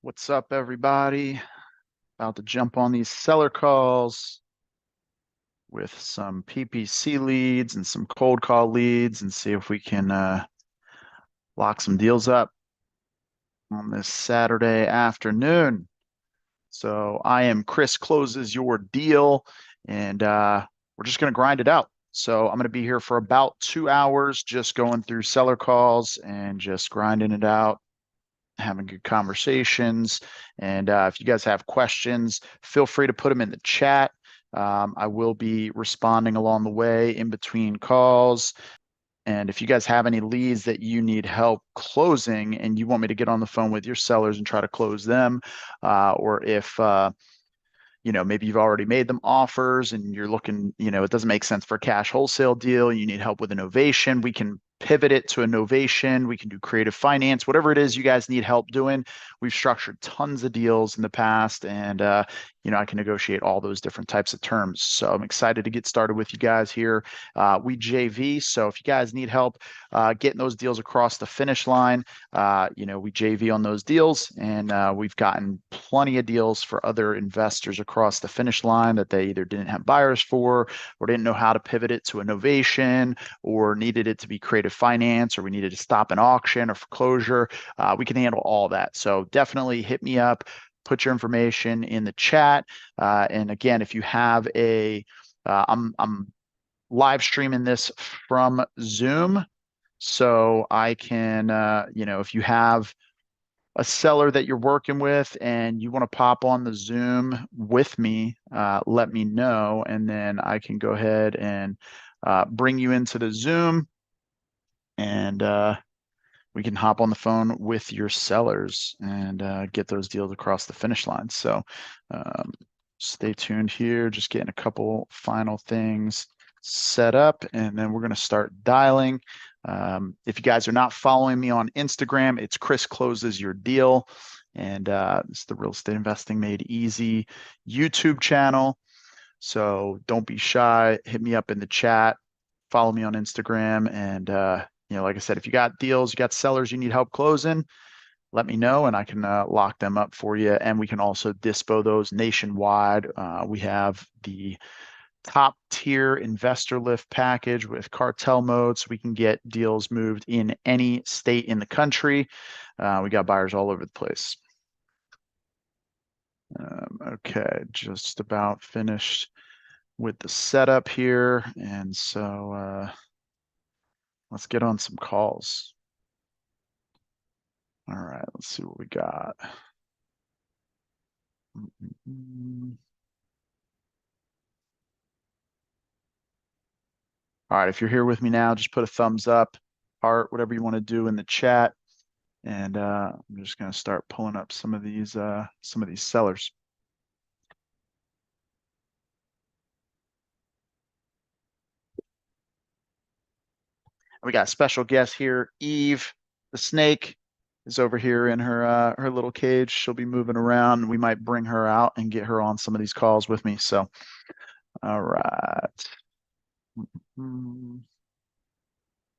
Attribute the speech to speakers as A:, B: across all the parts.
A: What's up, everybody? About to jump on these seller calls with some PPC leads and some cold call leads and see if we can lock some deals up on this Saturday afternoon. So I am Chris Closes Your Deal, and we're just going to grind it out. So I'm going to be here for about 2 hours just going through seller calls and just grinding it out, having good conversations. And if you guys have questions, feel free to put them in the chat. I will be responding along the way in between calls. And if you guys have any leads that you need help closing and you want me to get on the phone with your sellers and try to close them, or if maybe you've already made them offers and you're looking, it doesn't make sense for a cash wholesale deal. You need help with innovation. We can pivot it to innovation. We can do creative finance, whatever it is you guys need help doing. We've structured tons of deals in the past, and I can negotiate all those different types of terms. So I'm excited to get started with you guys here. We JV, so if you guys need help getting those deals across the finish line, we JV on those deals, and we've gotten plenty of deals for other investors across the finish line that they either didn't have buyers for, or didn't know how to pivot it to innovation, or needed it to be creative finance, or we needed to stop an auction or foreclosure. We can handle all that. So definitely hit me up, put your information in the chat. And again, if you have I'm live streaming this from Zoom. So I can, if you have a seller that you're working with and you want to pop on the Zoom with me, let me know. And then I can go ahead and bring you into the Zoom, and we can hop on the phone with your sellers and get those deals across the finish line. So um, stay tuned here, just getting a couple final things set up, and then we're going to start dialing. If you guys are not following me on Instagram, it's Chris Closes Your Deal, and it's the Real Estate Investing Made Easy YouTube channel. So don't be shy. Hit me up in the chat. Follow me on Instagram, and like I said, if you got deals, you got sellers you need help closing, let me know and I can lock them up for you. And we can also dispo those nationwide. We have the top tier investor lift package with cartel mode, so we can get deals moved in any state in the country. We got buyers all over the place. Okay, just about finished with the setup here. And so let's get on some calls. All right, let's see what we got. All right, if you're here with me now, just put a thumbs up, heart, whatever you want to do in the chat. And I'm just going to start pulling up some of these sellers. We got a special guest here, Eve, the snake, is over here in her little cage. She'll be moving around. We might bring her out and get her on some of these calls with me. So, all right. All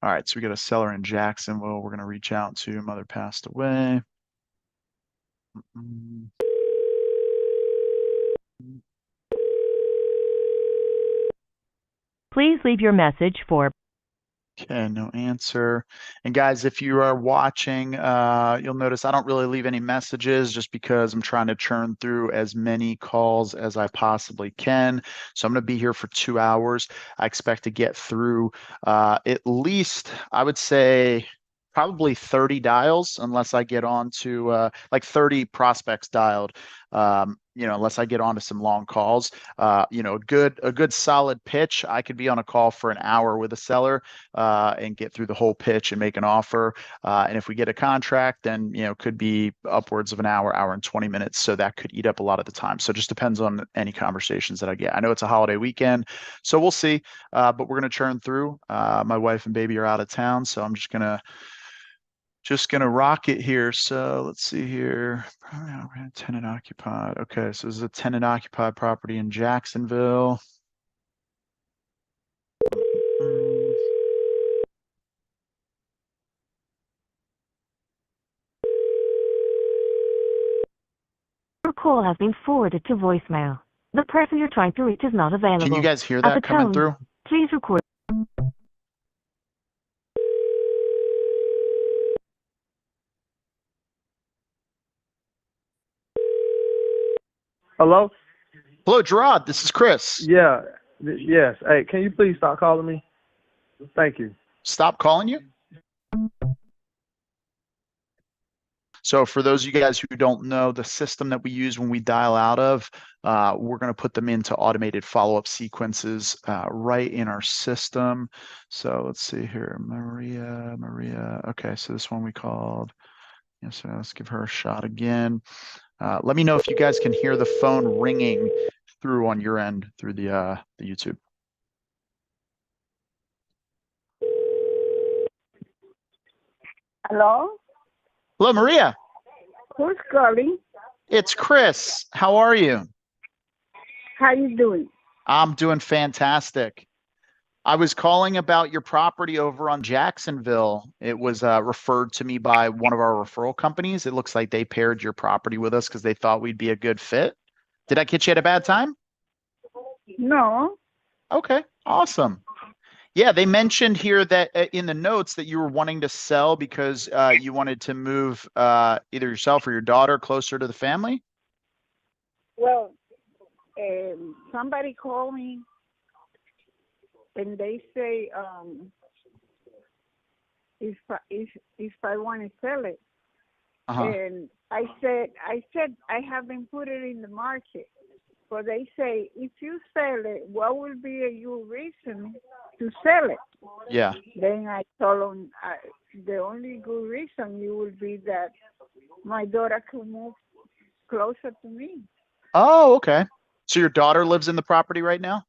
A: right, so we got a seller in Jacksonville. We're going to reach out to. Mother passed away.
B: Please leave your message for.
A: Okay, no answer. And guys, if you are watching, you'll notice I don't really leave any messages just because I'm trying to churn through as many calls as I possibly can. So I'm going to be here for 2 hours. I expect to get through at least, I would say, probably 30 dials, unless I get on to like 30 prospects dialed. Unless I get onto some long calls. A good solid pitch. I could be on a call for an hour with a seller and get through the whole pitch and make an offer. And if we get a contract, then could be upwards of an hour, hour and 20 minutes. So that could eat up a lot of the time. So it just depends on any conversations that I get. I know it's a holiday weekend, so we'll see. But we're gonna churn through. My wife and baby are out of town, so I'm just gonna rock it here. So let's see here. Tenant occupied. Okay, so this is a tenant occupied property in Jacksonville.
B: call has been forwarded to voicemail. The person you're trying to reach is not available.
A: Can you guys hear
B: At the
A: that coming
B: tone,
A: through?
B: please record.
C: Hello?
A: Hello, Gerard. This is Chris.
C: Yeah. Yes. Hey, can you please stop calling me? Thank you.
A: Stop calling you. So for those of you guys who don't know, the system that we use when we dial out of, we're going to put them into automated follow-up sequences right in our system. So let's see here, Maria. Okay, so this one we called. Yes, so let's give her a shot again. Let me know if you guys can hear the phone ringing through on your end through the YouTube.
D: Hello?
A: Hello, Maria.
D: Who's calling?
A: It's Chris. How are you?
D: How you doing?
A: I'm doing fantastic. I was calling about your property over on Jacksonville. It was referred to me by one of our referral companies. It looks like they paired your property with us because they thought we'd be a good fit. Did I catch you at a bad time?
D: No.
A: Okay, awesome. Yeah, they mentioned here that in the notes that you were wanting to sell because you wanted to move either yourself or your daughter closer to the family.
D: Well, somebody called me and they say if I want to sell it, and I said I haven't put it in the market. But they say if you sell it, what will be your reason to sell it?
A: Yeah.
D: Then I told them the only good reason you will be that my daughter could move closer to me.
A: Oh, okay. So your daughter lives in the property right now?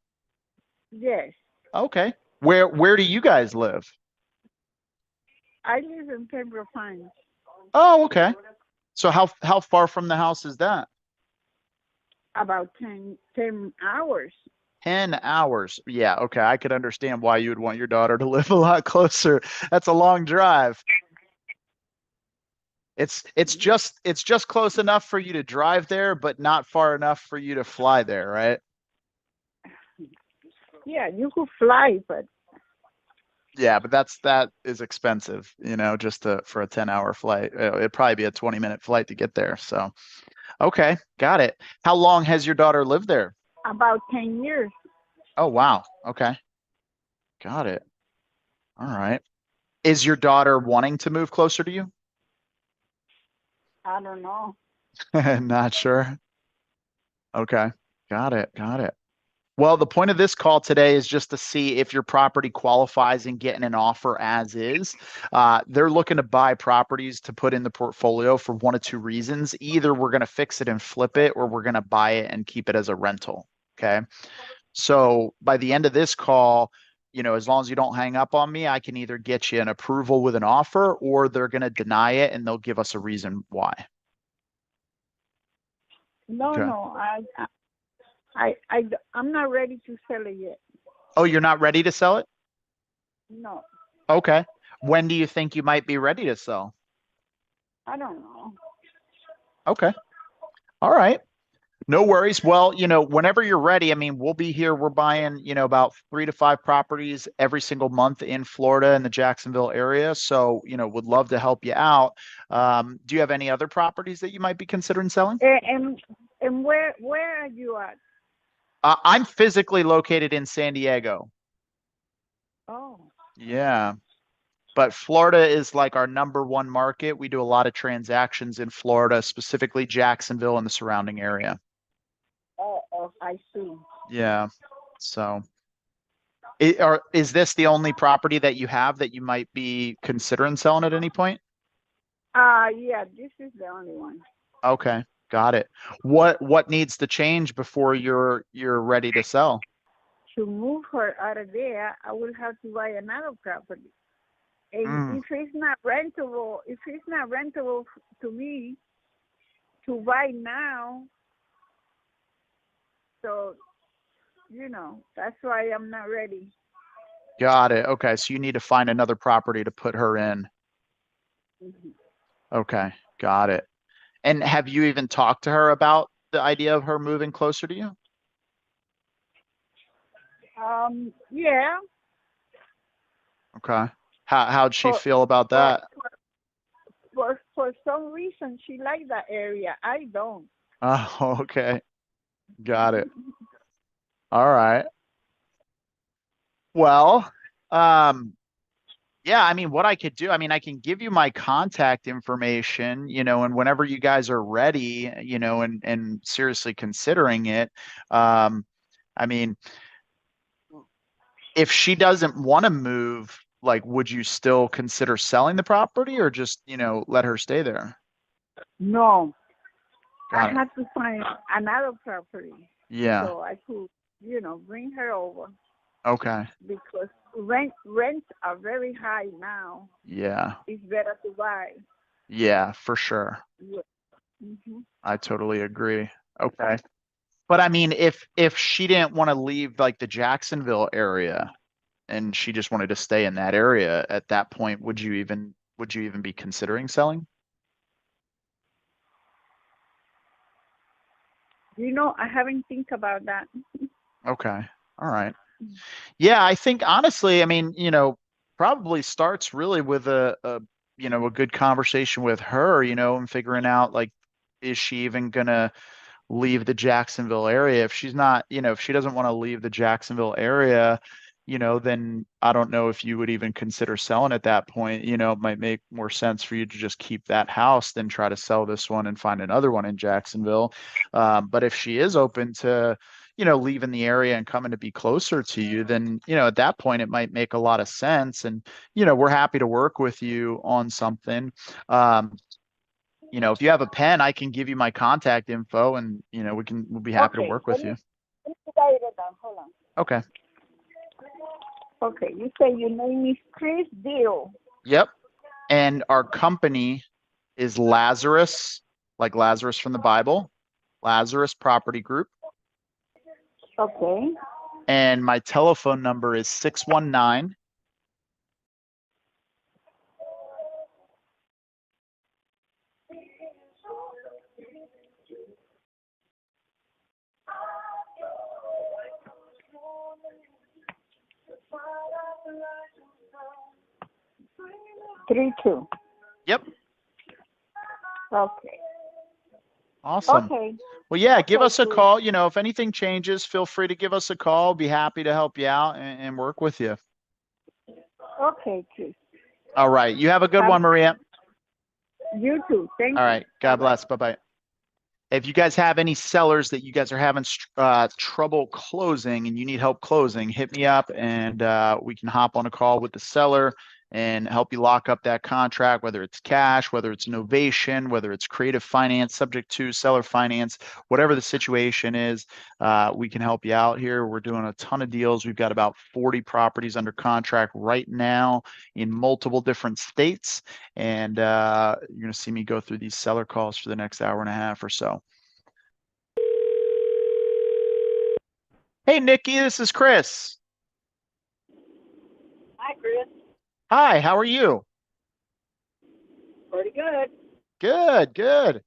D: Yes.
A: Okay. Where do you guys live?
D: I live in Pembroke Pines.
A: Oh, okay. So how far from the house is that?
D: About 10 hours.
A: 10 hours. Yeah, okay. I could understand why you would want your daughter to live a lot closer. That's a long drive. It's just close enough for you to drive there, but not far enough for you to fly there, right?
D: Yeah, you could fly, but
A: Yeah, but that is expensive, just for a 10-hour flight. It'd probably be a 20-minute flight to get there. So, okay, got it. How long has your daughter lived there?
D: about 10 years.
A: Oh, wow. Okay. Got it. All right. Is your daughter wanting to move closer to you?
D: I don't know.
A: Not sure. Okay. Got it. Got it. Well, the point of this call today is just to see if your property qualifies and getting an offer as is. They're looking to buy properties to put in the portfolio for one of two reasons. Either we're going to fix it and flip it, or we're going to buy it and keep it as a rental. Okay. So by the end of this call, as long as you don't hang up on me, I can either get you an approval with an offer, or they're going to deny it and they'll give us a reason why.
D: No,
A: Okay.
D: no. I'm not ready to sell it yet.
A: Oh, you're not ready to sell it?
D: No,
A: Okay. When do you think you might be ready to sell?
D: I don't know.
A: Okay. All right. No worries. Well, whenever you're ready, I mean, we'll be here. We're buying, about 3 to 5 properties every single month in Florida in the Jacksonville area. So, would love to help you out. Do you have any other properties that you might be considering selling?
D: And where are you at?
A: I'm physically located in San Diego.
D: Oh,
A: Yeah. But Florida is like our #1 market. We do a lot of transactions in Florida, specifically Jacksonville and the surrounding area.
D: oh, I see.
A: Yeah. So is this the only property that you have that you might be considering selling at any point?
D: Yeah, this is the only one.
A: Okay, got it. What needs to change before you're ready to sell?
D: To move her out of there, I will have to buy another property. And if it's not rentable, to me to buy now, so that's why I'm not ready.
A: Got it. Okay, so you need to find another property to put her in.
D: Mm-hmm.
A: Okay, got it. And have you even talked to her about the idea of her moving closer to you?
D: Yeah,
A: Okay. How'd she
D: for,
A: feel about
D: for,
A: that?
D: for some reason, she likes that area. I don't.
A: Oh, okay. Got it. All right. Well, um, yeah, I mean, what I could do, I mean, I can give you my contact information, and whenever you guys are ready, and seriously considering it, um, I mean, if she doesn't want to move, like, would you still consider selling the property or just, let her stay there?
D: No, I
A: Got it.
D: had to find another property
A: Yeah.
D: so I could, bring her over
A: Okay.
D: because rents are very high now.
A: Yeah.
D: It's better to buy.
A: Yeah, for sure.
D: Yeah. Hmm.
A: I totally agree. Okay. But I mean, if she didn't want to leave like the Jacksonville area and she just wanted to stay in that area at that point, would you even be considering selling?
D: I haven't think about that.
A: Okay. All right. Yeah, I think honestly, I mean, probably starts really with a good conversation with her, and figuring out like, is she even gonna leave the Jacksonville area? If she's not, if she doesn't want to leave the Jacksonville area, then I don't know if you would even consider selling at that point. It might make more sense for you to just keep that house than try to sell this one and find another one in Jacksonville. But if she is open to, leaving the area and coming to be closer to you, then, at that point, it might make a lot of sense. And, we're happy to work with you on something. Um, if you have a pen, I can give you my contact info and, we'll be happy to
D: Okay,
A: work with you.
D: let me write it down. Hold on.
A: Okay.
D: Okay, you say your name is Chris Deal.
A: Yep. And our company is Lazarus, like Lazarus from the Bible, Lazarus Property Group.
D: Okay.
A: And my telephone number is 619
D: 3-2.
A: Yep.
D: Okay.
A: Awesome.
D: Okay.
A: Well, yeah, give
D: Okay,
A: us a
D: Chris.
A: call. If anything changes, feel free to give us a call. Be happy to help you out and work with you.
D: Okay, Chris.
A: All right. You have a good
D: Have
A: one, Maria.
D: you too. Thank
A: All
D: you.
A: right. God
D: Bye-bye.
A: bless. Bye-bye. If you guys have any sellers that you guys are having trouble closing and you need help closing, hit me up and we can hop on a call with the seller and help you lock up that contract, whether it's cash, whether it's novation, whether it's creative finance, subject to seller finance, whatever the situation is, we can help you out here. We're doing a ton of deals. We've got about 40 properties under contract right now in multiple different states. And you're going to see me go through these seller calls for the next hour and a half or so. Hey, Nikki, this is Chris.
E: Hi, Chris.
A: Hi, how are you?
E: Pretty good.
A: Good, good.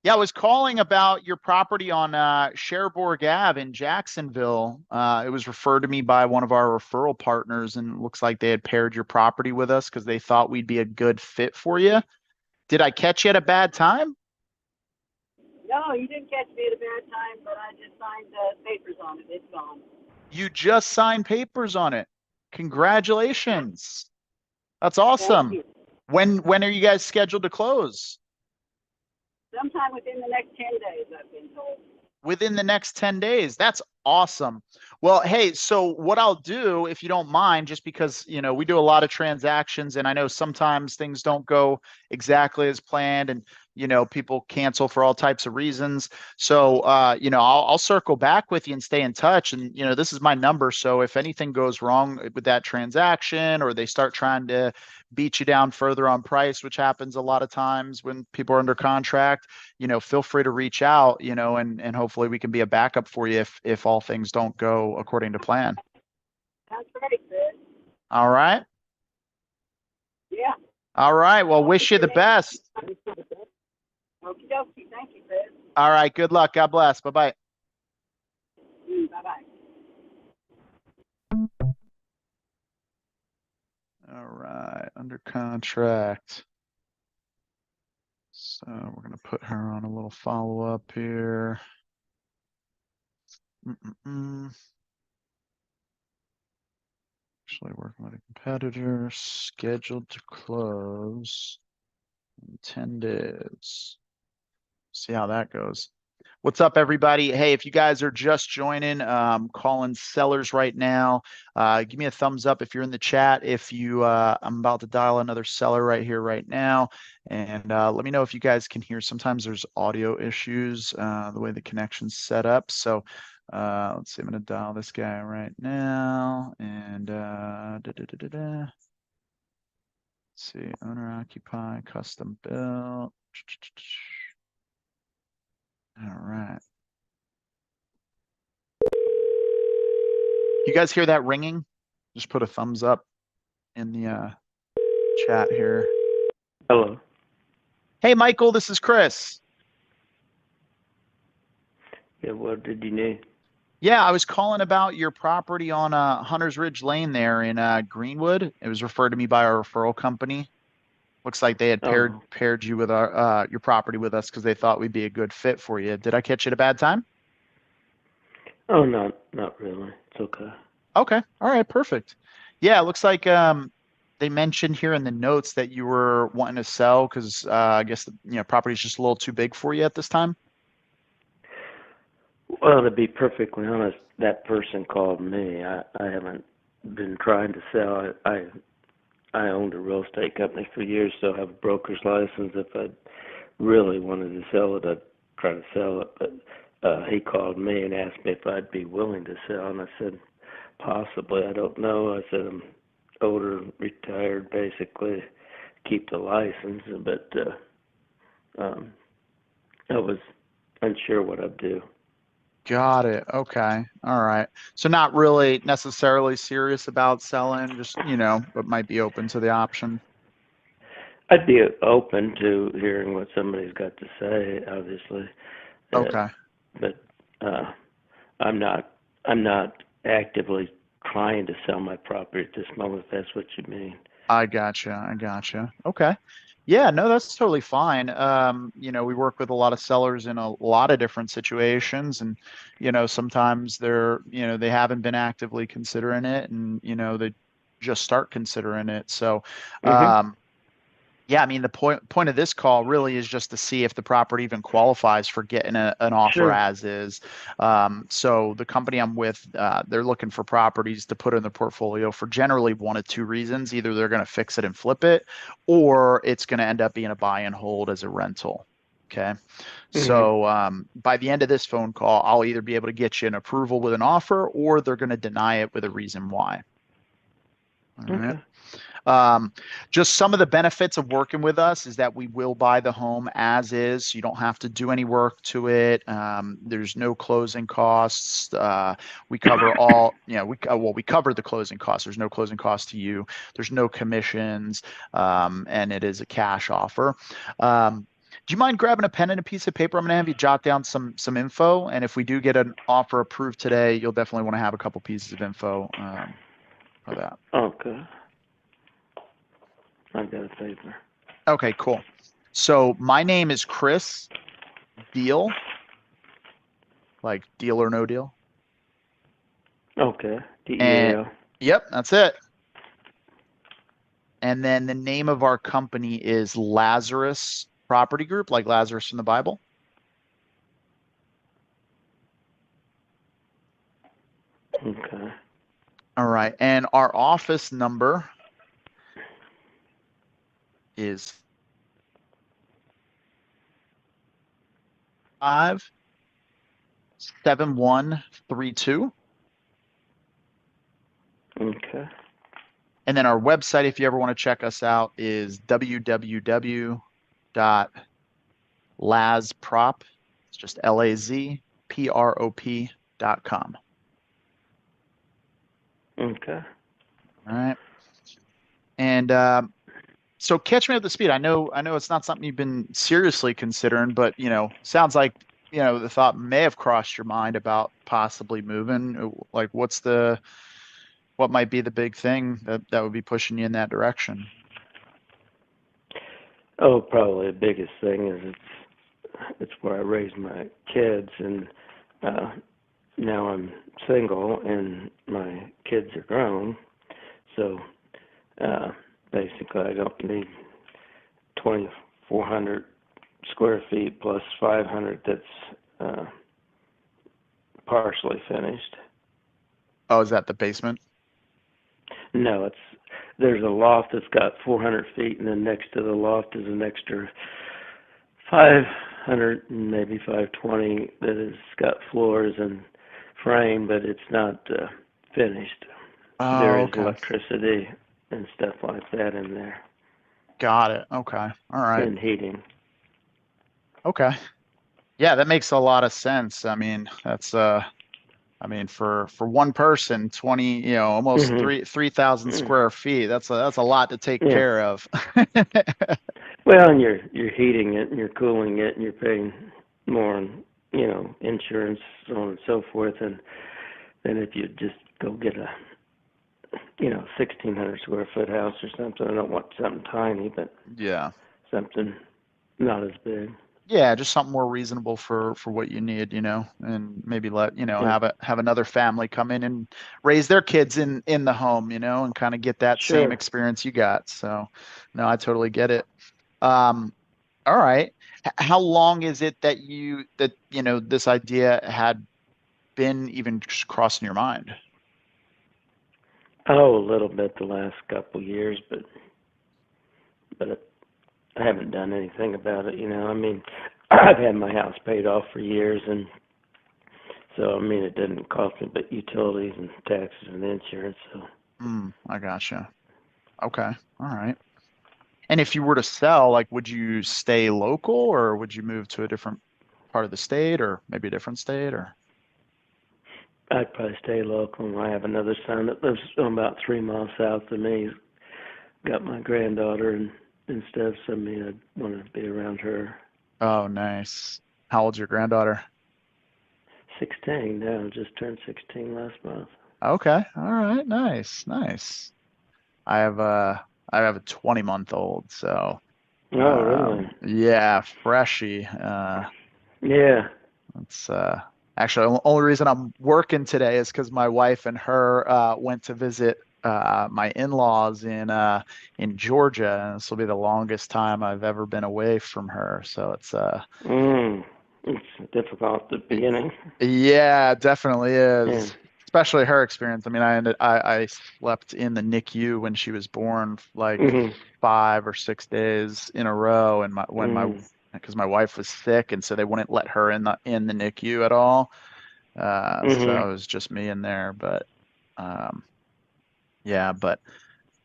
A: Yeah, I was calling about your property on Cherbourg Ave in Jacksonville. It was referred to me by one of our referral partners, and it looks like they had paired your property with us because they thought we'd be a good fit for you. Did I catch you at a bad time?
E: No, you didn't catch me at a bad time, but I just signed papers on it. It's gone.
A: You just signed papers on it. Congratulations. That's
E: Thank
A: awesome.
E: you.
A: When are you guys scheduled to close?
E: Sometime within the next 10 days, I've been told.
A: Within the next 10 days. That's awesome. Well, hey, so what I'll do, if you don't mind, just because, we do a lot of transactions and I know sometimes things don't go exactly as planned and, people cancel for all types of reasons. So, I'll circle back with you and stay in touch. And, this is my number. So if anything goes wrong with that transaction or they start trying to beat you down further on price, which happens a lot of times when people are under contract, feel free to reach out, and hopefully we can be a backup for you if all things don't go according to plan.
E: That's great, Chris.
A: All right.
E: Yeah.
A: All right. Well, wish you the best.
E: Okie dokie. Thank you, Chris.
A: All right. Good luck. God bless. Bye-bye.
E: Bye-bye.
A: All right. Under contract. So we're going to put her on a little follow-up here. Actually working with a competitor, scheduled to close in 10 days. See how that goes. What's up, everybody? Hey, if you guys are just joining, calling sellers right now, give me a thumbs up if you're in the chat. If you, I'm about to dial another seller right here, right now, and let me know if you guys can hear. Sometimes there's audio issues, the way the connection's set up. So let's see, I'm gonna dial this guy right now, and let's see, owner occupy, custom built. All right. You guys hear that ringing? Just put a thumbs up in the chat here.
F: Hello.
A: Hey, Michael, this is Chris.
F: Yeah, what did you need?
A: Yeah, I was calling about your property on Hunters Ridge Lane there in Greenwood. It was referred to me by our referral company. Looks like they had paired you with our your property with us because they thought we'd be a good fit for you. Did I catch you at a bad time?
F: Oh, not really. It's okay.
A: Okay. All right. Perfect. Yeah, it looks like they mentioned here in the notes that you were wanting to sell because I guess the property's just a little too big for you at this time.
F: Well, to be perfectly honest, that person called me. I haven't been trying to sell. I owned a real estate company for years, so I have a broker's license. If I really wanted to sell it, I'd try to sell it. But he called me and asked me if I'd be willing to sell, and I said possibly. I don't know. I said I'm older, retired, basically, keep the license, but I was unsure what I'd do.
A: Got it. Okay. All right. So not really necessarily serious about selling, just, but might be open to the option.
F: I'd be open to hearing what somebody's got to say, obviously.
A: Okay.
F: But I'm not actively trying to sell my property at this moment, if that's what you mean.
A: I gotcha. Okay. Yeah, no, that's totally fine. We work with a lot of sellers in a lot of different situations and, sometimes they haven't been actively considering it and, they just start considering it. So, yeah, I mean, the point of this call really is just to see if the property even qualifies for getting an offer
F: Sure.
A: as is. So the company I'm with, they're looking for properties to put in the portfolio for generally one of two reasons. Either they're going to fix it and flip it, or it's going to end up being a buy and hold as a rental. Okay. So by the end of this phone call, I'll either be able to get you an approval with an offer, or they're going to deny it with a reason why. All right. Just some of the benefits of working with us is that we will buy the home as is. You don't have to do any work to it. There's no closing costs. We cover all, we cover the closing costs. There's no closing costs to you. There's no commissions, and it is a cash offer. Do you mind grabbing a pen and a piece of paper? I'm going to have you jot down some info. And if we do get an offer approved today, you'll definitely want to have a couple pieces of info for that.
F: Okay. I've got a paper.
A: Okay, cool. So my name is Chris Deal, like deal or no deal.
F: Okay.
A: And yep, that's it. And then the name of our company is Lazarus Property Group, like Lazarus in the Bible.
F: Okay.
A: All right. And our office number is 57132.
F: Okay.
A: And then our website, if you ever want to check us out, is www.lazprop. It's just LAZPROP.com.
F: Okay.
A: All right. And So catch me up to speed. I know it's not something you've been seriously considering, but sounds like, the thought may have crossed your mind about possibly moving. Like what might be the big thing that would be pushing you in that direction?
F: Oh, probably the biggest thing is it's where I raised my kids, and uh, now I'm single and my kids are grown. So uh, basically, I don't need 2,400 square feet plus 500 that's uh, partially finished.
A: Oh, is that the basement?
F: No, there's a loft that's got 400 feet, and then next to the loft is an extra 500, maybe 520 that has got floors and frame, but it's not finished. There
A: Oh,
F: is
A: okay.
F: electricity and stuff like that in there,
A: Got it. Okay. All right.
F: and heating.
A: Okay. Yeah, that makes a lot of sense. I mean, for one person, 20, almost
F: Mhm.
A: 3,000 square feet. That's a lot to take
F: Yeah.
A: care of.
F: Well, and you're heating it and you're cooling it and you're paying more on, insurance, so on and so forth, and then if you just go get a 1,600 square foot house or something. I don't want something tiny, but
A: Yeah.
F: something not as big.
A: Yeah, just something more reasonable for what you need, and maybe let,
F: Yeah,
A: have another family come in and raise their kids in the home, and kind of get that same
F: sure.
A: experience you got. So, no, I totally get it. Um, all right. How long is it that this idea had been even just crossing your mind?
F: Oh, a little bit the last couple years, but I haven't done anything about it. I mean, I've had my house paid off for years, and so I mean, it didn't cost me but utilities and taxes and insurance. So
A: I gotcha. Okay. All right. And if you were to sell, like, would you stay local or would you move to a different part of the state or maybe a different state or?
F: I'd probably stay local. I have another son that lives about 3 miles south of me. He's got my granddaughter, and instead of me, I'd want to be around her.
A: Oh, nice. How old's your granddaughter?
F: 16 now, just turned 16 last month.
A: Okay. All right. Nice. Nice. I have I have a 20-month-old, so
F: Oh, really?
A: yeah, freshie.
F: Yeah.
A: It's actually the only reason I'm working today is because my wife and her went to visit my in-laws in Georgia, and this will be the longest time I've ever been away from her. So it's
F: It's difficult at the beginning.
A: yeah, it definitely
F: Yeah.
A: is. Especially her experience. I mean, I slept in the NICU when she was born like
F: Mhm.
A: 5 or 6 days in a row, and my
F: Mhm.
A: because my wife was sick, and so they wouldn't let her in the NICU at all. So
F: Mhm.
A: it was just me in there, but um, yeah, but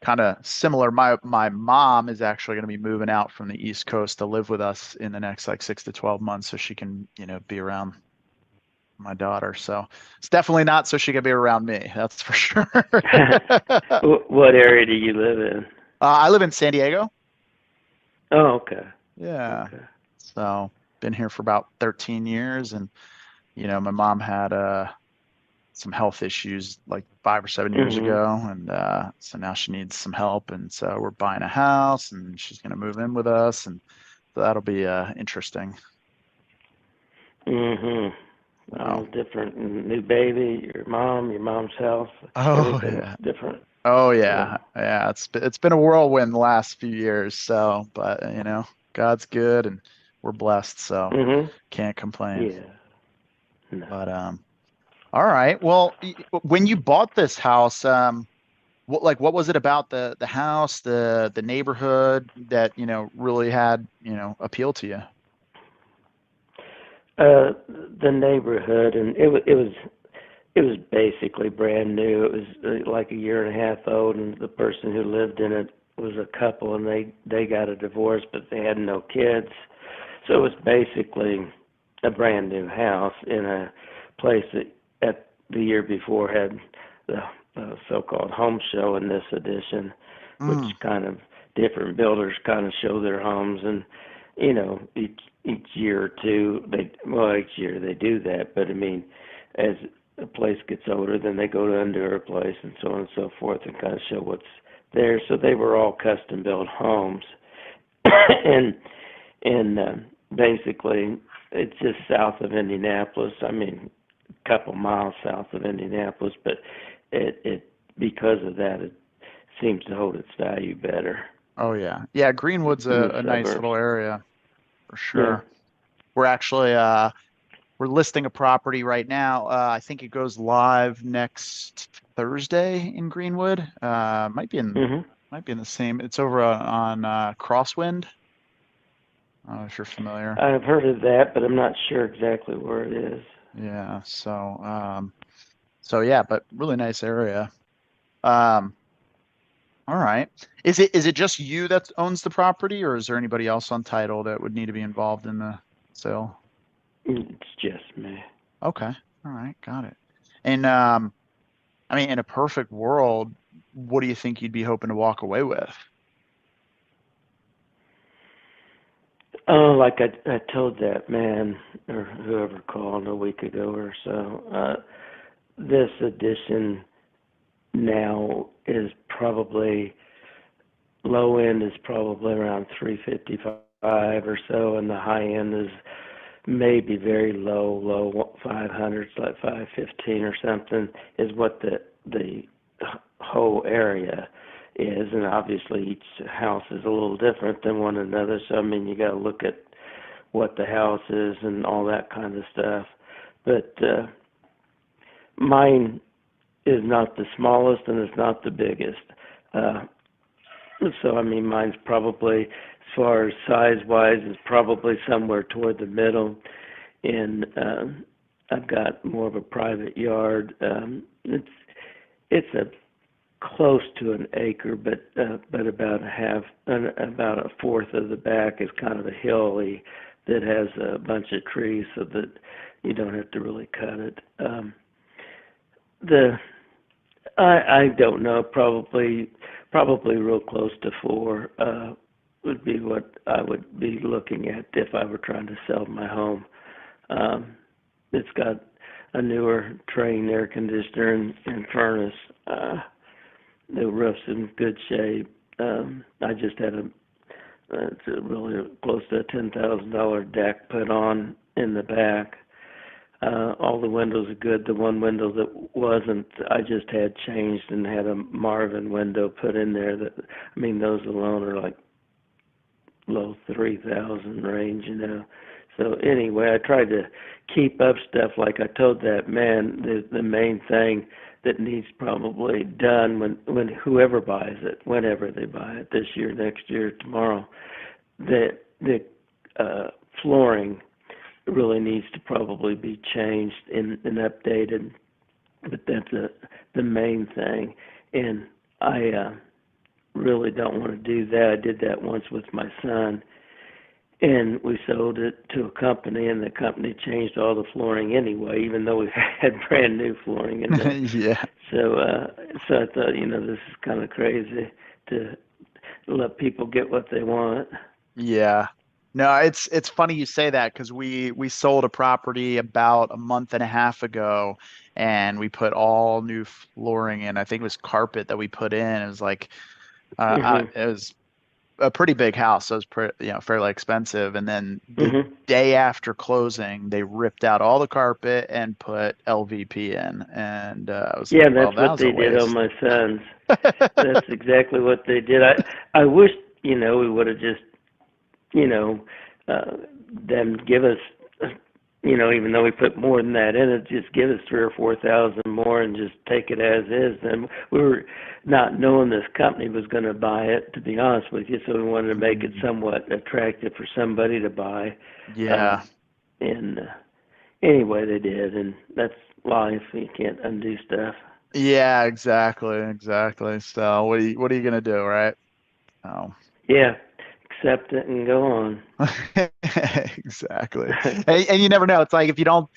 A: kind of similar. My mom is actually going to be moving out from the East Coast to live with us in the next like 6 to 12 months, so she can be around my daughter. So it's definitely not so she can be around me. That's for sure.
F: What area do you live in?
A: I live in San Diego.
F: Oh, okay.
A: Yeah,
F: Okay.
A: so been here for about 13 years, and my mom had some health issues like 5 or 7 years
F: Mhm.
A: ago, and so now she needs some help, and so we're buying a house, and she's going to move in with us, and so that'll be interesting.
F: Mhm.
A: So,
F: Well, different. New baby, your mom's health,
A: oh
F: everything's
A: yeah,
F: different.
A: oh
F: Yeah.
A: yeah, yeah. It's been a whirlwind the last few years. So, but God's good, and we're blessed, so
F: Mhm.
A: can't complain.
F: Yeah. No.
A: But all right. Well, when you bought this house, what was it about the house, the neighborhood that really had appeal to you?
F: The neighborhood, and it was basically brand new. It was like a year and a half old, and the person who lived in it was a couple, and they got a divorce, but they had no kids. So it was basically a brand new house in a place that at the year before had the so-called home show in this edition, which
A: Mm,
F: kind of different builders kind of show their homes, and each year or two, each year they do that, but I mean, as a place gets older, then they go to a newer place and so on and so forth and kind of show what's there. So they were all custom built homes. and basically it's just south of Indianapolis. I mean, a couple miles south of Indianapolis, but it because of that, it seems to hold its value better.
A: Oh yeah. Yeah, Greenwood's a nice little area for sure. Yeah. We're actually we're listing a property right now. I think it goes live next Thursday in Greenwood. Might be in the same. It's over on Crosswind. I don't know if you're familiar.
F: I've heard of that, but I'm not sure exactly where it is.
A: Yeah. So yeah, but really nice area. All right. Is it just you that owns the property, or is there anybody else on title that would need to be involved in the sale?
F: It's just me.
A: Okay. All right. Got it. And I mean, in a perfect world, what do you think you'd be hoping to walk away with?
F: Oh, like I told that man or whoever called a week ago or so, this addition now is probably, low end is probably around 355 or so, and the high end is maybe very low 500s, like 515 or something, is what the whole area is. And obviously each house is a little different than one another, so I mean, you got to look at what the house is and all that kind of stuff. But mine is not the smallest and it's not the biggest. So I mean, mine's probably, as far as size-wise, is probably somewhere toward the middle. And I've got more of a private yard. It's a close to an acre, but about a fourth of the back is kind of a hilly that has a bunch of trees, so that you don't have to really cut it. I don't know, probably real close to 4 would be what I would be looking at if I were trying to sell my home. It's got a newer train air conditioner and furnace. The roof's in good shape. I just had it's really close to a $10,000 deck put on in the back. All the windows are good. The one window that wasn't, I just had changed and had a Marvin window put in there. That, I mean, those alone are like low 3,000 range, So anyway, I tried to keep up stuff like I told that man. The main thing that needs probably done when whoever buys it, whenever they buy it, this year, next year, tomorrow, the flooring really needs to probably be changed and updated. But that's the main thing, and I really don't want to do that. I did that once with my son, and we sold it to a company, and the company changed all the flooring anyway, even though we had brand new flooring in there.
A: Yeah.
F: So I thought, this is kind of crazy to let people get what they want.
A: Yeah. No, it's funny you say that, because we sold a property about a month and a half ago, and we put all new flooring in. I think it was carpet that we put in. It was like it was a pretty big house, so it was fairly expensive. And then the day after closing, they ripped out all the carpet and put LVP in. And I was like,
F: that's what they did on my son's. That's exactly what they did. I wish we would have just them give us, even though we put more than that in it, just give us 3,000 or 4,000 more and just take it as is. Then we were not knowing this company was going to buy it, to be honest with you, so we wanted to make it somewhat attractive for somebody to buy.
A: Yeah.
F: And anyway, they did, and that's life. You can't undo stuff.
A: Yeah, exactly. So what are you gonna do, right? Oh.
F: Yeah. Accept it and go on.
A: Exactly. And you never know. It's like if you don't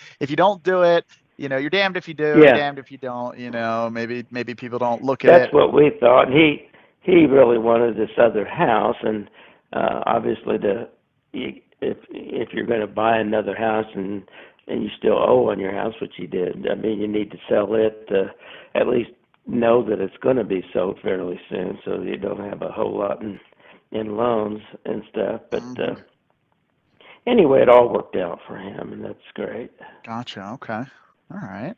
A: do it, you're damned if you do, you're damned if you don't. Maybe people don't look at it.
F: That's what we thought. he really wanted this other house, and obviously if you're going to buy another house and you still owe on your house, which he did, I mean, you need to sell it to at least know that it's going to be sold fairly soon, so you don't have a whole lot in loans and stuff. But anyway, it all worked out for him, and that's great.
A: Gotcha. Okay. All right.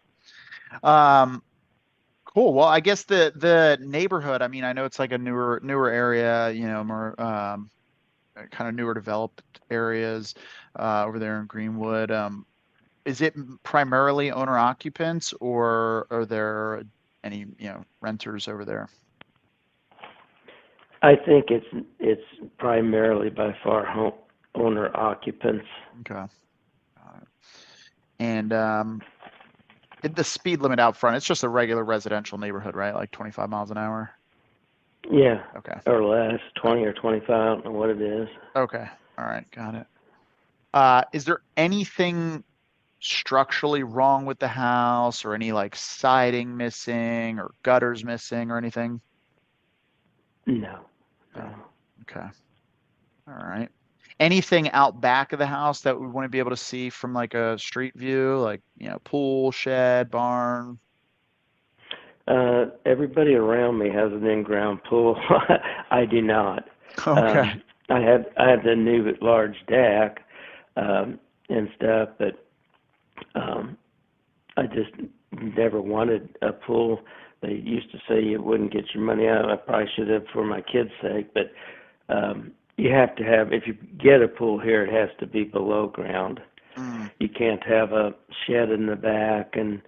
A: Cool. Well, I guess the neighborhood, I mean, I know it's like a newer area, you know, more kind of newer developed areas over there in Greenwood. Is it primarily owner occupants, or are there any, you know, renters over there?
F: I think it's primarily by far owner occupants.
A: Okay. And the speed limit out front, it's just a regular residential neighborhood, right? Like 25 miles an hour?
F: Yeah.
A: Okay.
F: Or less, 20 or 25, I don't know what it is.
A: Okay. All right. Got it. Is there anything structurally wrong with the house, or any like siding missing or gutters missing or anything?
F: No.
A: Okay. All right. Anything out back of the house that we want to be able to see from like a street view, like, you know, pool, shed, barn?
F: Everybody around me has an in-ground pool. I do not.
A: Okay.
F: I have the new large deck and stuff, but I just never wanted a pool. They used to say you wouldn't get your money out. I probably should have for my kids' sake, but you have to have, if you get a pool here, it has to be below ground. You can't have a shed in the back and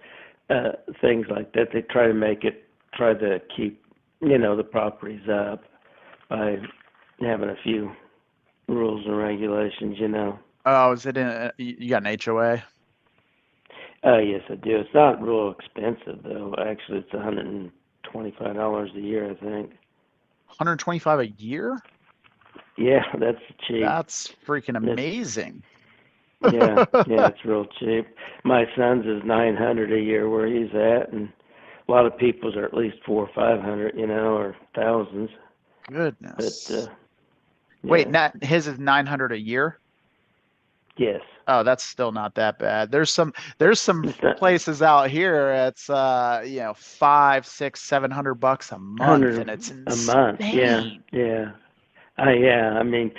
F: things like that. They try to keep, you know, the properties up by having a few rules and regulations, you know.
A: Oh, is it you got an HOA?
F: Yes, I do. It's not real expensive though. Actually, it's $125 a year, I think.
A: 125 a year?
F: Yeah, that's cheap.
A: That's freaking amazing.
F: Yeah, it's real cheap. My son's is $900 a year where he's at, and a lot of people's are at least $400 or $500, you know, or thousands.
A: Goodness.
F: But
A: wait, his is 900 a year?
F: Yes.
A: Oh, that's still not that bad. There's some places out here it's you know, $500, $600, $700 a month, and it's insane.
F: A month. Yeah. I mean,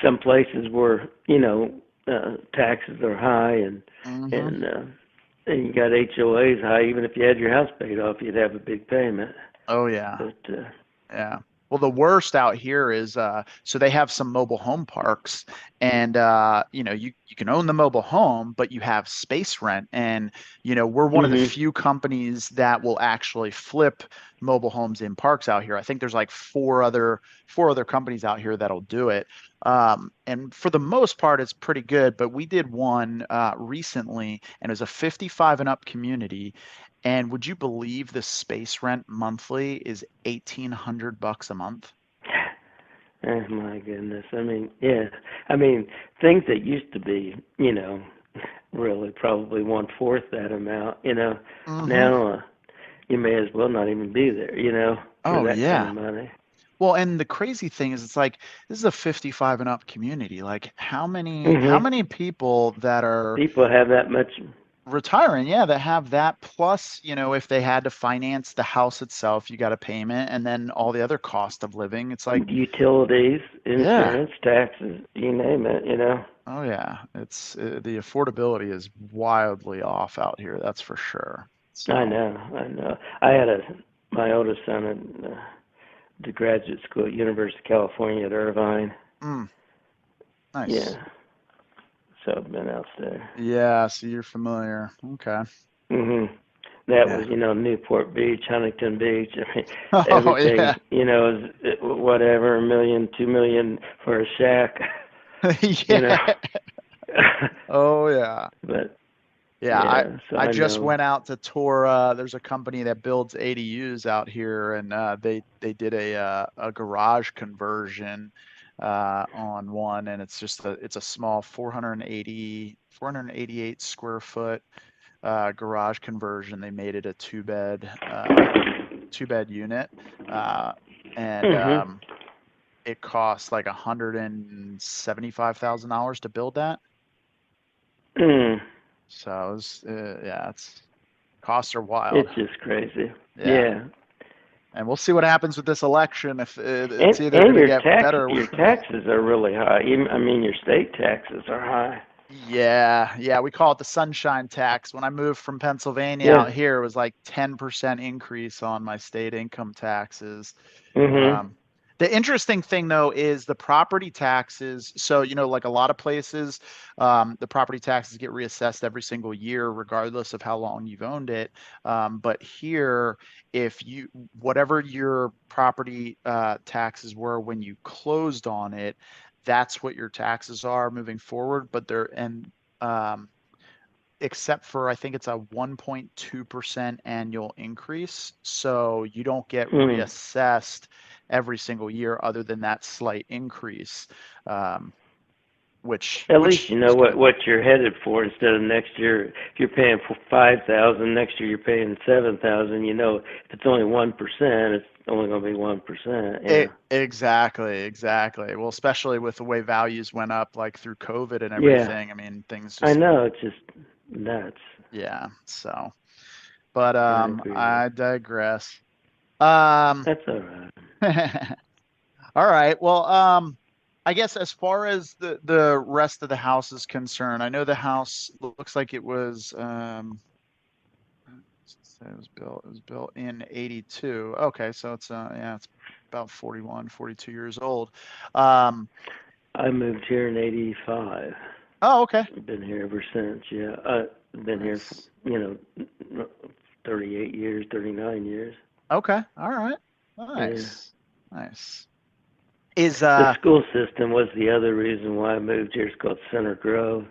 F: some places where, you know, taxes are high and you got HOAs high. Even if you had your house paid off, you'd have a big payment.
A: Oh yeah.
F: But
A: yeah. Well, the worst out here is so they have some mobile home parks, and you know, you can own the mobile home, but you have space rent, and you know, we're one of the few companies that will actually flip mobile homes in parks out here. I think there's like four other companies out here that'll do it. And for the most part, it's pretty good. But we did one recently, and it was a 55 and up community. And would you believe the space rent monthly is $1,800 a month?
F: Oh my goodness. I mean, yeah. I mean, things that used to be, you know, really probably 1/4 that amount, you know. Now you may as well not even be there, you know, for that kind of money.
A: Well, and the crazy thing is, it's like, this is a 55 and up community. Like, how many people
F: have that much
A: retiring, that have that, plus, you know, if they had to finance the house itself, you got a payment, and then all the other cost of living. It's like
F: utilities, insurance, taxes, you name it, you know.
A: Oh yeah, it's the affordability is wildly off out here, that's for sure. So.
F: I know. I had my oldest son in the graduate school at University of California at Irvine.
A: Nice.
F: Yeah. So I've been out there.
A: Yeah, so you're familiar. Okay.
F: That was, you know, Newport Beach, Huntington Beach. I mean, everything, you know, is whatever, $1 million, $2 million for a shack. You know.
A: Oh yeah.
F: But
A: I just went out to tour. There's a company that builds ADUs out here, and they did a garage conversion on one, and it's a small 488 square foot garage conversion. They made it a two bed unit. and
F: Mm-hmm.
A: it costs like $175,000 to build that.
F: Mm.
A: So yeah, costs are wild.
F: It's just crazy.
A: Yeah.
F: Yeah.
A: And we'll see what happens with this election. If it's
F: And
A: either going to
F: your
A: get better.
F: your taxes are really high. I mean, your state taxes are high.
A: Yeah, we call it the sunshine tax. When I moved from Pennsylvania
F: Yeah.
A: out here, it was like 10% increase on my state income taxes.
F: Mhm.
A: The interesting thing though is the property taxes. So, like a lot of places, the property taxes get reassessed every single year, regardless of how long you've owned it. But here, whatever your property taxes were when you closed on it, that's what your taxes are moving forward. But um, except for I think it's a 1.2% annual increase. So you don't get
F: Mm.
A: reassessed every single year other than that slight increase, which
F: At least you
A: is
F: know
A: good.
F: what you're headed for. Instead of next year, if you're paying for 5,000, next year you're paying 7,000. You know, if it's only 1%, it's only going to be 1%. Yeah.
A: Exactly. Well, especially with the way values went up, like through COVID and
F: Yeah.
A: everything. I mean, things
F: I
A: just,
F: know. It's just nuts.
A: yeah. So, but
F: I agree.
A: I digress. Um,
F: That's all right.
A: All right. Well, I guess as far as the rest of the house is concerned, I know the house looks like it was it was built in 82. Okay, so it's yeah, it's about 41, 42 years old. Um,
F: I moved here in '85.
A: oh, okay.
F: I've been here ever since. Yeah. I've been here for,
A: Nice.
F: 38 years, 39 years.
A: Okay. All right.
F: Yeah.
A: Nice. Nice. Is
F: The school system was the other reason why I moved here. It's called Center Grove,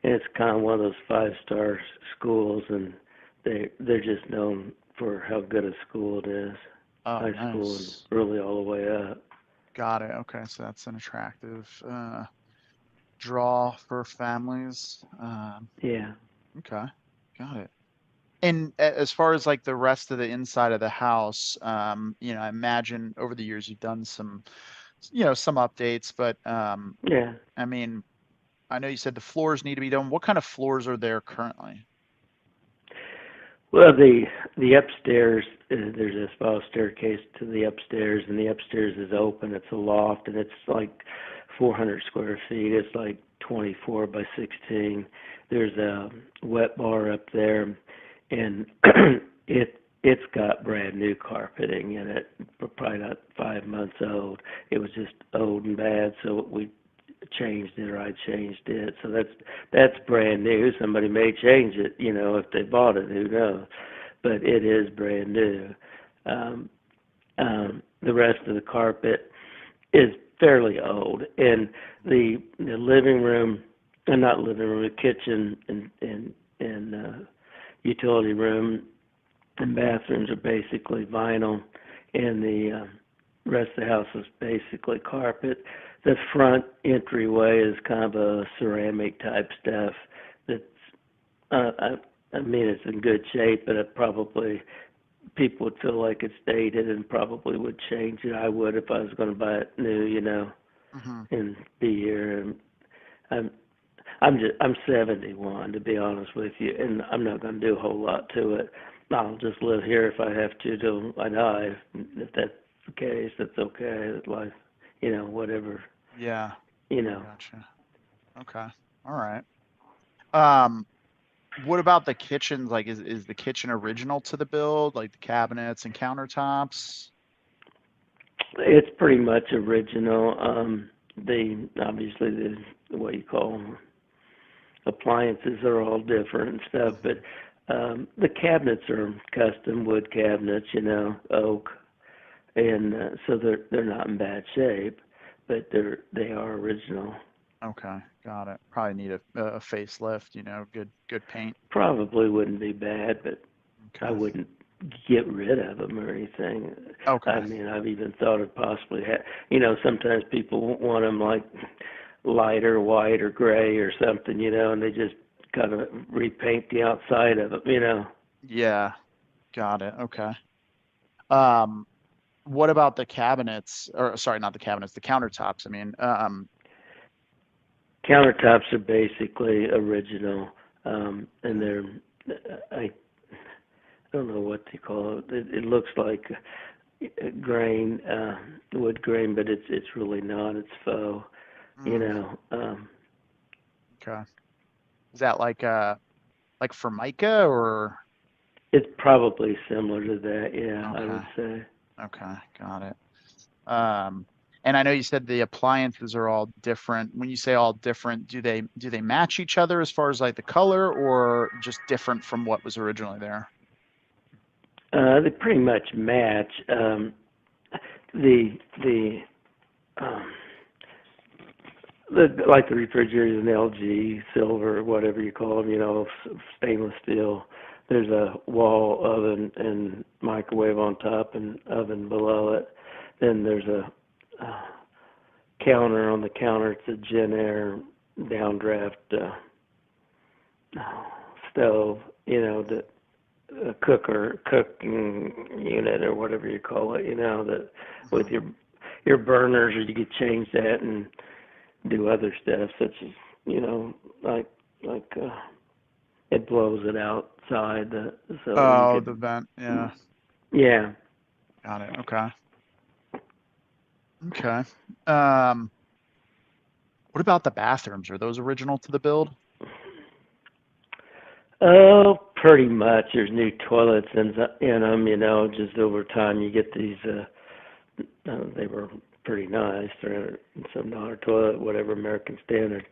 F: and it's kind of one of those 5-star schools, and they're just known for how good a school it is.
A: oh,
F: High school and
A: nice.
F: really all the way up.
A: Got it. Okay, so that's an attractive draw for families.
F: Yeah.
A: Okay, got it. And as far as like the rest of the inside of the house, I imagine over the years you've done some updates, but
F: Yeah.
A: I mean, I know you said the floors need to be done. What kind of floors are there currently?
F: Well, the upstairs, there's a spiral staircase to the upstairs, and the upstairs is open. It's a loft, and it's like 400 square feet. It's like 24 by 16. There's a wet bar up there, and it's got brand new carpeting in it, probably not 5 months old. It was just old and bad, so we changed it, or I changed it. So that's brand new. Somebody may change it, if they bought it, who knows? But it is brand new. Um, the rest of the carpet is fairly old, and the living room, not living room, the kitchen and utility room and bathrooms are basically vinyl, and the rest of the house is basically carpet. The front entryway is kind of a ceramic type stuff. That's I mean, it's in good shape, but it probably people would feel like it's dated and probably would change it. I would if I was going to buy it new,
A: Hmm.
F: and be here. And I'm I'm 71, to be honest with you, and I'm not going to do a whole lot to it. I'll just live here if I have to till I die. If that's the case, that's okay. That's life, whatever,
A: Yeah,
F: you
A: I
F: know.
A: gotcha. Okay, all right. Um, what about the kitchen? Like, is the kitchen original to the build, like the cabinets and countertops?
F: It's pretty much original. Obviously the what you call them, appliances are all different and stuff,
A: Hmm.
F: but the cabinets are custom wood cabinets, oak, and so they're not in bad shape, but they are original.
A: Okay, got it. Probably need a facelift, good paint.
F: Probably wouldn't be bad, but I
A: Okay.
F: wouldn't get rid of them or anything. I
A: Okay.
F: mean, I've even thought of possibly, sometimes people want them like lighter white or gray or something, and they just kind of repaint the outside of them.
A: Yeah, got it. Okay. Um, what about the cabinets, or sorry, not the cabinets, the countertops? I mean,
F: Countertops are basically original, and they're I don't know what they call it. It looks like grain, wood grain, but it's really not. It's faux. You know,
A: okay. Is that like Formica or?
F: it's probably similar to that. Yeah, I
A: Okay.
F: would say.
A: Okay, got it. And I know you said the appliances are all different. When you say all different, do they match each other as far as like the color, or just different from what was originally there?
F: They pretty much match. The um, like the refrigerators in LG, silver, whatever you call them, you know, stainless steel. There's a wall oven and microwave on top and oven below it. Then there's a counter on the counter. It's a Genair downdraft stove, you know, the cooking unit or whatever you call it, you know, that with your burners, or you could change that and do other stuff such as, you know, like it blows it outside, so
A: Oh,
F: you
A: the
F: could,
A: vent. Yeah,
F: yeah.
A: got it. Okay. Okay. Um, what about the bathrooms? Are those original to the build?
F: Oh, pretty much. There's new toilets in them, you know. Just over time, you get these. They were pretty nice, $300 and some dollar toilet, whatever American standard.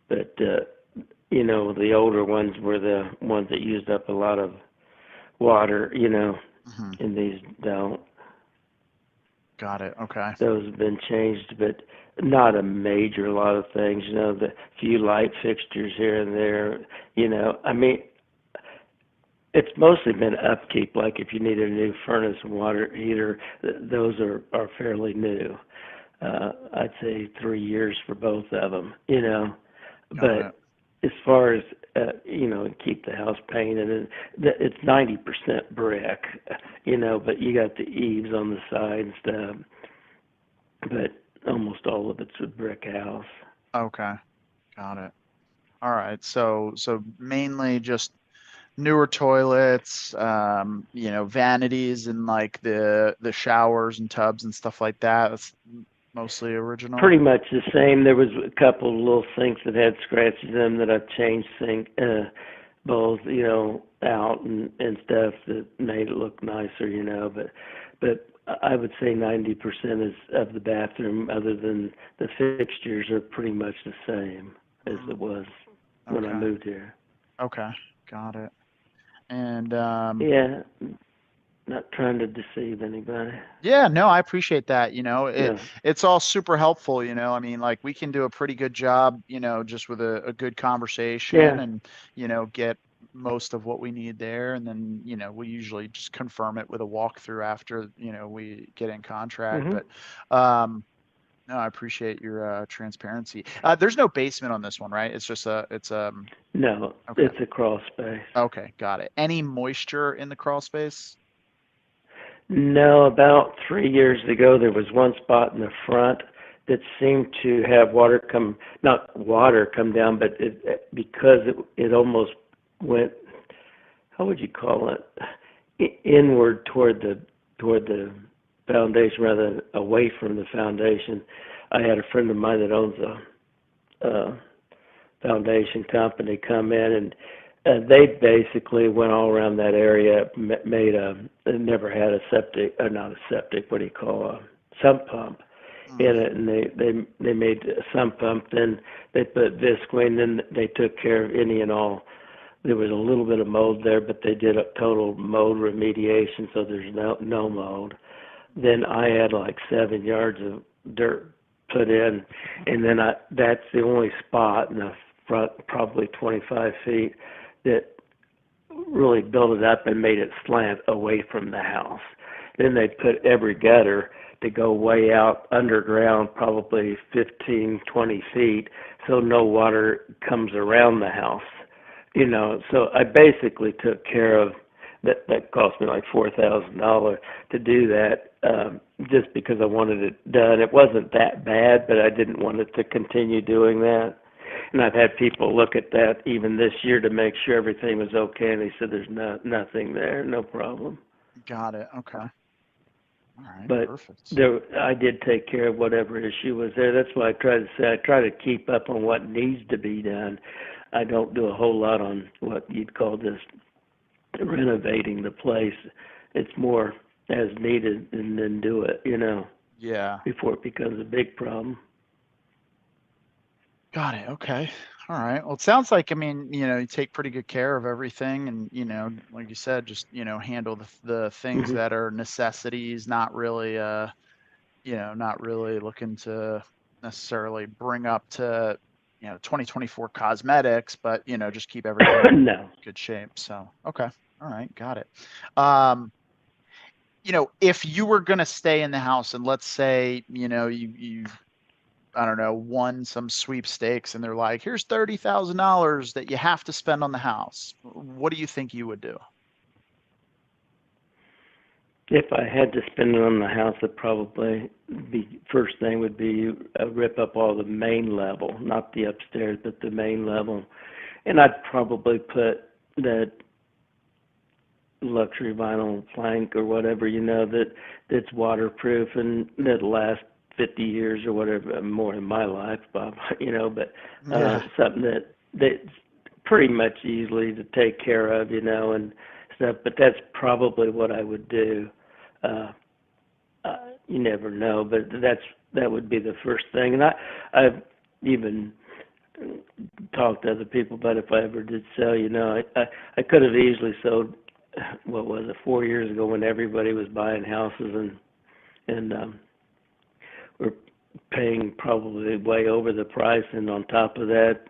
F: But you know, the older ones were the ones that used up a lot of water, you know,
A: Hmm.
F: and these don't.
A: Got it. Okay.
F: Those have been changed, but not a major lot of things. You know, the few light fixtures here and there. You know, I mean, it's mostly been upkeep. Like if you need a new furnace and water heater, those are fairly new. I'd say 3 years for both of them. You know,
A: Got it.
F: but as far as you know, keep the house painted, and it's 90% brick. You know, but you got the eaves on the side and stuff. But almost all of it's a brick house.
A: Okay. Got it. All right. So mainly just newer toilets, vanities and like the showers and tubs and stuff like that. That's mostly original.
F: Pretty much the same. There was a couple of little sinks that had scratches in them that I've changed sink bowls, you know, out and stuff that made it look nicer, you know. But I would say 90% is of the bathroom, other than the fixtures, are pretty much the same as it was when I
A: Okay.
F: moved here.
A: Okay. Got it. And
F: Yeah, not trying to deceive anybody.
A: yeah, no, I appreciate that.
F: Yeah.
A: It's all super helpful, I mean, like we can do a pretty good job, just with a good conversation
F: Yeah.
A: and, get most of what we need there. And then, we usually just confirm it with a walkthrough after, we get in contract.
F: Mhm.
A: But no, I appreciate your transparency. There's no basement on this one, right? It's just
F: No,
A: okay.
F: it's a crawl space.
A: Okay, got it. Any moisture in the crawl space?
F: No, about 3 years ago, there was one spot in the front that seemed to have not water come down, but because it almost went, how would you call it, inward toward the foundation rather than away from the foundation. I had a friend of mine that owns a foundation company come in, and they basically went all around that area, never had a septic, not a septic, what do you call a sump pump in it, and they made a sump pump, then they put Visqueen, then they took care of any and all. There was a little bit of mold there, but they did a total mold remediation, so there's no mold. Then I had like 7 yards of dirt put in, and then that's the only spot in the front, probably 25 feet, that really built it up and made it slant away from the house. Then they put every gutter to go way out underground, probably 15, 20 feet, so no water comes around the house. So I basically took care of that cost me like $4,000 to do that, just because I wanted it done. It wasn't that bad, but I didn't want it to continue doing that. And I've had people look at that even this year to make sure everything was okay, and they said there's nothing there, no problem.
A: Got it. Okay. All right.
F: But
A: Perfect.
F: I did take care of whatever issue was there. That's why I try to say I try to keep up on what needs to be done. I don't do a whole lot on what you'd call just renovating the place. It's more as needed and then do it,
A: Yeah.
F: before it becomes a big problem.
A: Got it. Okay. All right. Well, it sounds like, I mean, you take pretty good care of everything and, like you said, just, handle the things
F: Mhm.
A: that are necessities, not really, not really looking to necessarily bring up to, 2024 cosmetics, but, just keep everything in
F: No.
A: good shape. So, okay. All right. Got it. If you were going to stay in the house and let's say, you I don't know, won some sweepstakes and they're like, here's $30,000 that you have to spend on the house. What do you think you would do?
F: If I had to spend it on the house, it'd probably be first thing would be rip up all the main level, not the upstairs, but the main level, and I'd probably put that luxury vinyl plank or whatever that's waterproof and that'll last 50 years or whatever, more in my life, Bob. But something that's pretty much easily to take care of, and stuff. But that's probably what I would do. You never know, but that would be the first thing. And I've even talked to other people about if I ever did sell. I could have easily sold. What was it? 4 years ago, when everybody was buying houses and we're paying probably way over the price, and on top of that,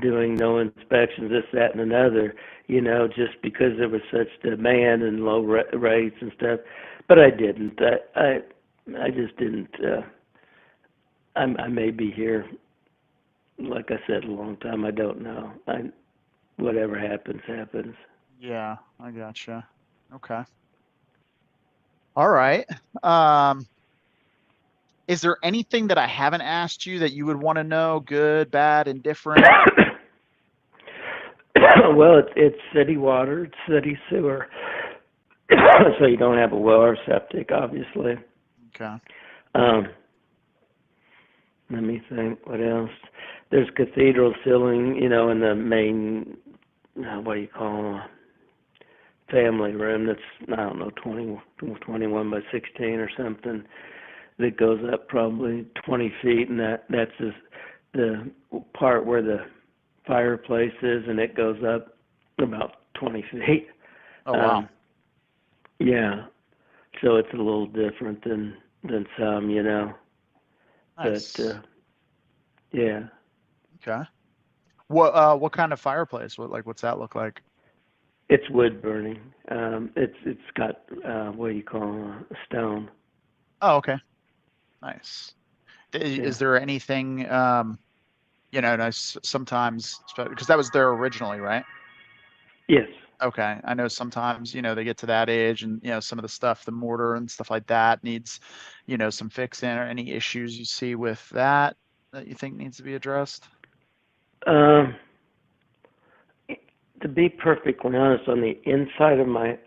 F: doing no inspections, this, that, and another. Just because there was such demand and low rates and stuff. But I didn't. I just didn't. I may be here, like I said, a long time. I don't know. Whatever happens, happens.
A: Yeah, I gotcha. Okay. All right. Is there anything that I haven't asked you that you would want to know? Good, bad, indifferent?
F: Well, it's city water, it's city sewer. So you don't have a well or septic, obviously.
A: Okay.
F: Let me think. What else? There's cathedral ceiling, in the main, what do you call family room that's, I don't know, 21 by 16 or something, that goes up probably 20 feet, and that's just the part where the fireplace is, and it goes up about 20 feet.
A: Oh, wow.
F: Yeah. So it's a little different than some,
A: Nice.
F: But, yeah.
A: Okay. What kind of fireplace? What's that look like?
F: It's wood burning. It's got what do you call a stone.
A: Oh, okay. Nice. Is there anything, nice sometimes, because that was there originally, right?
F: Yes.
A: Okay. I know sometimes, they get to that age and, some of the stuff, the mortar and stuff like that needs, some fixing, or any issues you see with that you think needs to be addressed?
F: To be perfectly honest, on the inside of my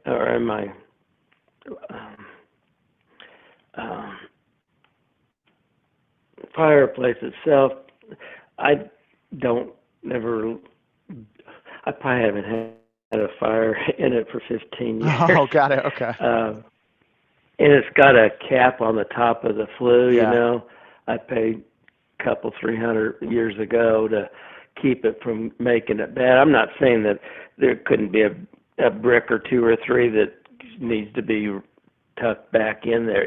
F: fireplace itself, I probably haven't had a fire in it for 15 years.
A: Oh, got it. Okay.
F: And it's got a cap on the top of the flue, I paid a couple, 300 years ago to keep it from making it bad. I'm not saying that there couldn't be a brick or two or three that needs to be tucked back in there,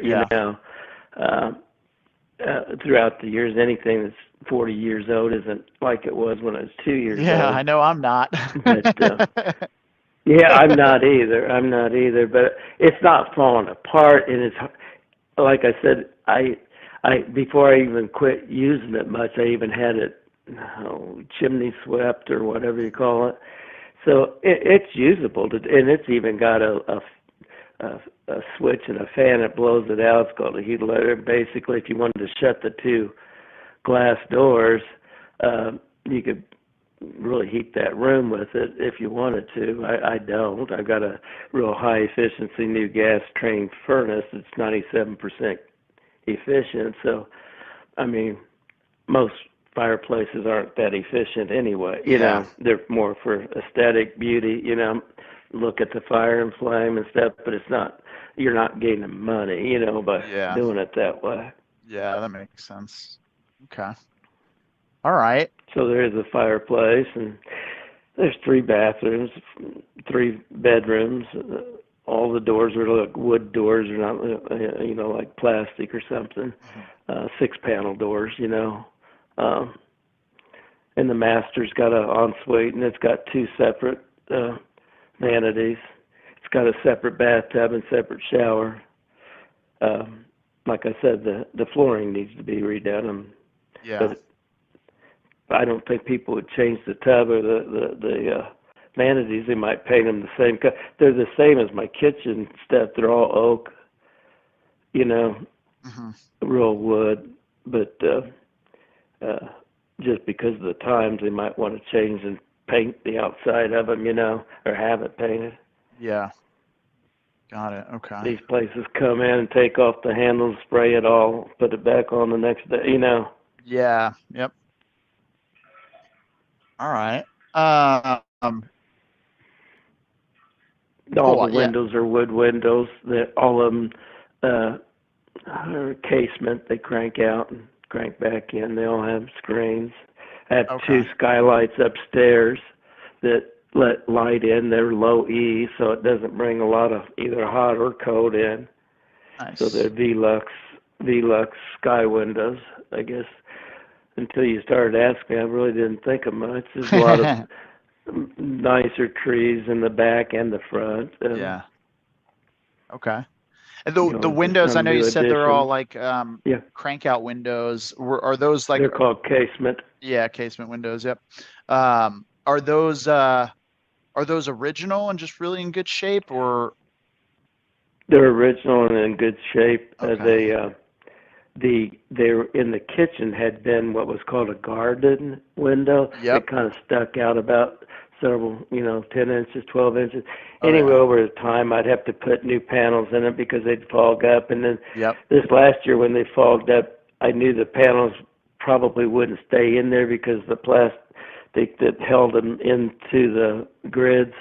F: throughout the years. Anything that's 40 years old isn't like it was when I was 2 years old.
A: Yeah, I know I'm not.
F: But, yeah, I'm not either. But it's not falling apart, and it's like I said. I before I even quit using it much, I even had it chimney swept or whatever you call it. So it's usable, and it's even got a switch and a fan that blows it out. It's called a heat-letter. Basically, if you wanted to shut the two glass doors, you could really heat that room with it if you wanted to. I don't. I've got a real high efficiency new gas train furnace. It's 97% efficient. So, I mean, most fireplaces aren't that efficient anyway. You know, they're more for aesthetic beauty. You know, look at the fire and flame and stuff, but it's not. You're not gaining money, you know, by doing it that way.
A: Yeah, that makes sense. Okay. All right.
F: So there is a fireplace, and there's 3 bathrooms, 3 bedrooms. All the doors are like wood doors, or not, you know, like plastic or something. 6-panel doors, you know. And the master's got an ensuite, and it's got 2 separate vanities. It's got a separate bathtub and separate shower. Like I said, the flooring needs to be redone. But I don't think people would change the tub or the vanities. They might paint them the same color. They're the same as my kitchen stuff. They're all oak, you know, real wood. But just because of the times, they might want to change and paint the outside of them, you know, or have it painted.
A: Yeah. Got it. Okay.
F: These places come in and take off the handles, spray it all, put it back on the next day, you know.
A: Yeah. Yep. All right.
F: All the windows are wood windows. All of them are casement. They crank out and crank back in. They all have screens. I have 2 skylights upstairs that let light in. They're low E, so it doesn't bring a lot of either hot or cold in.
A: Nice.
F: So they're Velux sky windows, I guess. Until you started asking, I really didn't think of much. There's a lot of nicer trees in the back and the front.
A: Yeah. Okay. And the windows, I know you said they're all like crank out windows. Are those like...
F: They're called casement.
A: Yeah, casement windows, yep. Are those original and just really in good shape, or...
F: They're original and in good shape.
A: Okay.
F: They were in the kitchen had been what was called a garden window.
A: Yep.
F: It kind of stuck out about several, 10 inches, 12 inches. Anyway, over the time, I'd have to put new panels in it because they'd fog up. And then this last year when they fogged up, I knew the panels probably wouldn't stay in there because the plastic that held them into the grids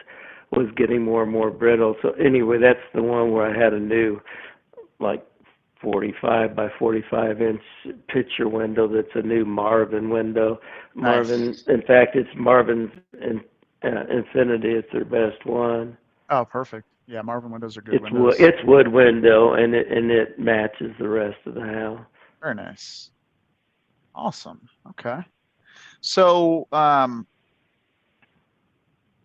F: was getting more and more brittle. So anyway, that's the one where I had a new, 45 by 45 inch picture window. That's a new Marvin window.
A: Nice.
F: Marvin, in fact, it's Marvin's Infinity. It's their best one.
A: Oh, perfect. Yeah, Marvin windows are good
F: windows. It's wood window, and it matches the rest of the house.
A: Very nice. Awesome. Okay. So, all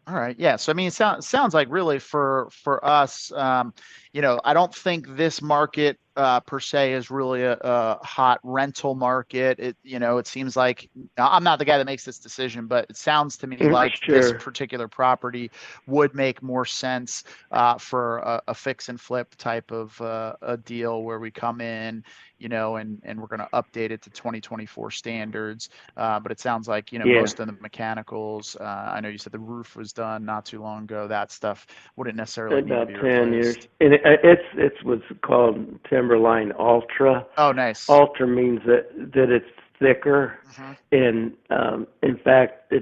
A: right. Yeah. So, I mean, it sounds like really for us, I don't think this market per se is really a hot rental market. It seems like I'm not the guy that makes this decision, but it sounds to me like this particular property would make more sense for a fix and flip type of a deal where we come in, and we're going to update it to 2024 standards. But it sounds like, most of the mechanicals, I know you said the roof was done not too long ago. That stuff wouldn't necessarily need to be replaced. 10 years.
F: And it's what's called Timberline Ultra.
A: Oh, nice.
F: Ultra means that it's thicker. And in fact,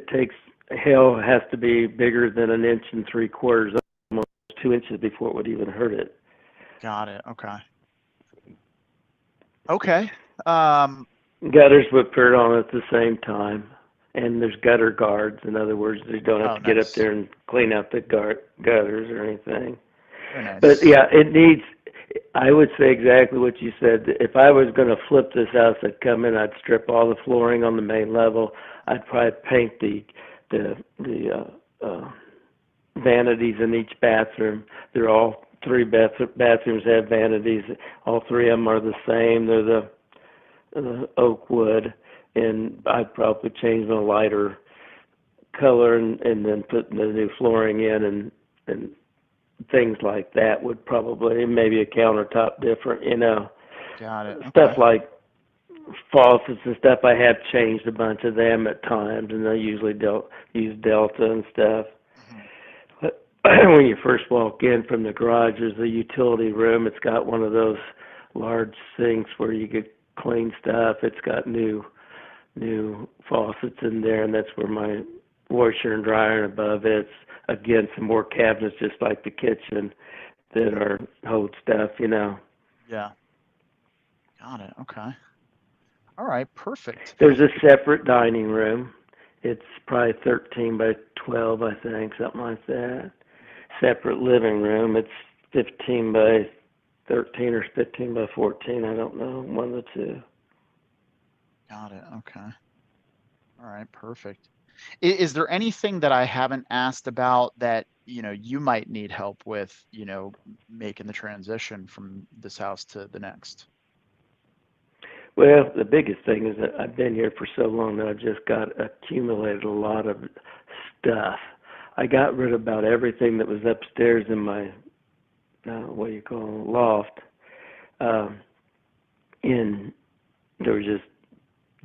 F: hail has to be bigger than 1 3/4 inches, almost 2 inches before it would even hurt it.
A: Got it. Okay.
F: Gutters would put on at the same time, and there's gutter guards. In other words, they don't have to get up there and clean out the gutters or anything.
A: Very nice.
F: But yeah, it needs. I would say exactly what you said. If I was going to flip this house, I'd come in, I'd strip all the flooring on the main level. I'd probably paint the vanities in each bathroom. They're all 3 bathrooms have vanities. All 3 of them are the same. They're the oak wood, and I'd probably change them a lighter color and then putting the new flooring in and things like that would probably, maybe a countertop different, you know.
A: Got it.
F: Stuff
A: Okay.
F: like faucets and stuff, I have changed a bunch of them at times, and I usually use Delta and stuff.
A: Mhm.
F: But when you first walk in from the garage, there's a utility room. It's got one of those large sinks where you could clean stuff. It's got new faucets in there, and that's where my washer and dryer, and above it's again some more cabinets just like the kitchen that are hold stuff, you know.
A: Yeah. Got it. Okay. All right. Perfect.
F: There's a separate dining room. It's probably 13 by 12, I think, something like that. Separate living room. It's 15 by 13 or 15 by 14. I don't know, one of the two.
A: Got it. Okay. All right. Perfect. Is there anything that I haven't asked about that, you might need help with, making the transition from this house to the next?
F: Well, the biggest thing is that I've been here for so long that I've just got accumulated a lot of stuff. I got rid of about everything that was upstairs in my, loft. There was just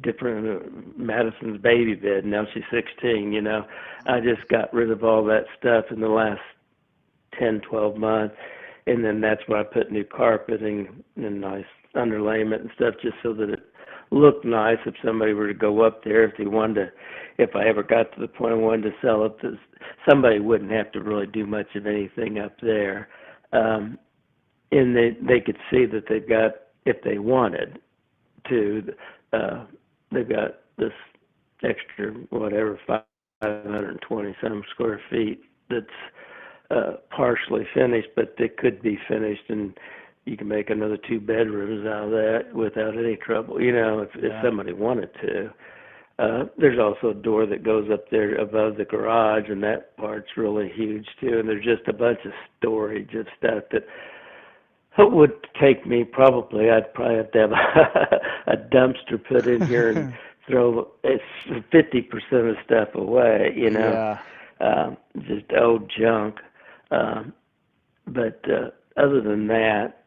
F: different, Madison's baby bed. Now she's 16, you know. I just got rid of all that stuff in the last 10, 12 months. And then that's where I put new carpeting and nice underlayment and stuff, just so that it looked nice if somebody were to go up there. If I ever got to the point I wanted to sell it, somebody wouldn't have to really do much of anything up there. And they could see that they've got, if they wanted to, they've got this extra, 520 some square feet that's partially finished, but they could be finished, and you can make another 2 bedrooms out of that without any trouble, if somebody wanted to. There's also a door that goes up there above the garage, and that part's really huge too, and there's just a bunch of storage of stuff that would take me I'd probably have to have a dumpster put in here and throw 50% of stuff away,
A: Yeah.
F: Just old junk. But other than that,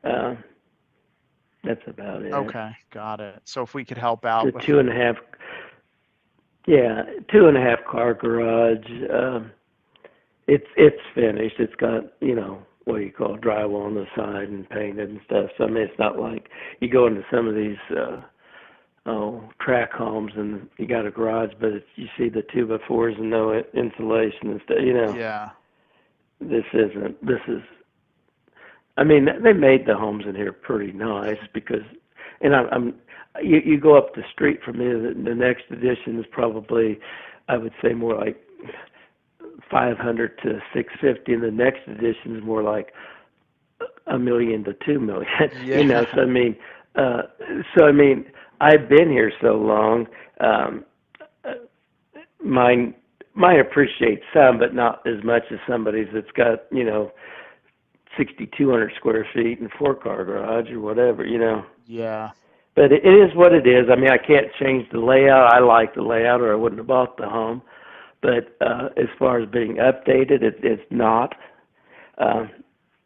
F: that's about it.
A: Okay. Got it. So if we could help out
F: The
A: with
F: 2.5 car garage. It's finished. It's got, drywall on the side and painted and stuff. So I mean, it's not like you go into some of these track homes and you got a garage, but you see the 2x4s and no insulation and stuff.
A: Yeah.
F: This is. I mean, they made the homes in here pretty nice because, and you go up the street from me. The next edition is probably, I would say, more like 500 to 650, and the next edition is more like $1 million to $2 million.
A: Yeah.
F: So I mean, I've been here so long. Mine appreciate some, but not as much as somebody's that's got 6,200 square feet and 4-car garage or whatever.
A: Yeah.
F: But it is what it is. I mean, I can't change the layout. I like the layout, or I wouldn't have bought the home. But as far as being updated, it's not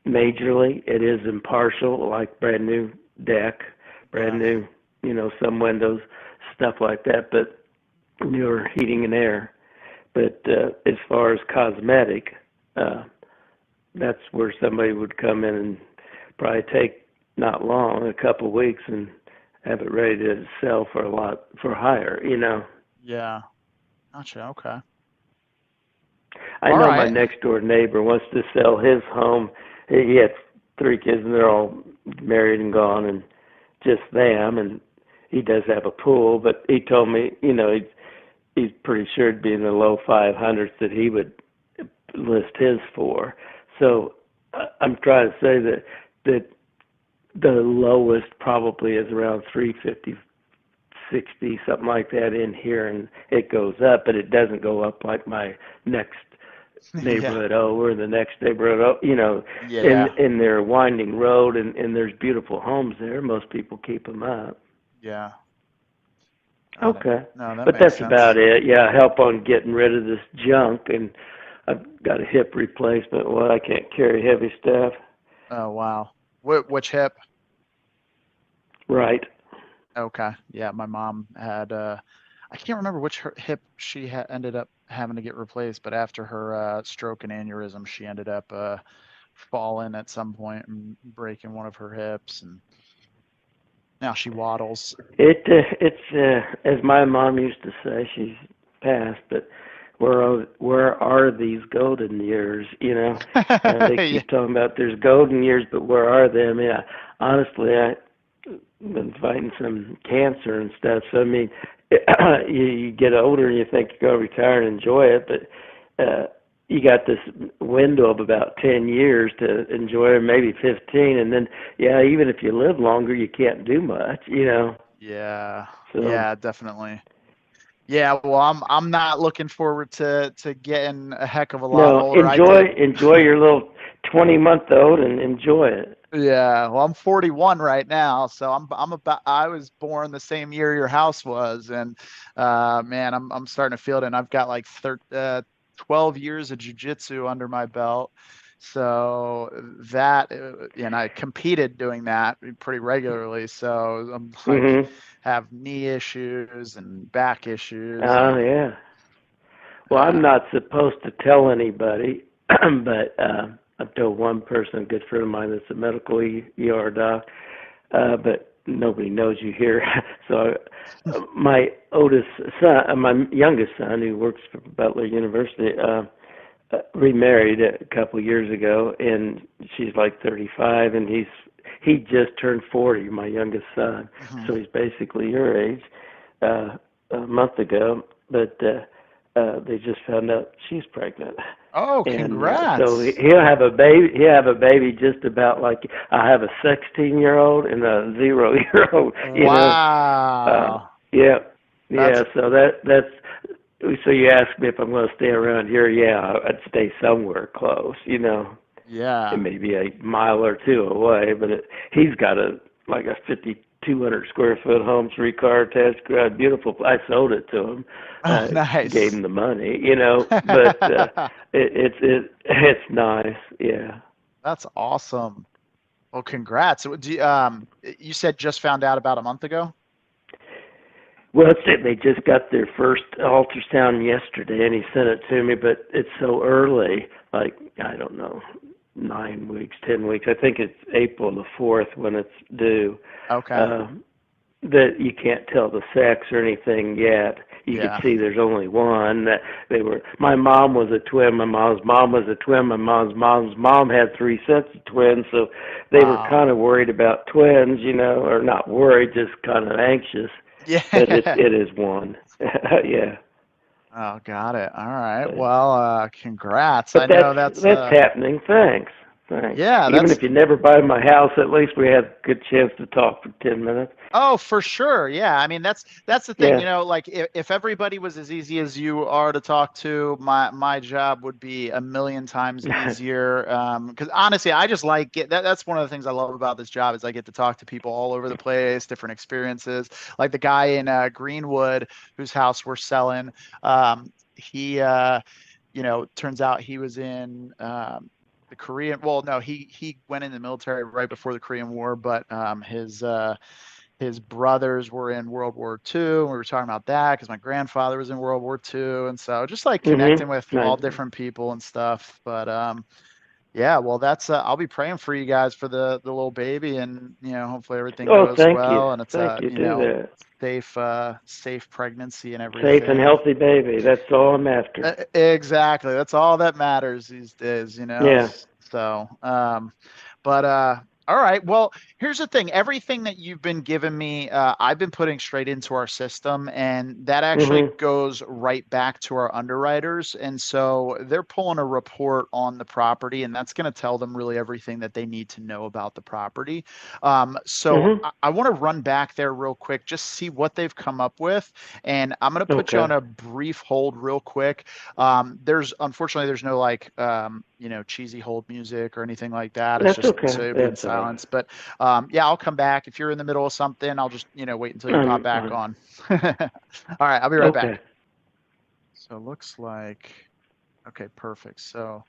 F: majorly. It is impartial, like brand new deck, brand new, some windows, stuff like that, but newer heating and air. But as far as cosmetic, that's where somebody would come in and probably take not long, a couple of weeks, and have it ready to sell for higher,
A: Yeah. Gotcha. Okay.
F: I
A: All
F: know
A: right.
F: my next door neighbor wants to sell his home. He has 3 kids and they're all married and gone, and just them. And he does have a pool, but he told me, he's pretty sure it'd be in the low 500s that he would list his for. So I'm trying to say that the lowest probably is around 350, 60, something like that in here, and it goes up, but it doesn't go up like my next neighborhood over, the next neighborhood over,
A: Yeah.
F: in their winding road, and there's beautiful homes there. Most people keep them up.
A: Yeah. Got it.
F: Okay.
A: No, that
F: But
A: makes
F: that's
A: sense.
F: about it. Yeah, help on getting rid of this junk, and I've got a hip replacement. Well, I can't carry heavy stuff.
A: Oh, wow. Which hip?
F: Right.
A: Okay. Yeah, my mom had I can't remember which hip she ended up having to get replaced, but after her stroke and aneurysm, she ended up falling at some point and breaking one of her hips, and now she waddles.
F: It's as my mom used to say. She's passed, but where are these golden years? You know, they
A: Yeah.
F: keep talking about there's golden years, but where are they? I mean, honestly, I've been fighting some cancer and stuff. So I mean, you get older and you think you're gonna retire and enjoy it, but you got this window of about 10 years to enjoy it, maybe 15, and then yeah, even if you live longer, you can't do much. You know.
A: Yeah.
F: So
A: Yeah, definitely. Yeah, well, I'm not looking forward to getting a heck of a lot
F: no,
A: older. I did.
F: enjoy your little 20-month-old and enjoy it.
A: Yeah, well, I'm 41 right now, so I was born the same year your house was, and man, I'm starting to feel it, and I've got like 12 years of jujitsu under my belt. So that, and I competed doing that pretty regularly. So I'm like,
F: Mhm.
A: have knee issues and back issues,
F: Oh
A: and
F: yeah. Well, I'm not supposed to tell anybody, but I've told one person, a good friend of mine, that's a medical ER doc, but nobody knows you here. So my oldest son, my youngest son, who works for Butler University, remarried a couple of years ago, and she's like 35, and he just turned 40, my youngest son.
A: Mhm.
F: So he's basically your age, a month ago, but they just found out she's pregnant.
A: Oh,
F: And so
A: congrats.
F: he'll have a baby. He'll have a baby just about like I have a 16-year-old and a 0-year-old. You know.
A: Wow.
F: Yeah.
A: That's
F: Yeah. So that's. So you ask me if I'm going to stay around here? Yeah, I'd stay somewhere close. You know, it
A: yeah.
F: may be a mile or two away, but he's got a 5,200 square foot home, 3-car attached garage, beautiful. I sold it to him.
A: Oh,
F: Gave
A: nice.
F: him the money, you know. But it's nice. Yeah.
A: That's awesome. Well, congrats. You said just found out about a month ago?
F: Well, they just got their first ultrasound yesterday, and he sent it to me. But it's so early, like I don't know, 9 weeks, 10 weeks. I think it's April the 4th when it's due.
A: Okay.
F: That you can't tell the sex or anything yet. You
A: Yeah.
F: can see there's only one. That my mom was a twin. My mom's mom was a twin. My mom's mom had 3 sets of twins, so they were
A: Wow.
F: kind of worried about twins, you know, or not worried, just kind of anxious.
A: Yeah.
F: But it is one. Yeah.
A: Oh, got it. All right.
F: But,
A: Well, congrats. I
F: but
A: know that's
F: happening. Thanks.
A: yeah,
F: Even
A: that's
F: if you never buy my house, at least we had a good chance to talk for 10 minutes.
A: Oh, for sure. Yeah. I mean, that's the thing,
F: Yeah.
A: you know, like if everybody was as easy as you are to talk to, my job would be a million times easier. Because honestly, I just like that's one of the things I love about this job is I get to talk to people all over the place, different experiences. Like the guy in Greenwood whose house we're selling, he turns out he was in the Korean. Well, no, he went in the military right before the Korean War, but his brothers were in World War II. And we were talking about that because my grandfather was in World War II, and so just like connecting with all
F: Nice.
A: different people and stuff. But yeah, well, that's I'll be praying for you guys for the little baby, and hopefully everything goes
F: Thank you.
A: well, and it's
F: Thank you. Do that.
A: safe pregnancy and everything.
F: Safe and healthy baby. That's all I'm after.
A: Exactly. That's all that matters these days,
F: Yeah.
A: So, but all right. Well, here's the thing. Everything that you've been giving me, I've been putting straight into our system, and that actually goes right back to our underwriters. And so they're pulling a report on the property, and that's going to tell them really everything that they need to know about the property. So I want to run back there real quick, just see what they've come up with. And I'm going to put you on a brief hold real quick. Unfortunately, there's no cheesy hold music or anything like that. It's
F: That's
A: just
F: okay.
A: so you'll be in
F: That's all
A: silence. But yeah, I'll come back. If you're in the middle of something, I'll just, wait until you pop back on. All right, I'll be right back. So it looks like, okay, perfect. So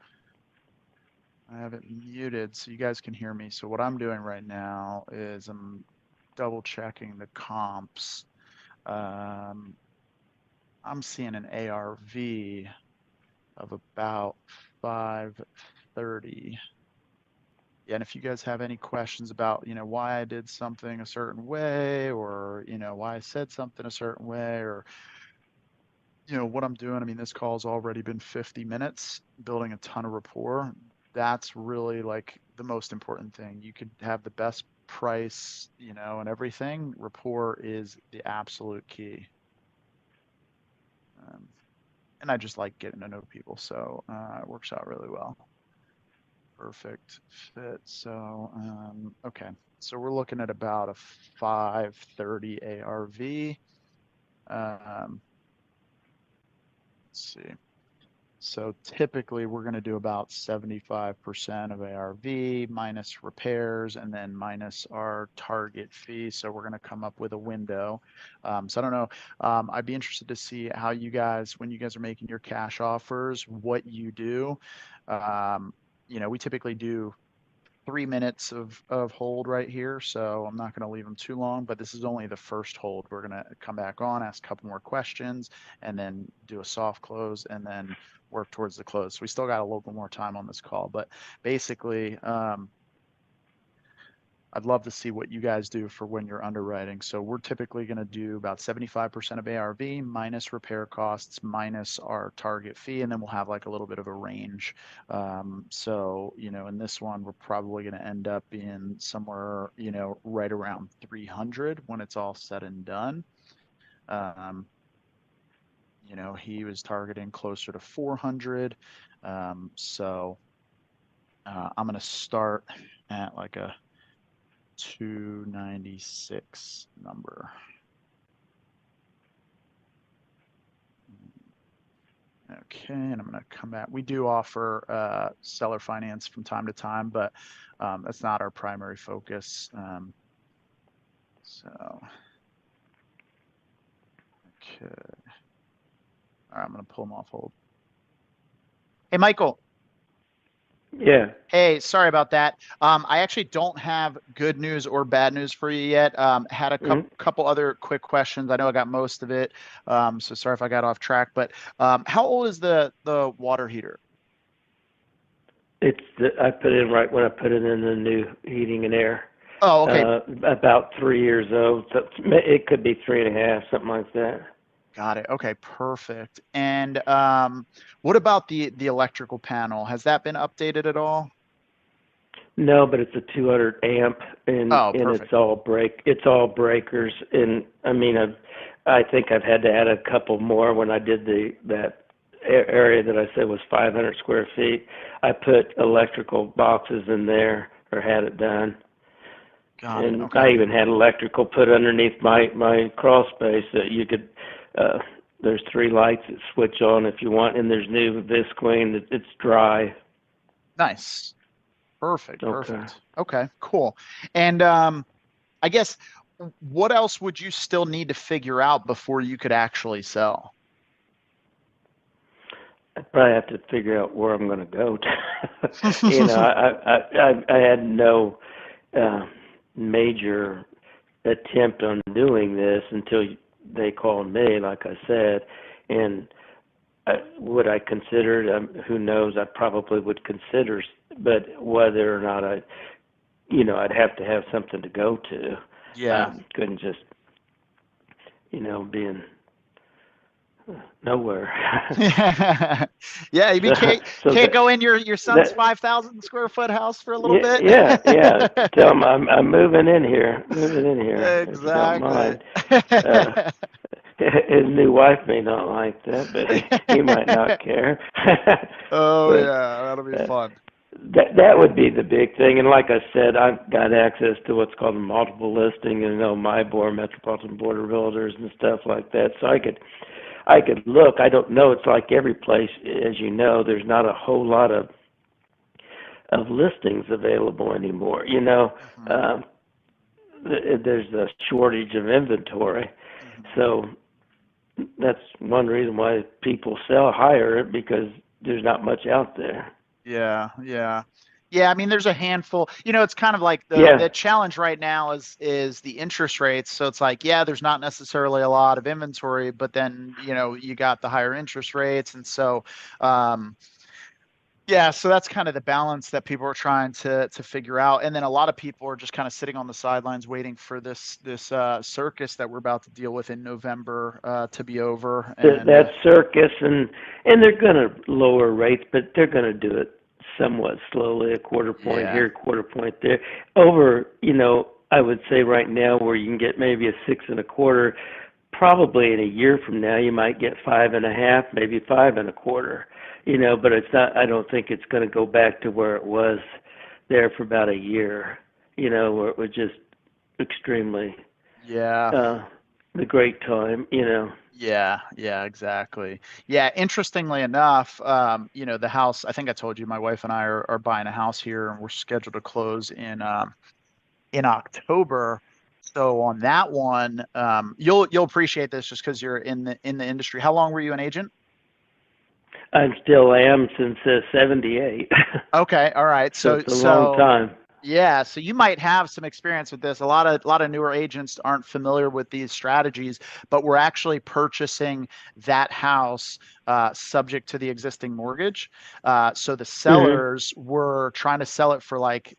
A: I have it muted so you guys can hear me. So what I'm doing right now is I'm double checking the comps. I'm seeing an ARV of about 530. Yeah, and if you guys have any questions about, why I did something a certain way, or, why I said something a certain way, or, what I'm doing, I mean, this call's already been 50 minutes, building a ton of rapport. That's really like the most important thing. You could have the best price, and everything. Rapport is the absolute key. And I just like getting to know people, so it works out really well. Perfect fit. So, okay. So we're looking at about a 530 ARV. Let's see. So typically we're going to do about 75% of ARV minus repairs and then minus our target fee. So we're going to come up with a window. So I don't know. I'd be interested to see how you guys, when you guys are making your cash offers, what you do. We typically do 3 minutes of hold right here. So I'm not going to leave them too long, but this is only the first hold. We're going to come back on, ask a couple more questions, and then do a soft close and then work towards the close. So we still got a little bit more time on this call, but basically, I'd love to see what you guys do for when you're underwriting. So we're typically going to do about 75% of ARV minus repair costs minus our target fee, and then we'll have like a little bit of a range. So, in this one, we're probably going to end up in somewhere, right around 300 when it's all said and done. He was targeting closer to 400. So I'm going to start at like a 296 number. Okay, and I'm going to come back. We do offer seller finance from time to time, but that's not our primary focus. So, okay. All right, I'm going to pull them off hold. Hey, Michael.
F: Yeah.
A: Hey, sorry about that. I actually don't have good news or bad news for you yet. Had a couple other quick questions. I know I got most of it. So sorry if I got off track, but how old is the water heater?
F: I put it in right when I put it in the new heating and air.
A: Oh, okay.
F: About 3 years old. So it could be 3.5, something like that.
A: Got it. Okay, perfect. And what about the electrical panel? Has that been updated at all?
F: No, but it's a 200 amp, and it's all breakers. And I mean, I think I've had to add a couple more when I did that area that I said was 500 square feet. I put electrical boxes in there, or had it done.
A: Got it. Okay.
F: I even had electrical put underneath my crawl space that you could. There's 3 lights that switch on if you want, and there's new Visqueen. It's dry.
A: Nice. Perfect. Okay, cool. And I guess what else would you still need to figure out before you could actually sell?
F: I probably have to figure out where I'm going to go to. I had no major attempt on doing this until they called me, like I said, and would I consider it? Who knows? I probably would consider, but whether or not I'd have to have something to go to.
A: Yeah.
F: Couldn't just, be in nowhere.
A: Yeah, you can't go in your son's 5,000 square foot house for a little bit.
F: Yeah. Tell him I'm moving in here.
A: Exactly.
F: His new wife may not like that, but he might not care.
A: Oh, but, yeah, that'll be fun.
F: That would be the big thing. And like I said, I've got access to what's called a multiple listing, and MyBoard, Metropolitan Board of Realtors, and stuff like that. So I could look. I don't know. It's like every place, as you know, there's not a whole lot of of listings available anymore. You know,
A: Mhm.
F: there's a shortage of inventory,
A: Mhm.
F: so that's one reason why people sell higher, because there's not much out there.
A: Yeah, yeah. Yeah, I mean there's a handful. You know, it's kind of like the
F: Yeah.
A: challenge right now is the interest rates. So it's like, yeah, there's not necessarily a lot of inventory, but then, you know, you got the higher interest rates. And so um yeah, so that's kind of the balance that people are trying to figure out. And then a lot of people are just kind of sitting on the sidelines waiting for this circus that we're about to deal with in November to be over. And
F: That circus, and they're going to lower rates, but they're going to do it somewhat slowly, a quarter point
A: yeah.
F: here, a quarter point there. Over, you know, I would say right now where you can get maybe a 6.25, probably in a year from now you might get 5.5, maybe 5.25. You know, but it's not. I don't think it's going to go back to where it was there for about a year. You know, where it was just extremely
A: Yeah.
F: uh, the great time. You know.
A: Yeah, yeah, exactly. Yeah, interestingly enough, you know, the house, I think I told you my wife and I are buying a house here and we're scheduled to close in October. So on that one, you'll appreciate this just because you're in the industry. How long were you an agent?
F: I still am since '78.
A: Okay, all right.
F: So
A: So
F: it's a long
A: so
F: time.
A: yeah, so you might have some experience with this. A lot of newer agents aren't familiar with these strategies, but we're actually purchasing that house subject to the existing mortgage. So the
F: Mhm.
A: sellers were trying to sell it for like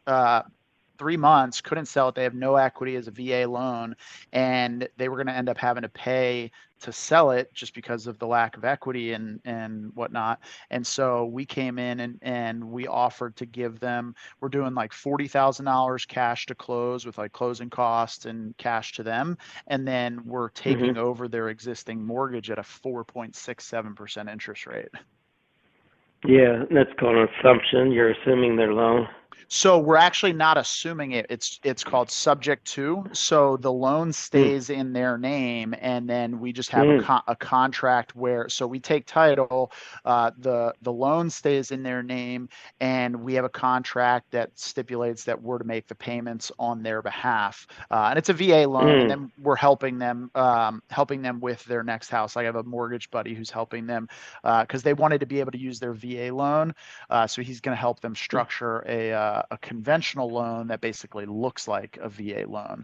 A: 3 months, couldn't sell it. They have no equity as a VA loan, and they were going to end up having to pay to sell it just because of the lack of equity and whatnot. And so we came in and we offered to give them. We're doing like $40,000 cash to close with like closing costs and cash to them, and then we're taking
F: Mhm.
A: over their existing mortgage at a 4.67% interest rate.
F: Yeah, that's called an assumption. You're assuming their loan.
A: So we're actually not assuming it. It's called subject to. So the loan
F: Mm.
A: stays in their name, and then we just have
F: Mm.
A: a contract where so we take title, the loan stays in their name, and we have a contract that stipulates that we're to make the payments on their behalf. And it's a VA loan, and
F: Mm.
A: then we're helping them with their next house. I have a mortgage buddy who's helping them because they wanted to be able to use their VA loan. So he's going to help them structure a conventional loan that basically looks like a VA loan.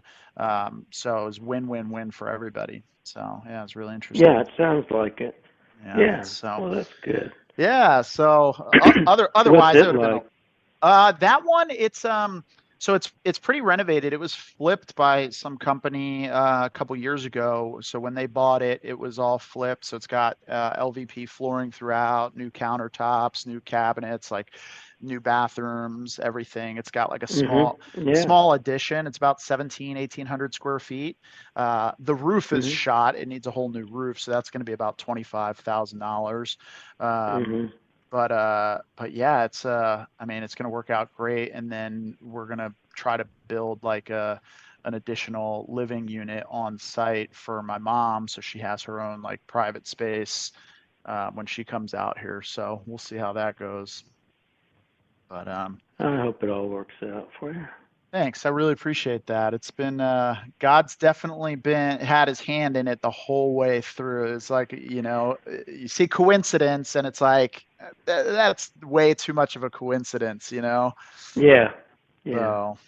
A: So it's win-win-win for everybody. So yeah, it's really
F: Yeah,
A: interesting.
F: it sounds like it.
A: Yeah.
F: Yeah.
A: So
F: Well, that's good.
A: yeah. So
F: What's
A: otherwise it
F: it
A: would have been
F: like?
A: that one. It's pretty renovated. It was flipped by some company a couple years ago. So when they bought it, it was all flipped. So it's got LVP flooring throughout, new countertops, new cabinets, like new bathrooms, everything. It's got like a
F: Mhm. Yeah.
A: small addition. It's about 1,800 square feet. The roof is
F: Mhm.
A: shot. It needs a whole new roof, so that's going to be about $25,000. Um,
F: Mhm.
A: but yeah, I mean, it's going to work out great. And then we're going to try to build like an additional living unit on site for my mom, so she has her own like private space when she comes out here. So we'll see how that goes. But
F: I hope it all works out for you.
A: thanks. I really appreciate that. It's been God's definitely been had his hand in it the whole way through. It's like, you know, you see coincidence and it's like that's way too much of a coincidence, you know.
F: Yeah. Yeah.
A: So,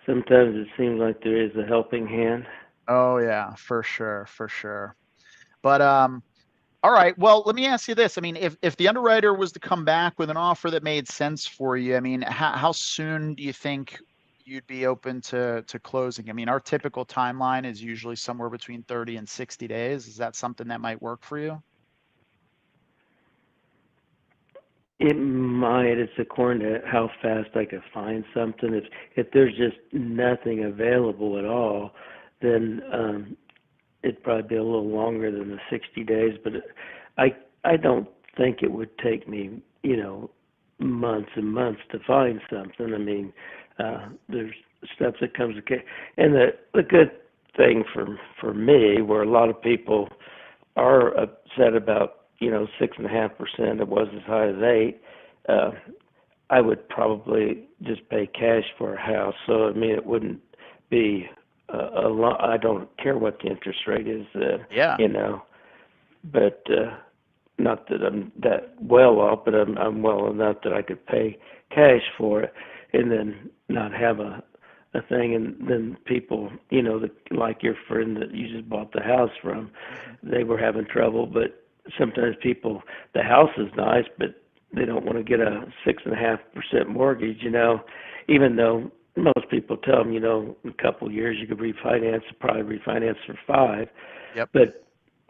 F: Sometimes it seems like there is a helping hand.
A: oh yeah, for sure, for sure. But all right. Well, let me ask you this. I mean, if the underwriter was to come back with an offer that made sense for you, I mean, how soon do you think you'd be open to closing? I mean, our typical timeline is usually somewhere between 30 and 60 days. Is that something that might work for you?
F: It might. It's according to how fast I can find something. If there's just nothing available at all, then it'd probably be a little longer than the 60 days. But I don't think it would take me, you know, months and months to find something. I mean, there's steps that comes to, and the good thing for me, where a lot of people are upset about, you know, 6.5%. It was as high as 8. Uh, I would probably just pay cash for a house. So I mean, it wouldn't be a lot. I don't care what the interest rate is,
A: Yeah.
F: you know. But not that I'm that well off, but I'm well enough that I could pay cash for it, and then not have a thing. And then people, you know, like your friend that you just bought the house from, they were having trouble. But sometimes people, the house is nice, but they don't want to get a 6.5% mortgage, you know, even though most people tell them, you know, in a couple of years you could refinance, probably refinance for 5.
A: Yep.
F: But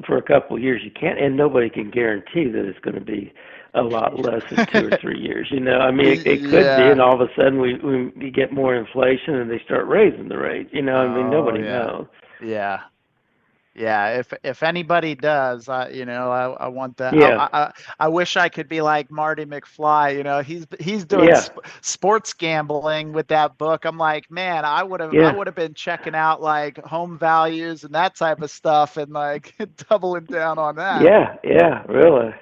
F: for a couple of years you can't, and nobody can guarantee that it's going to be a lot less in 2 or 3 years. You know, I mean, it could be, and all of a sudden we get more inflation and they start raising the rate. You know, I mean, nobody knows.
A: Yeah. Yeah, if anybody does, I want that.
F: Yeah.
A: I wish I could be like Marty McFly. You know, he's doing sports gambling with that book. I'm like, man, I would have been checking out like home values and that type of stuff and like doubling down on that.
F: Yeah, really.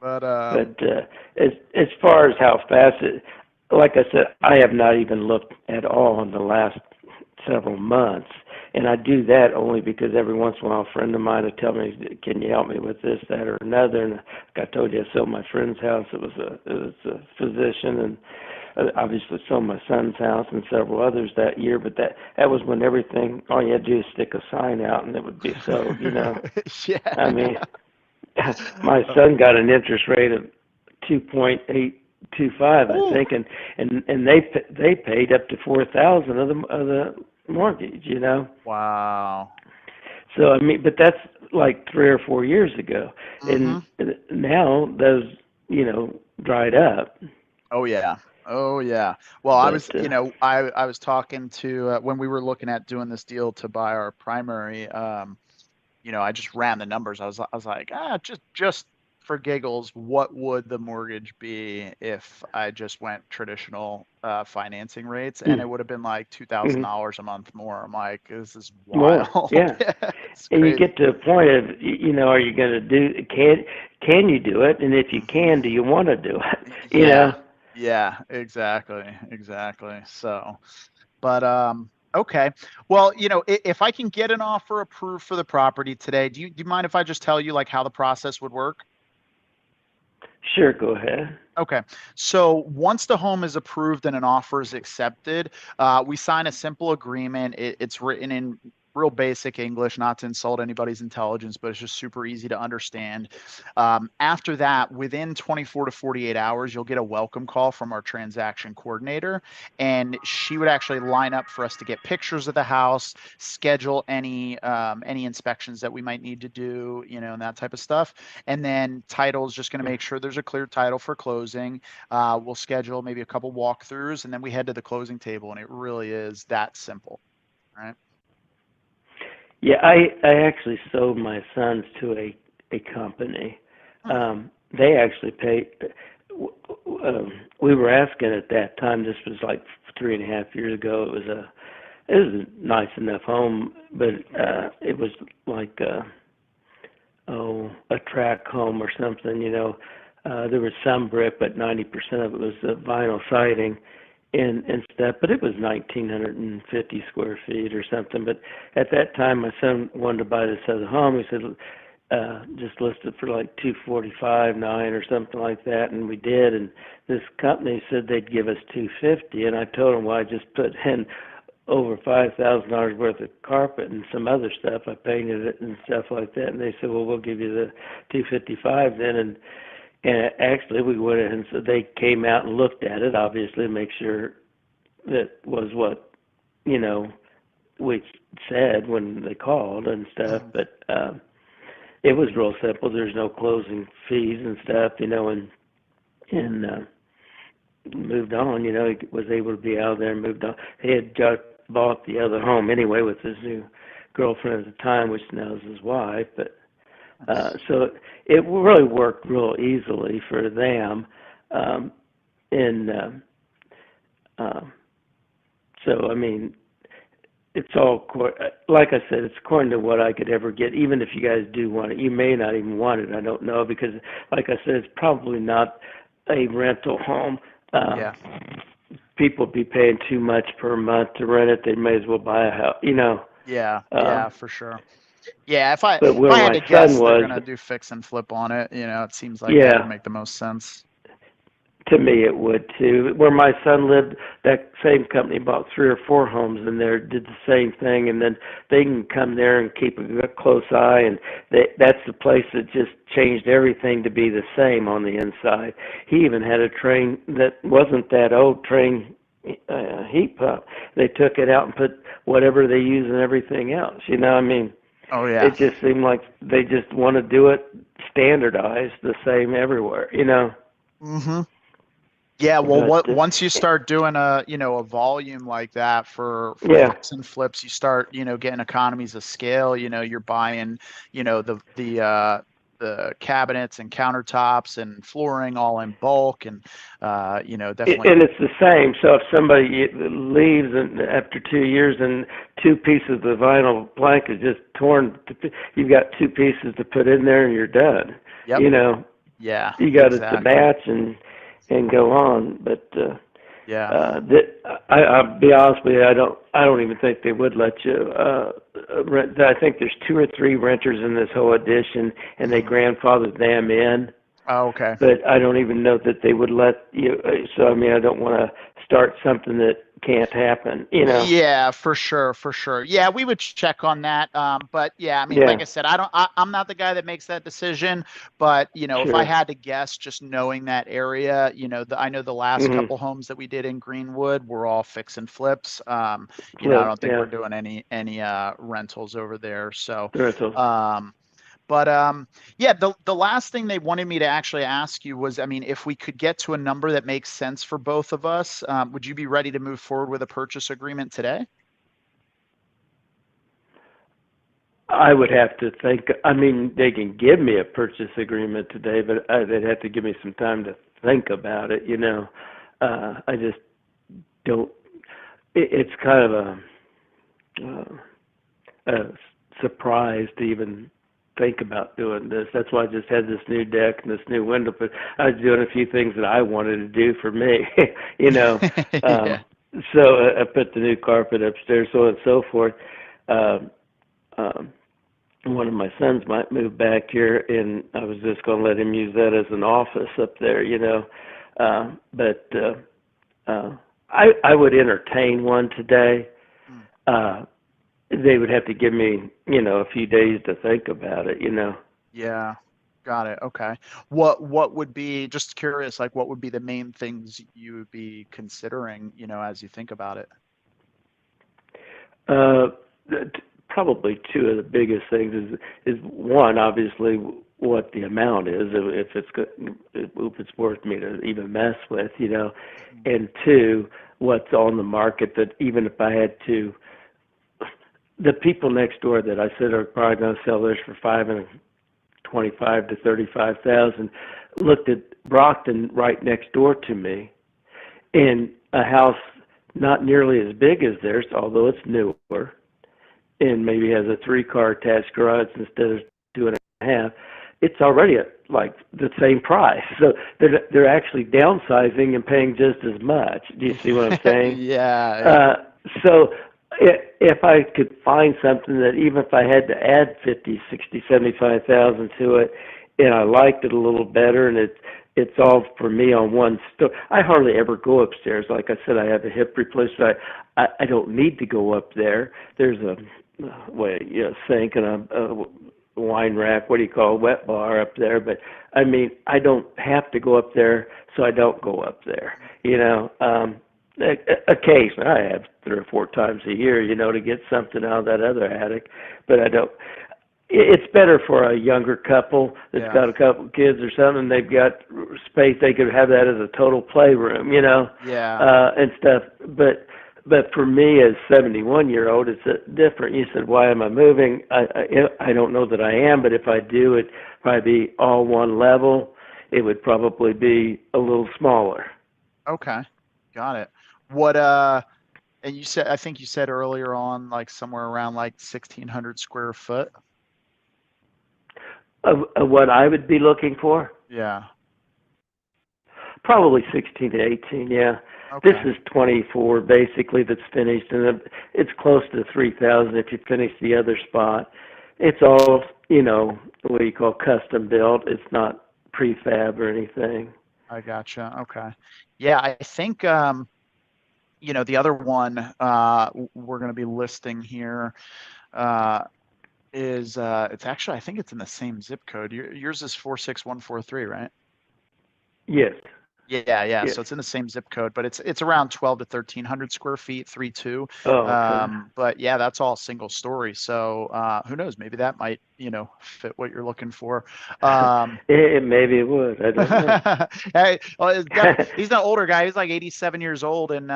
A: But
F: as far as how fast it, like I said, I have not even looked at all in the last several months. And I do that only because every once in a while a friend of mine would tell me, can you help me with this, that, or another? And like I told you, I sold my friend's house. It was a physician, and obviously sold my son's house and several others that year. But that was when everything, all you had to do is stick a sign out and it would be sold, you know.
A: Yeah.
F: I mean, my son got an interest rate of 2.825, I think, and they paid up to $4,000 of the mortgage, you know.
A: Wow.
F: So I mean, but that's like 3 or 4 years ago, and now those, you know, dried up.
A: Oh yeah. Well, but, I was, I was talking to when we were looking at doing this deal to buy our primary. I just ran the numbers. I was like, just for giggles, what would the mortgage be if I just went traditional financing rates? And it would have been like $2,000 a month more. I'm like, this is wild.
F: More, yeah. And you get to a point of, you know, are you going to do? Can you do it? And if you can, do you want to do it? You know?
A: Yeah, exactly. So, but okay. Well, if I can get an offer approved for the property today, do you mind if I just tell you like how the process would work?
F: Sure, go ahead.
A: Okay. So once the home is approved and an offer is accepted, we sign a simple agreement. It's written in real basic English, not to insult anybody's intelligence, but it's just super easy to understand. After that, within 24 to 48 hours, you'll get a welcome call from our transaction coordinator, and she would actually line up for us to get pictures of the house, schedule any inspections that we might need to do, and that type of stuff. And then title is just going to make sure there's a clear title for closing. We'll schedule maybe a couple walkthroughs, and then we head to the closing table, and it really is that simple. All right.
F: Yeah, I actually sold my sons to a company. They actually paid. We were asking at that time. This was like 3.5 years ago. It was a nice enough home, but it was like a track home or something. You know, there was some brick, but 90% of it was vinyl siding. And stuff, but it was 1,950 square feet or something. But at that time, my son wanted to buy this other home. He said, just list it for like $245,900 or something like that, and we did. And this company said they'd give us $250,000, and I told them, well, I just put in over $5,000 worth of carpet and some other stuff. I painted it and stuff like that, and they said, well, we'll give you the $255,000 then. And actually, we went in, and so they came out and looked at it, obviously, to make sure that was what, we said when they called and stuff. But it was real simple. There's no closing fees and stuff, and moved on. He was able to be out there and moved on. He had just bought the other home anyway with his new girlfriend at the time, which now is his wife, but so it really worked real easily for them. So, I mean, it's all, like I said, it's according to what I could ever get, even if you guys do want it. You may not even want it, I don't know, because, like I said, it's probably not a rental home.
A: Yeah.
F: People be paying too much per month to rent it. They may as well buy a house, you know.
A: Yeah. Yeah, for sure. Yeah, if
F: But where
A: I had
F: my
A: to
F: son
A: guess, they're
F: was,
A: gonna do fix and flip on it. It seems like that would
F: yeah,
A: make the most sense.
F: to me it would too. Where my son lived, that same company bought 3 or 4 homes in there, did the same thing, and then they can come there and keep a close eye, and that's the place that just changed everything to be the same on the inside. He even had a train that wasn't that old train heat pump. They took it out and put whatever they use and everything else. I mean,
A: Oh yeah.
F: it just seemed like they just want to do it standardized the same everywhere.
A: Mm-hmm. Yeah, well,
F: But
A: once you start doing a volume like that for
F: yeah,
A: fix and flips, you start, getting economies of scale. You're buying, the cabinets and countertops and flooring all in bulk, and definitely.
F: and it's the same. So if somebody leaves and after 2 years and 2 pieces of the vinyl plank is just torn, you've got 2 pieces to put in there and you're done.
A: Yep.
F: You know,
A: Yeah.
F: you got it to
A: Exactly.
F: match and go on. But
A: Yeah.
F: I'll be honest with you, I don't even think they would let you rent. I think there's 2 or 3 renters in this whole edition, and they grandfathered them in.
A: Oh, okay.
F: But I don't even know that they would let you. So I mean, I don't want to start something that can't happen.
A: Yeah, for sure, for sure. Yeah, we would check on that. But yeah, I mean, like
F: Yeah,
A: I said, I'm not the guy that makes that decision. But if I
F: sure.
A: had to guess, just knowing that area, I know the last
F: Mhm.
A: couple homes that we did in Greenwood were all fix and flips. I
F: Flip.
A: don't think we're
F: Yeah.
A: doing any rentals over there. So,
F: Rentals.
A: um, but yeah, the last thing they wanted me to actually ask you was, I mean, if we could get to a number that makes sense for both of us, would you be ready to move forward with a purchase agreement today?
F: I would have to think. I mean, they can give me a purchase agreement today, but they'd have to give me some time to think about it. I just don't. It's kind of a surprise to even think about doing this. That's why I just had this new deck and this new window. But I was doing a few things that I wanted to do for me. you know.
A: Yeah.
F: Um, so I put the new carpet upstairs, so on and so forth. Um, um, One of my sons might move back here, and I was just going to let him use that as an office up there. But I would entertain one today.
A: Hmm.
F: They would have to give me, a few days to think about it.
A: Yeah. Got it. Okay. What would be, just curious, like what would be the main things you would be considering, as you think about it?
F: Uh, Probably 2 of the biggest things is one, obviously, what the amount is, if it's worth me to even mess with, and 2, what's on the market that even if I had to, the people next door that I said are probably going to sell theirs for 25 to 35,000, looked at Brockton right next door to me, in a house not nearly as big as theirs, although it's newer, and maybe has a 3-car attached garage instead of 2.5. It's already at like the same price, so they're actually downsizing and paying just as much. Do you see what I'm saying?
A: Yeah.
F: So if I could find something that even if I had to add 50, 60, 75,000 to it, and I liked it a little better, and it's all for me on one store. I hardly ever go upstairs. Like I said, I have a hip replacement. I don't need to go up there. There's a sink and a wine rack. What do you call a wet bar up there? But I mean, I don't have to go up there, so I don't go up there. Occasionally, I have 3 or 4 times a year, to get something out of that other attic, but I don't. It's better for a younger couple that's
A: Yeah.
F: got a couple of kids or something. They've got space. They could have that as a total playroom,
A: Yeah.
F: and stuff. But for me, as 71-year-old, it's different. You said, why am I moving? I don't know that I am, but if I do, it'd probably be all one level. It would probably be a little smaller.
A: Okay. Got it. And I think you said earlier on, like somewhere around like 1,600 square foot.
F: Of what I would be looking for?
A: Yeah.
F: Probably 16 to 18, yeah.
A: Okay.
F: This is 24 basically that's finished, and it's close to 3,000 if you finish the other spot. It's all, what you call custom built. It's not prefab or anything.
A: I gotcha. Okay. Yeah, I think the other one we're going to be listing here is it's actually, I think it's in the same zip code. Yours is 46143, right?
F: Yes.
A: Yeah.
F: Yes.
A: So it's in the same zip code, but it's around 12 to 1300 square feet, 3.2.
F: Oh, okay.
A: But yeah, that's all single story. So who knows? Maybe that might, fit what you're looking for.
F: Maybe it would. I don't know.
A: Hey, well, he's an older guy. He's like 87 years old, and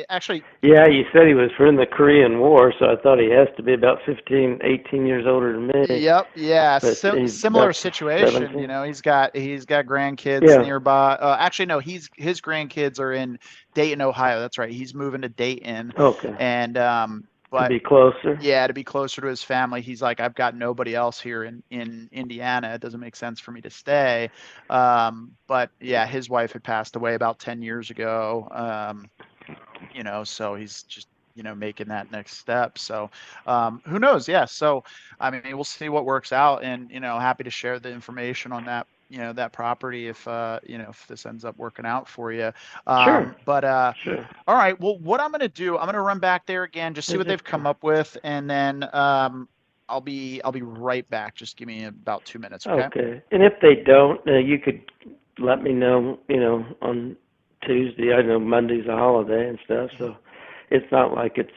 A: actually.
F: Yeah, you said he was from the Korean War, so I thought he has to be about 15, 18 years older than me.
A: Yep. Yeah.
F: But he's
A: Similar
F: about
A: situation.
F: 17.
A: He's got grandkids
F: Yeah.
A: nearby. Actually, no. His grandkids are in Dayton, Ohio. That's right. He's moving to Dayton,
F: Okay.
A: and
F: To
A: but
F: be closer.
A: yeah, to be closer to his family. He's like, I've got nobody else here in Indiana. It doesn't make sense for me to stay. But yeah, his wife had passed away about 10 years ago. So he's just, making that next step. So who knows? Yeah. So, I mean, we'll see what works out, and, happy to share the information on that, that property if this ends up working out for you.
F: Sure.
A: But
F: Sure.
A: all right. Well, what I'm going to do, I'm going to run back there again, just see what they've come up with, and then I'll be right back. Just give me about 2 minutes. Okay.
F: Okay. And if they don't, you could let me know, on Tuesday. I know Monday's a holiday and stuff, so it's not like it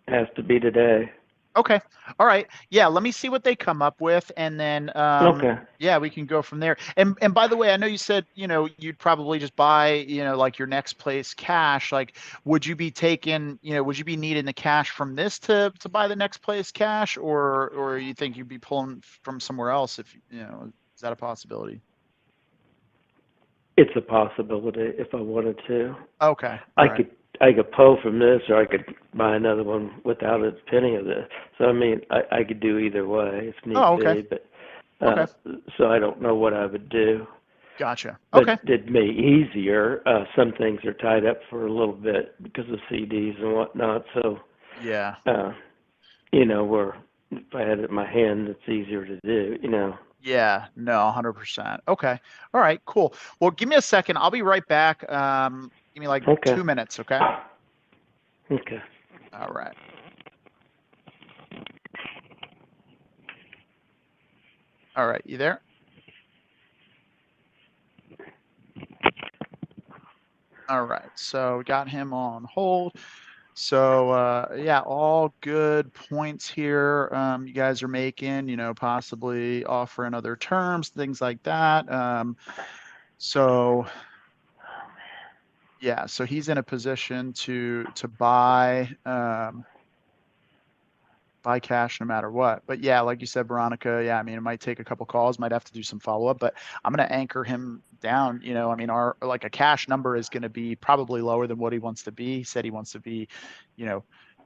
F: has to be today.
A: Okay. All right. Yeah. Let me see what they come up with, and then
F: Okay.
A: yeah, we can go from there. And by the way, I know you said you'd probably just buy like your next place cash. Like, would you be needing the cash from this to buy the next place cash, or you think you'd be pulling from somewhere else? If is that a possibility?
F: It's a possibility if I wanted to.
A: Okay.
F: I could pull from this, or I could buy another one without a penny of this. So I mean, I could do either way if need
A: okay.
F: be. But
A: Okay.
F: so I don't know what I would do.
A: Gotcha.
F: But
A: Okay.
F: it made easier. Some things are tied up for a little bit because of CDs and whatnot. So
A: Yeah.
F: where if I had it in my hand, it's easier to do.
A: Yeah, no, 100%. Okay. All right, cool. Well, give me a second. I'll be right back. Give me like
F: Okay.
A: 2 minutes, okay?
F: Okay.
A: All right. All right, you there? All right, so we got him on hold. So yeah, all good points here. You guys are making, possibly offering other terms, things like that. So yeah, so he's in a position to buy cash no matter what. But yeah, like you said, Veronica, yeah, I mean, it might take a couple calls, might have to do some follow-up, but I'm going to anchor him down. I mean, a cash number is going to be probably lower than what he wants to be. He said he wants to be,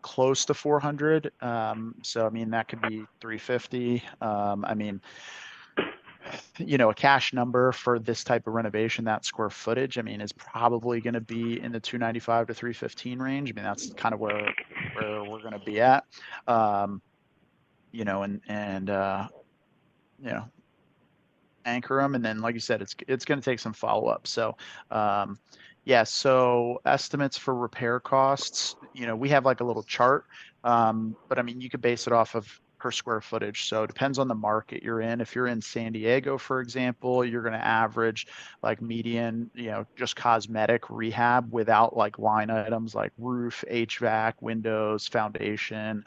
A: close to 400. So, I mean, that could be 350. I mean, a cash number for this type of renovation, that square footage, I mean, is probably going to be in the 295 to 315 range. I mean, that's kind of where we're going to be at. Anchor them, and then, like you said, it's going to take some follow up. So, yeah. So estimates for repair costs, we have like a little chart, but I mean, you could base it off of per square footage. So it depends on the market you're in. If you're in San Diego, for example, you're going to average like median, just cosmetic rehab without like line items like roof, HVAC, windows, foundation,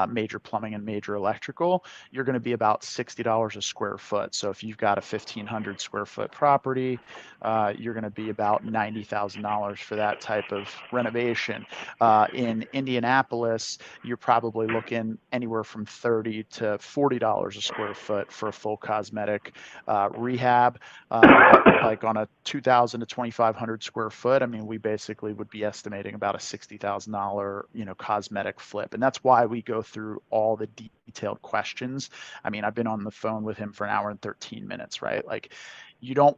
A: major plumbing and major electrical. You're going to be about $60 a square foot. So if you've got a 1,500 square foot property, you're going to be about $90,000 for that type of renovation. In Indianapolis, you're probably looking anywhere from $30 to $40 a square foot for a full cosmetic rehab. Like on a 2,000 to 2,500 square foot, I mean, we basically would be estimating about a $60,000, cosmetic flip. And that's why we go through all the detailed questions. I mean, I've been on the phone with him for an hour and 13 minutes, right? Like, you don't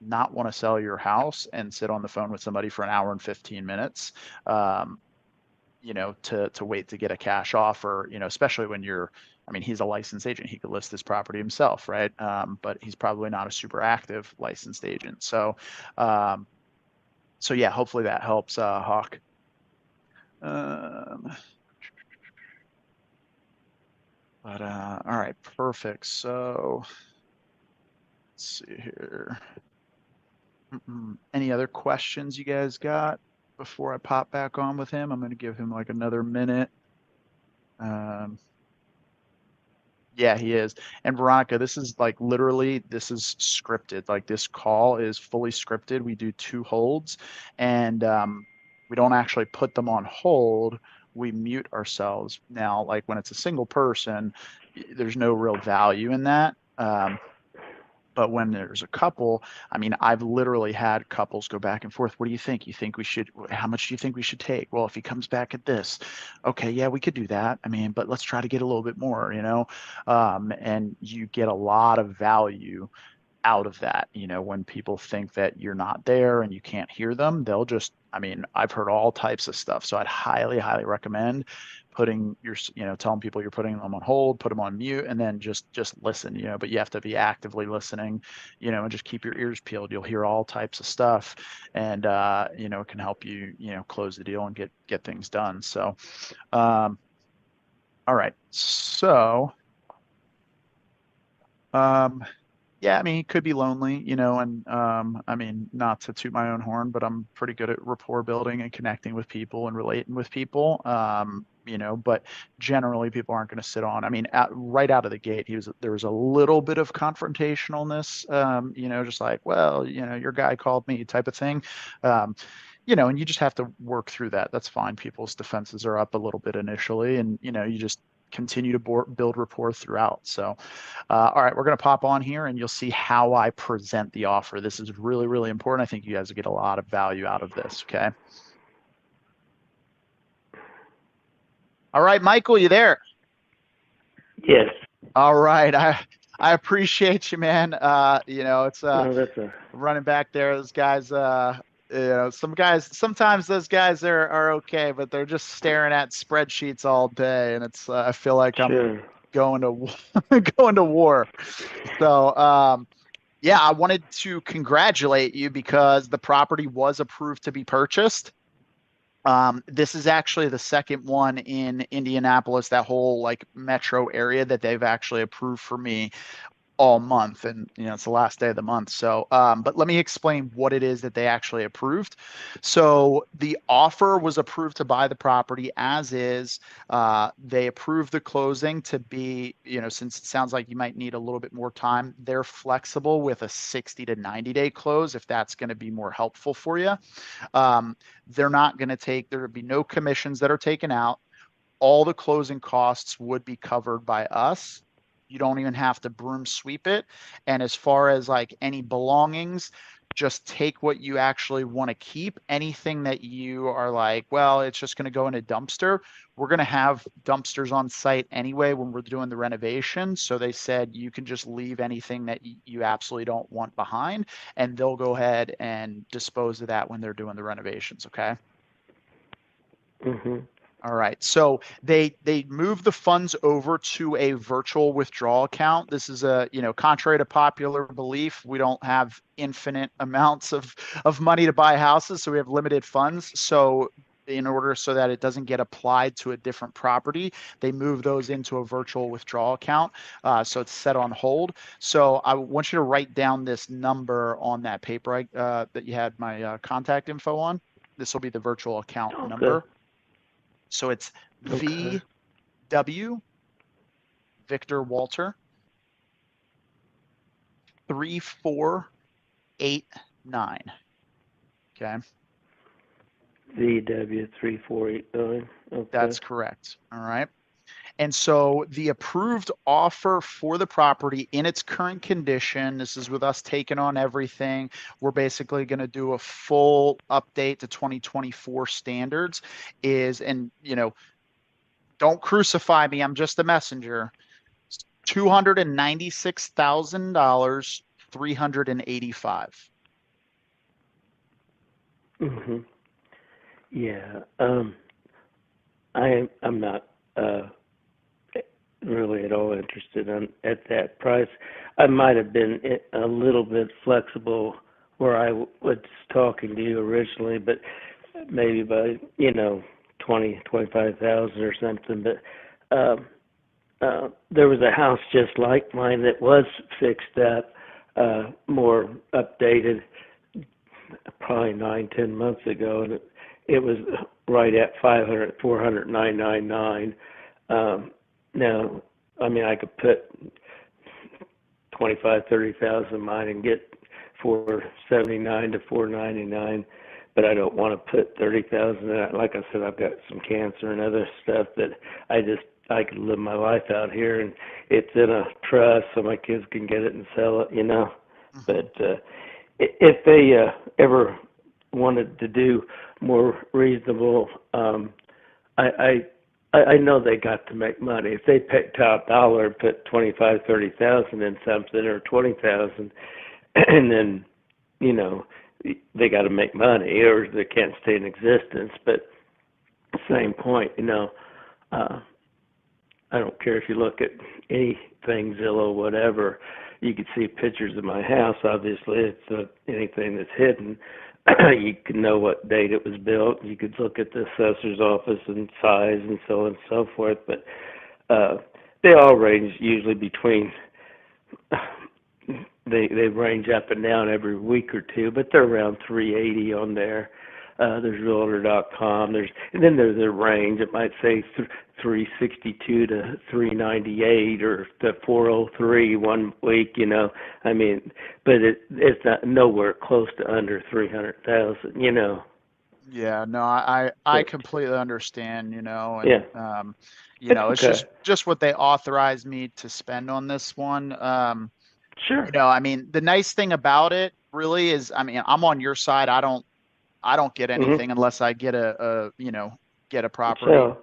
A: not want to sell your house and sit on the phone with somebody for an hour and 15 minutes, you know, to wait to get a cash offer, you know, especially when you're, I mean, he's a licensed agent. He could list this property himself, right? But he's probably not a super active licensed agent. So, so yeah, hopefully that helps, Hawk. But all right, perfect. So let's see here. Any other questions you guys got before I pop back on with him? I'm going to give him like another minute. Yeah, he is. And Veronica, this is like literally, this is scripted. Like this call is fully scripted. We do 2 holds, and we don't actually put them on hold. We mute ourselves. Now, like when it's a single person, there's no real value in that. But when there's a couple, I mean, I've literally had couples go back and forth. What do you think? You think we should, how much do you think we should take? Well, if he comes back at this, okay, yeah, we could do that. I mean, but let's try to get a little bit more, you know? And you get a lot of value out of that. You know, when people think that you're not there and you can't hear them, they'll just, I mean, I've heard all types of stuff. So I'd highly, highly recommend putting your, you know, telling people you're putting them on hold, put them on mute, and then just listen, you know, but you have to be actively listening, you know, and just keep your ears peeled. You'll hear all types of stuff, and you know, it can help you, you know, close the deal and get things done. So all right. So yeah, I mean, he could be lonely, you know, and I mean, not to toot my own horn, but I'm pretty good at rapport building and connecting with people and relating with people. You know, but generally people aren't going to sit on. I mean, right out of the gate, there was a little bit of confrontationalness, you know, just like, well, you know, your guy called me type of thing. You know, and you just have to work through that. That's fine. People's defenses are up a little bit initially, and, you know, you just continue to build rapport throughout. So, all right, we're going to pop on here and you'll see how I present the offer. This is really, really important. I think you guys will get a lot of value out of this. Okay. All right, Michael, you there?
F: Yes.
A: All right. I appreciate you, man. You know, it's
F: that's
A: running back there. Those guys, you know, sometimes those guys are okay, but they're just staring at spreadsheets all day. And it's, I feel like
F: sure.
A: I'm going to war. So, yeah, I wanted to congratulate you because the property was approved to be purchased. This is actually the second one in Indianapolis, that whole like metro area, that they've actually approved for me all month, and you know, it's the last day of the month. So but let me explain what it is that they actually approved. So the offer was approved to buy the property as is. They approved the closing to be, you know, since it sounds like you might need a little bit more time, they're flexible with a 60 to 90-day close if that's going to be more helpful for you. They're not going to take, there would be no commissions that are taken out. All the closing costs would be covered by us. You don't even have to broom sweep it. And as far as like any belongings, just take what you actually want to keep. Anything that you are like, well, it's just going to go in a dumpster. We're going to have dumpsters on site anyway when we're doing the renovation. So they said you can just leave anything that you absolutely don't want behind, and they'll go ahead and dispose of that when they're doing the renovations. Okay.
F: Mm-hmm.
A: All right. So they moved the funds over to a virtual withdrawal account. This is a, you know, contrary to popular belief, we don't have infinite amounts of money to buy houses. So we have limited funds. So in order so that it doesn't get applied to a different property, they move those into a virtual withdrawal account. So it's set on hold. So I want you to write down this number on that paper that you had my contact info on. This will be the virtual account number. So it's VW Victor Walter 3489. Okay.
F: VW 3489. Okay.
A: That's correct. All right. And so the approved offer for the property in its current condition, this is with us taking on everything. We're basically going to do a full update to 2024 standards is, and you know, don't crucify me, I'm just a messenger. $296,000, 385.
F: hmm Yeah. I'm not really at all interested at that price. I might have been a little bit flexible where I was talking to you originally, but maybe by 25,000 or something. But there was a house just like mine that was fixed up, more updated, probably 9-10 months ago, and it was right at 400,999. Now, I mean, I could put 25-30,000 in mine and get 479 to 499, but I don't want to put 30,000 in it. Like I said, I've got some cancer and other stuff that I could live my life out here, and it's in a trust so my kids can get it and sell it. But if they ever wanted to do more reasonable, I know they got to make money. If they pick top dollar and put 25-30,000 in something, or 20,000, and then they got to make money or they can't stay in existence. But same point, I don't care if you look at anything, Zillow, whatever. You could see pictures of my house. Obviously, it's anything that's hidden. You can know what date it was built. You could look at the assessor's office and size and so on and so forth. But they all range usually between. They range up and down every week or two, but they're around 380 on there. There's Realtor.com. And then there's a range. It might say 362 to 398 or to 403 one week. I mean, but it's not nowhere close to under 300,000.
A: Yeah, no, I completely understand, and
F: Yeah.
A: it's just what they authorized me to spend on this one.
F: Sure.
A: I mean, the nice thing about it really is, I mean, I'm on your side. I don't get anything unless I get get a property.
F: So,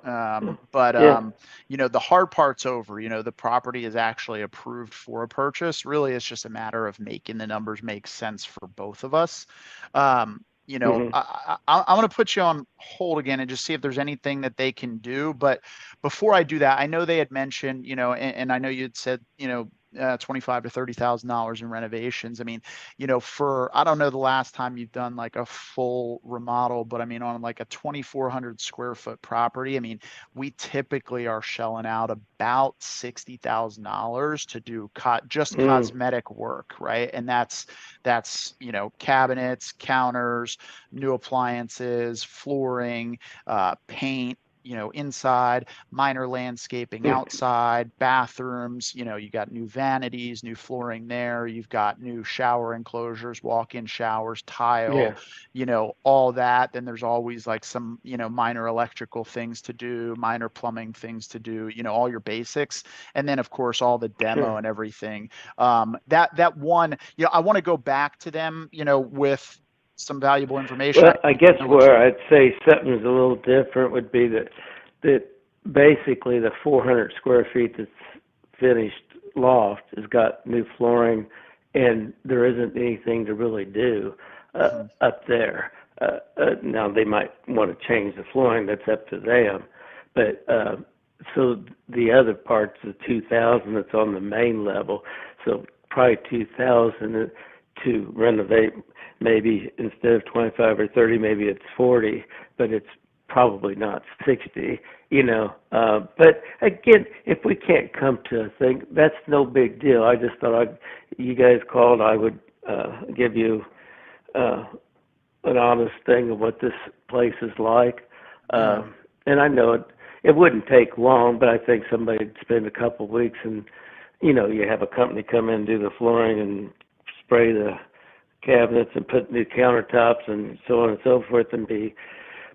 A: But
F: yeah.
A: the hard part's over. The property is actually approved for a purchase. Really, it's just a matter of making the numbers make sense for both of us. I'm going to put you on hold again and just see if there's anything that they can do. But before I do that, I know they had mentioned, and I know you had said, $25,000 to $30,000 in renovations. I mean, I don't know the last time you've done like a full remodel, but I mean, on like a 2,400 square foot property, I mean, we typically are shelling out about $60,000 to do just cosmetic work, right? And that's cabinets, counters, new appliances, flooring, paint, inside, minor landscaping outside, bathrooms, you got new vanities, new flooring there. You've got new shower enclosures, walk-in showers, tile, all that. Then there's always like some, minor electrical things to do, minor plumbing things to do, all your basics. And then of course, all the demo and everything. That one, I want to go back to them, with some valuable information.
F: Well, I guess where I'd say something's a little different would be that basically the 400 square feet that's finished loft has got new flooring, and there isn't anything to really do up there. Now they might want to change the flooring. That's up to them. But so the other part's the 2,000 that's on the main level. So probably 2,000 to renovate. Maybe instead of 25 or 30, maybe it's 40, but it's probably not 60, But again, if we can't come to a thing, that's no big deal. I just thought you guys called, I would give you an honest thing of what this place is like. And I know it wouldn't take long, but I think somebody would spend a couple of weeks and, you have a company come in and do the flooring and spray the cabinets and put new countertops and so on and so forth, and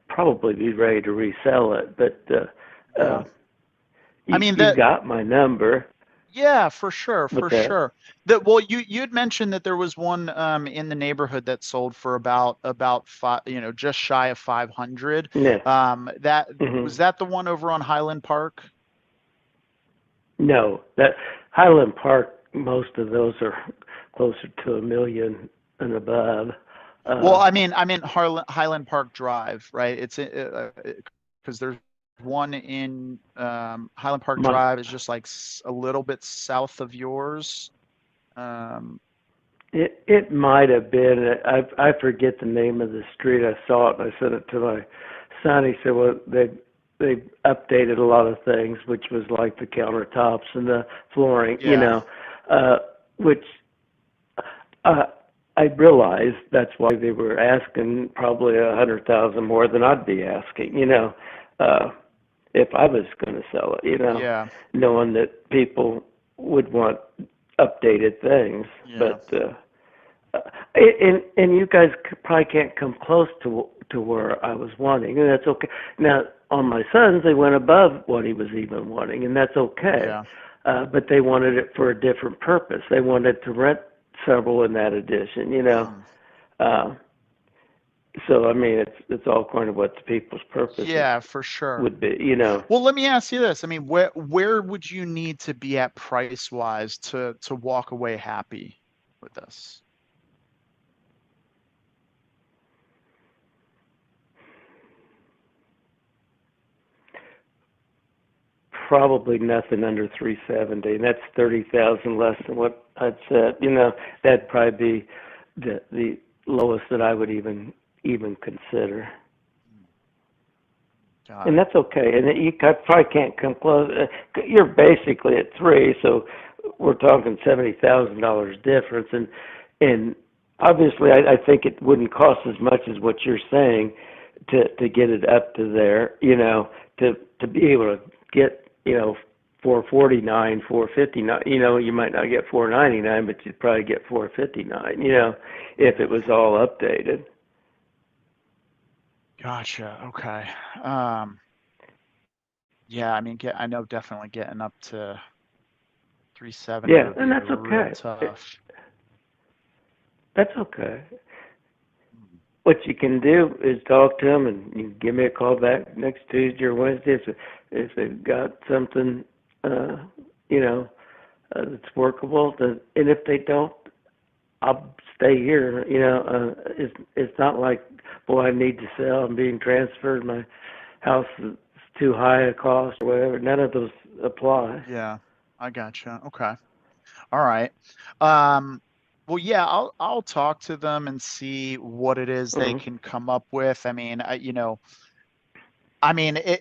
F: probably be ready to resell it. But you got my number.
A: Yeah, for sure, sure. You had mentioned that there was one in the neighborhood that sold for about five, just shy of 500.
F: Yeah.
A: Was that the one over on Highland Park?
F: No, that Highland Park, most of those are closer to $1 million and above.
A: Well, I mean Highland Park Drive, right? It's because there's one in Highland Park
F: My,
A: Drive is just like a little bit south of yours.
F: it might have been. I forget the name of the street. I saw it and I sent it to my son. He said, "Well, they updated a lot of things, which was like the countertops and the flooring, you
A: Yeah.
F: know, which I realized that's why they were asking probably 100,000 more than I'd be asking, you know, if I was going to sell it, you know,
A: Yeah.
F: knowing that people would want updated things,
A: Yeah.
F: but and you guys probably can't come close to where I was wanting, and that's okay. Now on my sons, they went above what he was even wanting, and that's okay.
A: Yeah.
F: But they wanted it for a different purpose. They wanted to rent several in that addition, you know. So I mean, it's all kind of what the people's purpose
A: Yeah, for sure.
F: would be, you know.
A: Well, let me ask you this. I mean, where would you need to be at price wise to walk away happy with this?
F: Probably nothing under 370, and that's 30,000 less than what I'd said. You know, that'd probably be the lowest that I would even consider.
A: Got
F: And
A: it.
F: that's okay. And you probably can't come close. You're basically at 3, so we're talking $70,000 difference. And obviously, I think it wouldn't cost as much as what you're saying to get it up to there. You know, to be able to get, you know, 449, 459. You know, you might not get 499, but you'd probably get 459. You know, if it was all updated.
A: Gotcha. Okay. Yeah, I mean, I know definitely getting up to 370
F: Yeah,
A: would
F: and
A: be
F: that's
A: real
F: okay.
A: tough.
F: That's okay. What you can do is talk to them, and you can give me a call back next Tuesday or Wednesday if they've got something, you know, that's workable. And if they don't, I'll stay here. You know, it's not like, boy, I need to sell. I'm being transferred. My house is too high a cost or whatever. None of those apply.
A: Yeah, I gotcha. Okay. All right. Well, yeah, I'll talk to them and see what it is they
F: Mm-hmm.
A: can come up with. I mean,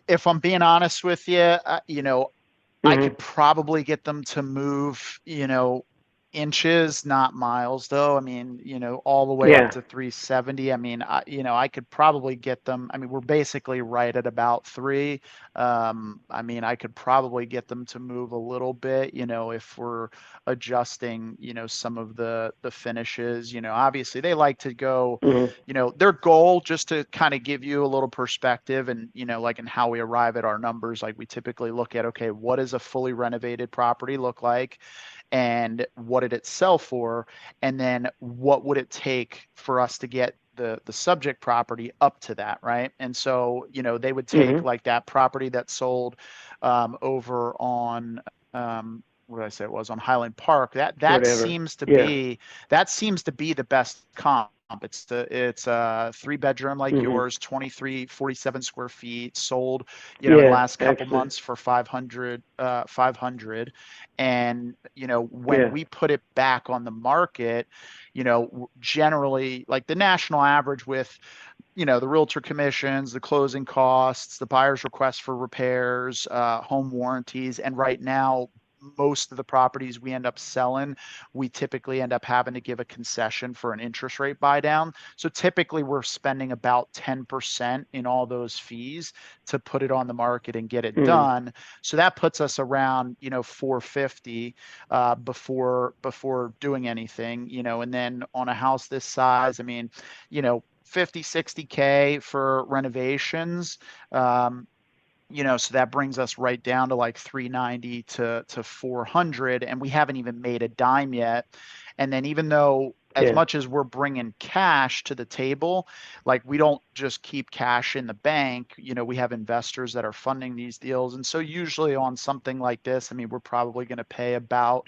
A: if I'm being honest with you, I
F: Mm-hmm.
A: could probably get them to move, inches, not miles though. I mean, all the way up
F: Yeah.
A: to 370. I mean, I could probably get them. I mean, we're basically right at about 3. I mean, I could probably get them to move a little bit, if we're adjusting, some of the finishes. Obviously they like to go,
F: Mm-hmm.
A: their goal, just to kind of give you a little perspective and, like in how we arrive at our numbers, like we typically look at, okay, what does a fully renovated property look like? And what did it sell for? And then what would it take for us to get the subject property up to that, right? And so, they would take
F: Mm-hmm.
A: like that property that sold over on what did I say it was on Highland Park. That
F: Whatever.
A: seems to
F: Yeah.
A: be the best comp. It's a 3-bedroom like
F: Mm-hmm.
A: yours, 2347 square feet, sold, the
F: Yeah.
A: last couple
F: Actually.
A: months for 500. And, when
F: Yeah.
A: we put it back on the market, generally like the national average with, the realtor commissions, the closing costs, the buyer's request for repairs, home warranties. And right now, most of the properties we end up selling, we typically end up having to give a concession for an interest rate buy down. So typically we're spending about 10% in all those fees to put it on the market and get it
F: Mm-hmm.
A: done. So that puts us around, 450 before doing anything, and then on a house this size, I mean, 50, 60K for renovations. So that brings us right down to like 390 to 400, and we haven't even made a dime yet. And then even though as
F: Yeah.
A: much as we're bringing cash to the table, like we don't just keep cash in the bank. We have investors that are funding these deals. And so usually on something like this, I mean, we're probably going to pay about,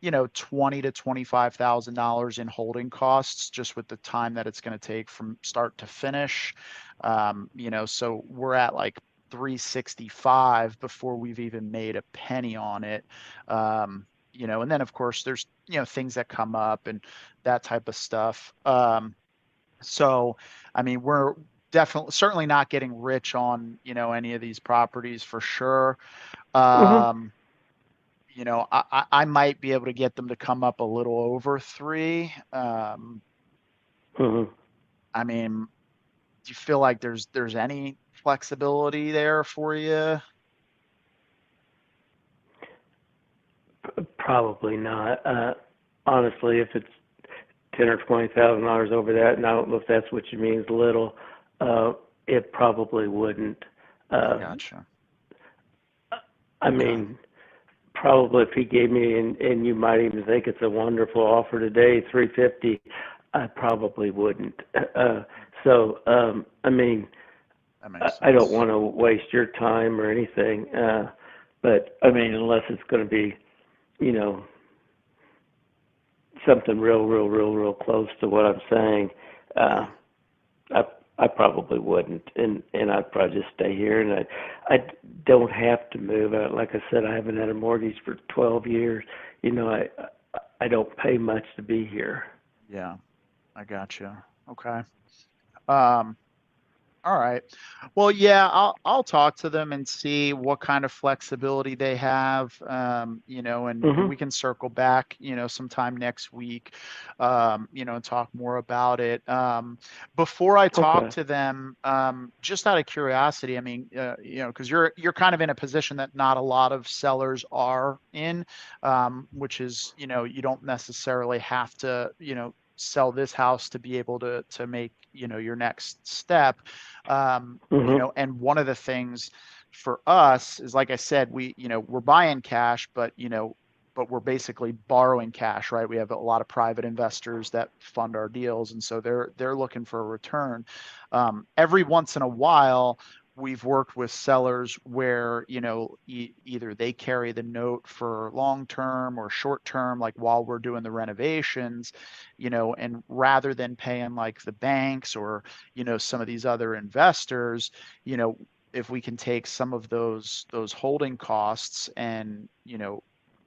A: $20,000 to $25,000 in holding costs, just with the time that it's going to take from start to finish. So we're at like 365 before we've even made a penny on it. And then of course there's, things that come up and that type of stuff. So, I mean, we're certainly not getting rich on, any of these properties for sure.
F: Mhm.
A: I might be able to get them to come up a little over 3.
F: Mhm.
A: I mean, do you feel like there's any flexibility there for you?
F: Probably not. Honestly, if it's $10,000 or $20,000 over that, and I don't know if that's what you mean is little, it probably wouldn't.
A: Gotcha.
F: I
A: Okay.
F: mean, probably if he gave me, and you might even think it's a wonderful offer today, 350, I probably wouldn't. I mean,
A: That makes
F: I don't
A: sense.
F: want to waste your time or anything, but I mean, unless it's going to be, you know, something real close to what I'm saying, I I probably wouldn't, and I'd probably just stay here, and I don't have to move. Like I said, I haven't had a mortgage for 12 years. I don't pay much to be here.
A: Yeah, I gotcha. Okay. Um, All right. Well, yeah, I'll talk to them and see what kind of flexibility they have, and
F: Mhm.
A: we can circle back, sometime next week, and talk more about it. Before I talk
F: Okay.
A: to them, just out of curiosity, I mean, because you're kind of in a position that not a lot of sellers are in, which is, you don't necessarily have to, sell this house to be able to make, your next step.
F: Mhm.
A: And one of the things for us is, like I said, we're buying cash, but we're basically borrowing cash, right? We have a lot of private investors that fund our deals, and so they're looking for a return. Every once in a while, we've worked with sellers where, either they carry the note for long term or short term, like while we're doing the renovations, and rather than paying like the banks or, some of these other investors, if we can take some of those holding costs and,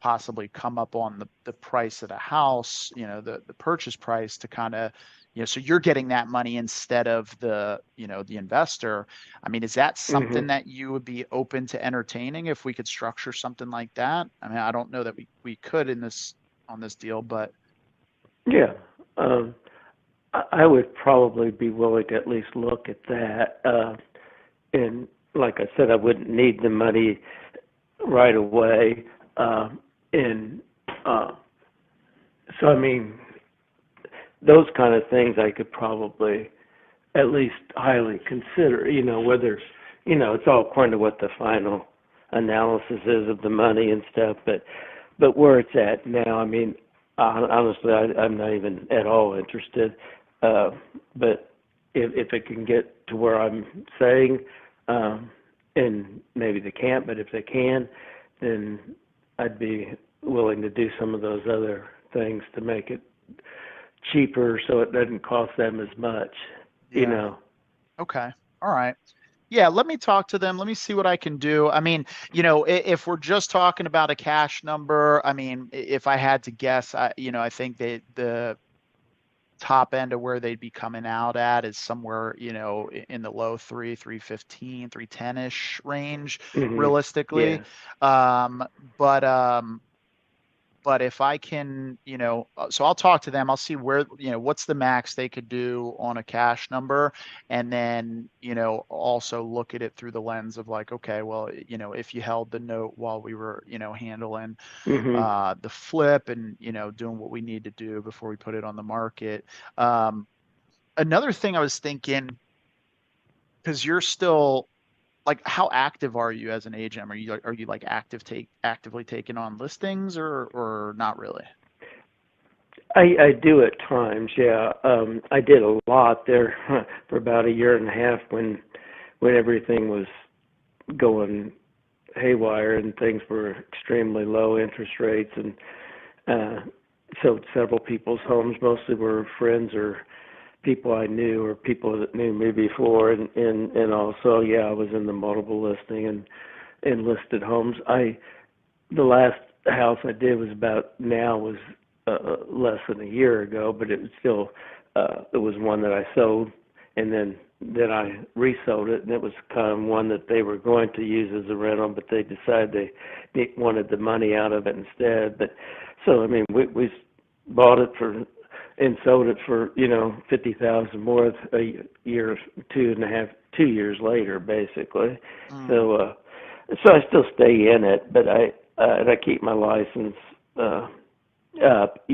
A: possibly come up on the price of the house, the purchase price to kind of, so you're getting that money instead of the investor. I mean, is that
F: Mhm.
A: something that you would be open to entertaining if we could structure something like that? I mean, I don't know that we could on this deal, but
F: Yeah. Um, I would probably be willing to at least look at that. And like I said, I wouldn't need the money right away. And uh, so, I mean, those kind of things I could probably at least highly consider. Whether it's all according to what the final analysis is of the money and stuff. But where it's at now, I mean, honestly, I'm not even at all interested. Uh, but if it can get to where I'm saying, and maybe they can't, but if they can, then I'd be willing to do some of those other things to make it cheaper so it doesn't cost them as much, you
A: yeah.
F: know.
A: Okay. All right. Yeah, let me talk to them. Let me see what I can do. I mean, if we're just talking about a cash number, I mean, if I had to guess, I think that the top end of where they'd be coming out at is somewhere, in the low 315, 310-ish range,
F: Mhm.
A: realistically.
F: Yeah.
A: Um, but but if I can, so I'll talk to them. I'll see where, what's the max they could do on a cash number. And then, also look at it through the lens of like, okay, well, if you held the note while we were, handling
F: Mhm.
A: the flip and, doing what we need to do before we put it on the market. Um, Another thing I was thinking, because you're still like, how active are you as an agent? Are you like actively taking on listings or not really?
F: I do at times, yeah. I did a lot there for about a year and a half when everything was going haywire and things were extremely low interest rates, and sold several people's homes. Mostly were friends or people I knew or people that knew me before, and also, yeah, I was in the multiple listing and listed homes. The last house I did was less than a year ago, but it was still it was one that I sold, and then I resold it, and it was kind of one that they were going to use as a rental, but they decided they wanted the money out of it instead. But so I mean, we bought it for and sold it for $50,000 more a year, 2 years later, basically. So so I still stay in it, but I keep my license up,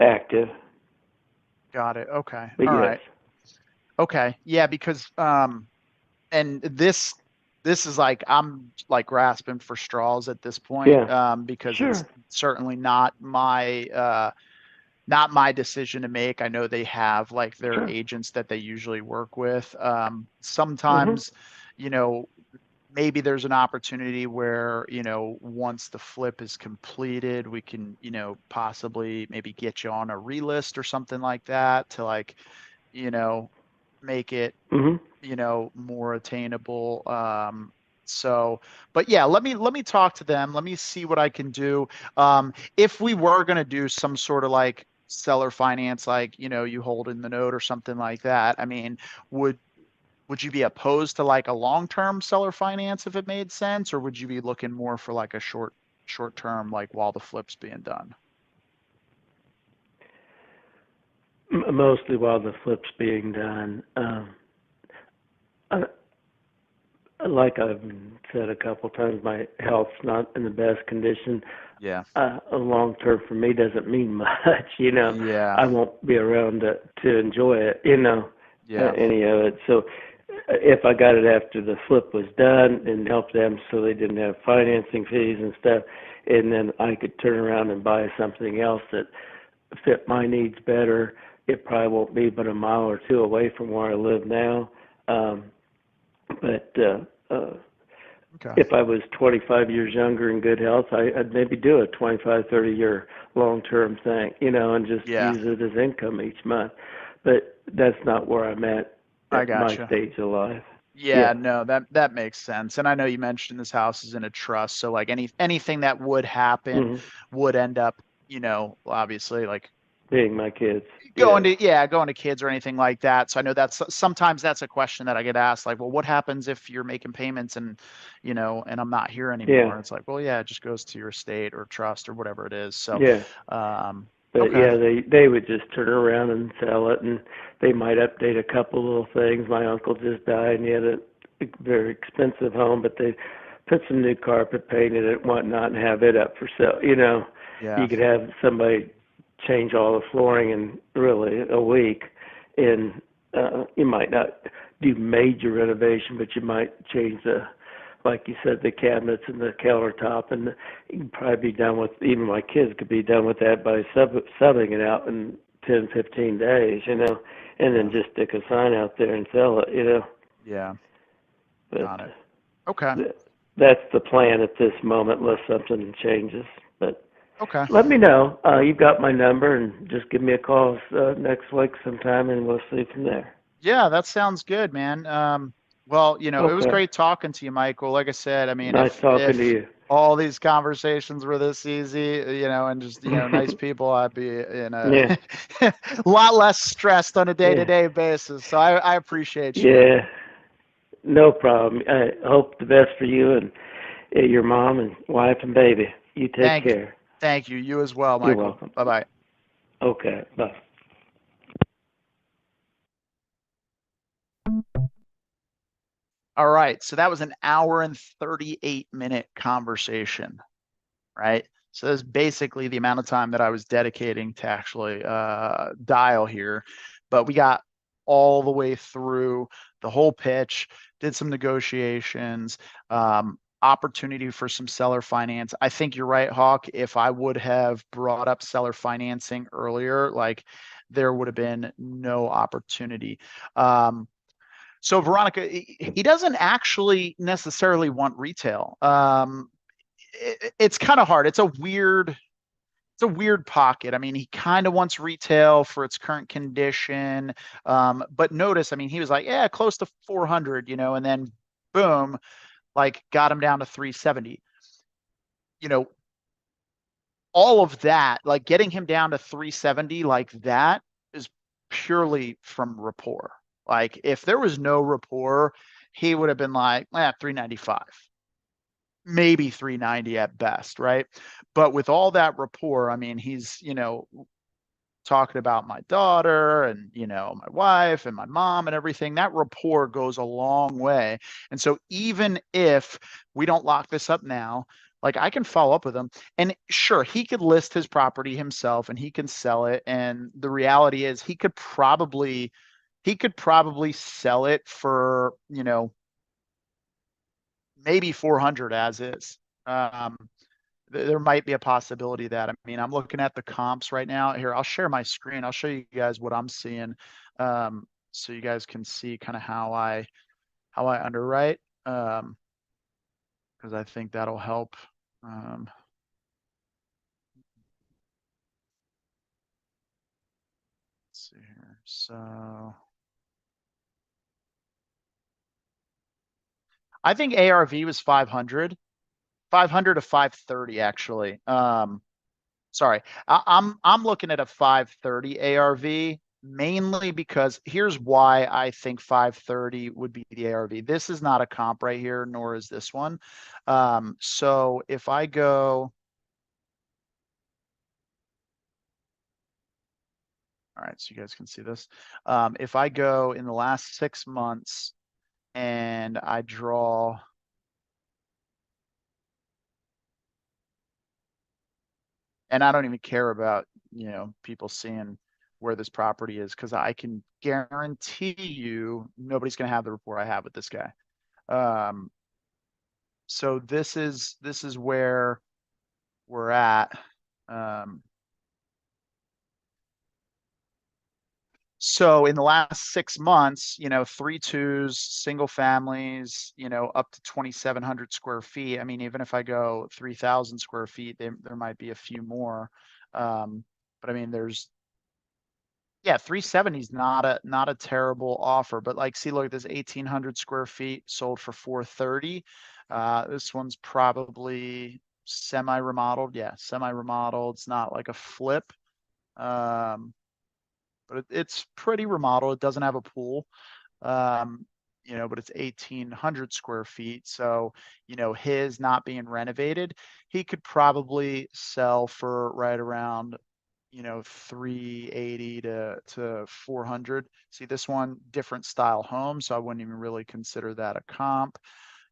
F: active.
A: Got it. Okay.
F: But
A: All
F: yes.
A: right. Okay. Yeah, because and this is like I'm like grasping for straws at this point.
F: Yeah.
A: Because
F: Sure.
A: it's certainly not my decision to make. I know they have like their
F: Sure.
A: agents that they usually work with. Sometimes, maybe there's an opportunity where, once the flip is completed, we can, possibly maybe get you on a relist or something like that to like, make it, more attainable. So, but yeah, let me talk to them. Let me see what I can do. If we were going to do some sort of like seller finance, like, you hold in the note or something like that, I mean, would you be opposed to like a long-term seller finance if it made sense, or would you be looking more for like a short term, like while the flip's being done?
F: Mostly while the flip's being done. Like I've said a couple times, my health's not in the best condition.
A: Yeah.
F: A long term for me doesn't mean much,
A: Yeah.
F: I won't be around to enjoy it,
A: Yeah.
F: any of it. So if I got it after the flip was done and helped them so they didn't have financing fees and stuff, and then I could turn around and buy something else that fit my needs better, it probably won't be but a mile or two away from where I live now. But
A: Okay.
F: if I was 25 years younger in good health, I'd maybe do a 25, 30-year long-term thing, and just
A: Yeah.
F: use it as income each month. But that's not where I'm at
A: I
F: my
A: gotcha.
F: stage of life.
A: Yeah, no, that makes sense. And I know you mentioned this house is in a trust, so like anything that would happen would end up, obviously like
F: Being my kids.
A: going to kids or anything like that. So I know sometimes that's a question that I get asked, like, well, what happens if you're making payments and and I'm not here anymore?
F: Yeah.
A: It's like, well, yeah, it just goes to your estate or trust or whatever it is. So
F: Yeah. But
A: okay.
F: yeah, they would just turn around and sell it, and they might update a couple little things. My uncle just died, and he had a very expensive home, but they put some new carpet, painted it, and whatnot, and have it up for sale.
A: Yeah.
F: You could have somebody change all the flooring in really a week, and you might not do major renovation, but you might change like you said, the cabinets and the countertop, and you can probably be done with, even my kids could be done with that by subbing it out in 10, 15 days, and then just stick a sign out there and sell it,
A: Yeah.
F: But
A: Got it. Okay.
F: That's the plan at this moment, unless something changes. But
A: Okay.
F: let me know. You've got my number, and just give me a call next week sometime, and we'll see from there.
A: Yeah, that sounds good, man. Well, it was
F: Okay.
A: great talking to you, Michael. Like I said, I mean,
F: Nice talking
A: if
F: to you.
A: all these conversations were this easy, and just, nice people, I'd be in a
F: Yeah.
A: lot less stressed on a day-to-day basis. So I appreciate you.
F: Yeah, no problem. I hope the best for you and your mom and wife and baby. You take care.
A: Thank you. You as well,
F: You're
A: Michael.
F: welcome.
A: Bye-bye.
F: Okay, bye.
A: All right. So that was an hour and 38-minute conversation, right? So that's basically the amount of time that I was dedicating to actually dial here. But we got all the way through the whole pitch, did some negotiations. opportunity for some seller finance. I think you're right, Hawk. If I would have brought up seller financing earlier, like there would have been no opportunity. So Veronica, he doesn't actually necessarily want retail. It's kind of hard. It's a weird pocket. I mean, he kind of wants retail for its current condition. But notice, I mean, he was like, yeah, close to 400, and then boom, like got him down to 370. All of that, like getting him down to 370 like that is purely from rapport. Like if there was no rapport, he would have been like, 395, maybe 390 at best, right? But with all that rapport, I mean, he's, talking about my daughter and, my wife and my mom and everything. That rapport goes a long way. And so even if we don't lock this up now, like I can follow up with him, and sure, he could list his property himself and he can sell it. And the reality is he could probably sell it for, maybe 400 as is. There might be a possibility that, I mean, I'm looking at the comps right now here. I'll share my screen. I'll show you guys what I'm seeing. So you guys can see kind of how I underwrite. Cause I think that'll help. Let's see here. So I think ARV was 500 to 530 actually. Sorry, I'm looking at a 530 ARV mainly because here's why I think 530 would be the ARV. This is not a comp right here, nor is this one. So if I go, all right, so you guys can see this. If I go in the last 6 months and I draw, and I don't even care about, people seeing where this property is, because I can guarantee you nobody's going to have the rapport I have with this guy. So this is where we're at. So in the last 6 months, 3 2s, single families, up to 2,700 square feet. I mean, even if I go 3,000 square feet, there might be a few more. But I mean, 370 is not a terrible offer, but like, see, look, this 1,800 square feet sold for 430. This one's probably semi-remodeled. Yeah, semi-remodeled. It's not like a flip. But it's pretty remodeled. It doesn't have a pool, but it's 1,800 square feet. So, his not being renovated, he could probably sell for right around, 380 to 400. See, this one, different style home, so I wouldn't even really consider that a comp.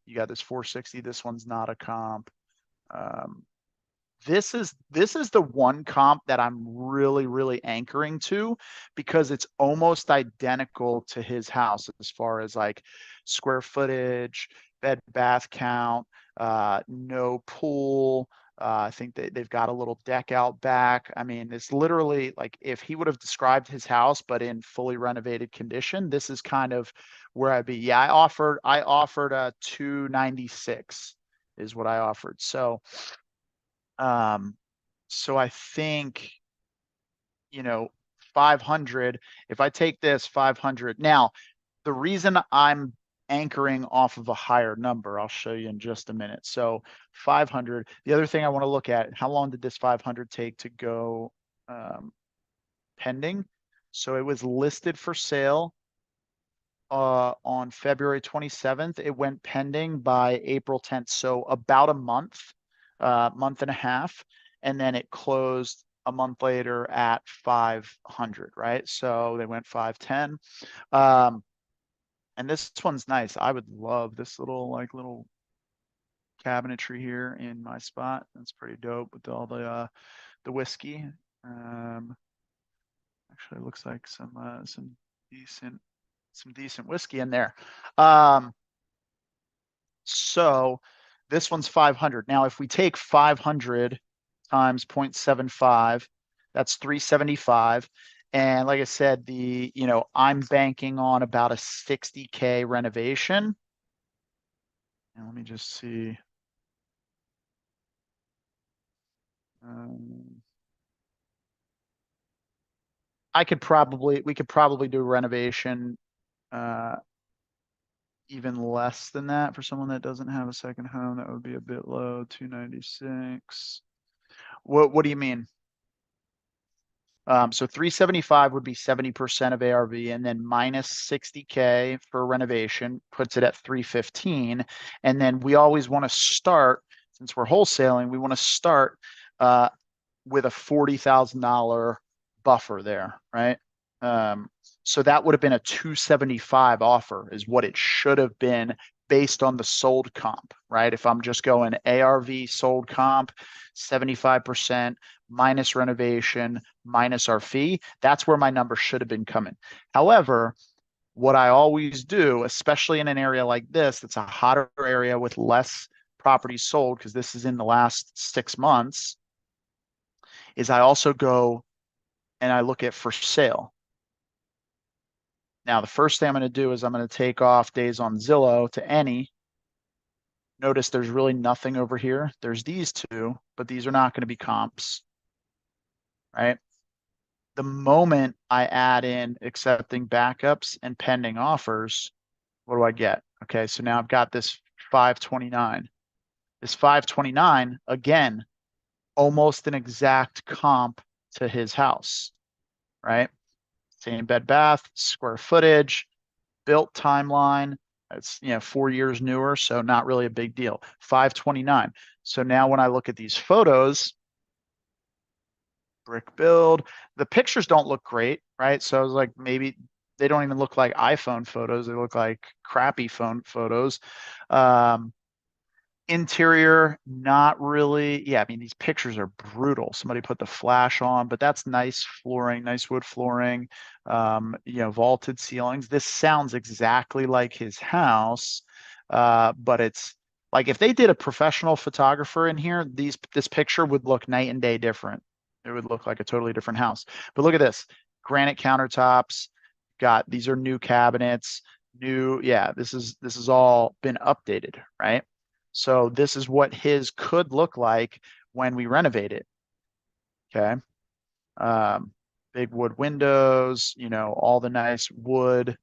A: You got this 460. This one's not a comp. This is the one comp that I'm really, really anchoring to, because it's almost identical to his house as far as like square footage, bed bath count, no pool. I think they've got a little deck out back. I mean, it's literally like if he would have described his house but in fully renovated condition, this is kind of where I'd be. Yeah, I offered a 296 is what I offered. So I think, 500, if I take this 500 now, the reason I'm anchoring off of a higher number, I'll show you in just a minute. So 500, the other thing I want to look at, how long did this 500 take to go pending? So it was listed for sale on February 27th. It went pending by April 10th. So about a month and a half. And then it closed a month later at 500, right? So they went 510. And this one's nice. I would love this little cabinetry here in my spot. That's pretty dope with all the whiskey. Actually, it looks like some decent whiskey in there. So this one's 500. Now, if we take 500 times 0.75, that's 375. And like I said, I'm banking on about a 60K renovation. And let me just see. We could probably do a renovation even less than that for someone that doesn't have a second home. That would be a bit low, 296. What do you mean? So 375 would be 70% of ARV, and then minus 60K for renovation puts it at 315. And then we always want to start, since we're wholesaling, we want to start with a $40,000 buffer there, right? So that would have been a 275 offer is what it should have been based on the sold comp, right? If I'm just going ARV sold comp, 75% minus renovation, minus our fee, that's where my number should have been coming. However, what I always do, especially in an area like this, it's a hotter area with less properties sold, because this is in the last 6 months, is I also go and I look at for sale. Now, the first thing I'm going to do is I'm going to take off days on Zillow to any. Notice there's really nothing over here. There's these two, but these are not going to be comps, right? The moment I add in accepting backups and pending offers, what do I get? Okay, so now I've got this 529. This 529, again, almost an exact comp to his house, right? Same bed bath, square footage, built timeline. It's 4 years newer, so not really a big deal. 529. So now when I look at these photos, brick build, the pictures don't look great, right? So I was like, maybe they don't even look like iPhone photos. They look like crappy phone photos. Interior, not really. Yeah, I mean, these pictures are brutal. Somebody put the flash on, but that's nice flooring, nice wood flooring, vaulted ceilings. This sounds exactly like his house, but it's like if they did a professional photographer in here, this picture would look night and day different. It would look like a totally different house. But look at this, granite countertops. These are new cabinets, this is all been updated, right? So this is what his could look like when we renovate it. Okay. Big wood windows, all the nice wood.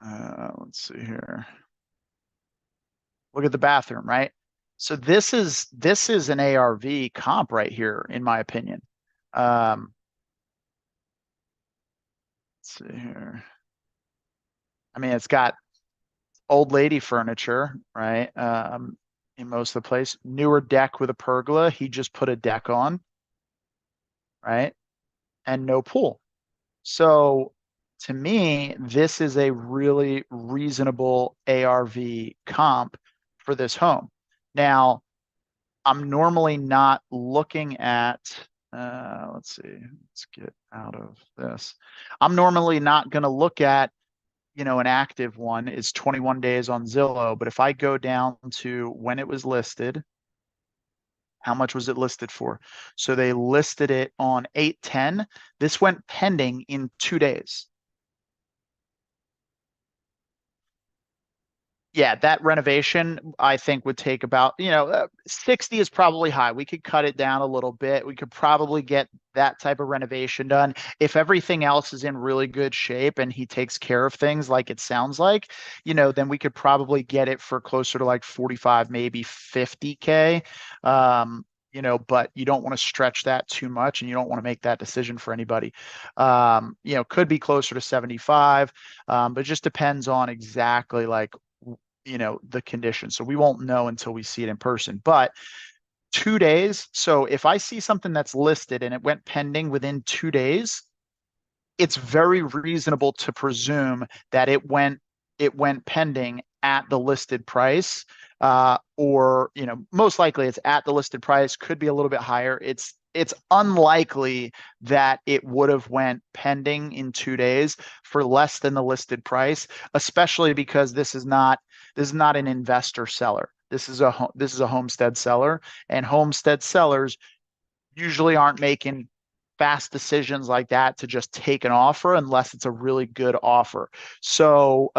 A: Let's see here. Look at the bathroom, right? So this is an ARV comp right here, in my opinion. Let's see here. I mean, it's got old lady furniture, right? In most of the place, newer deck with a pergola. He just put a deck on, right? And no pool. So to me, this is a really reasonable ARV comp for this home. Now, I'm normally not looking at, let's see, let's get out of this. I'm normally not going to look at, an active one is 21 days on Zillow. But if I go down to when it was listed, how much was it listed for? So they listed it on 8/10. This went pending in 2 days. Yeah, that renovation, I think, would take about, 60 is probably high. We could cut it down a little bit. We could probably get that type of renovation done. If everything else is in really good shape and he takes care of things like it sounds like, then we could probably get it for closer to like 45, maybe 50K. But you don't want to stretch that too much and you don't want to make that decision for anybody. Could be closer to 75, but it just depends on exactly like, the condition. So we won't know until we see it in person. But 2 days. So if I see something that's listed and it went pending within 2 days, it's very reasonable to presume that it went pending at the listed price, or most likely it's at the listed price, could be a little bit higher. It's it's unlikely that it would have went pending in 2 days for less than the listed price, especially because this is not an investor seller. This is a homestead seller, and homestead sellers usually aren't making fast decisions like that to just take an offer unless it's a really good offer. So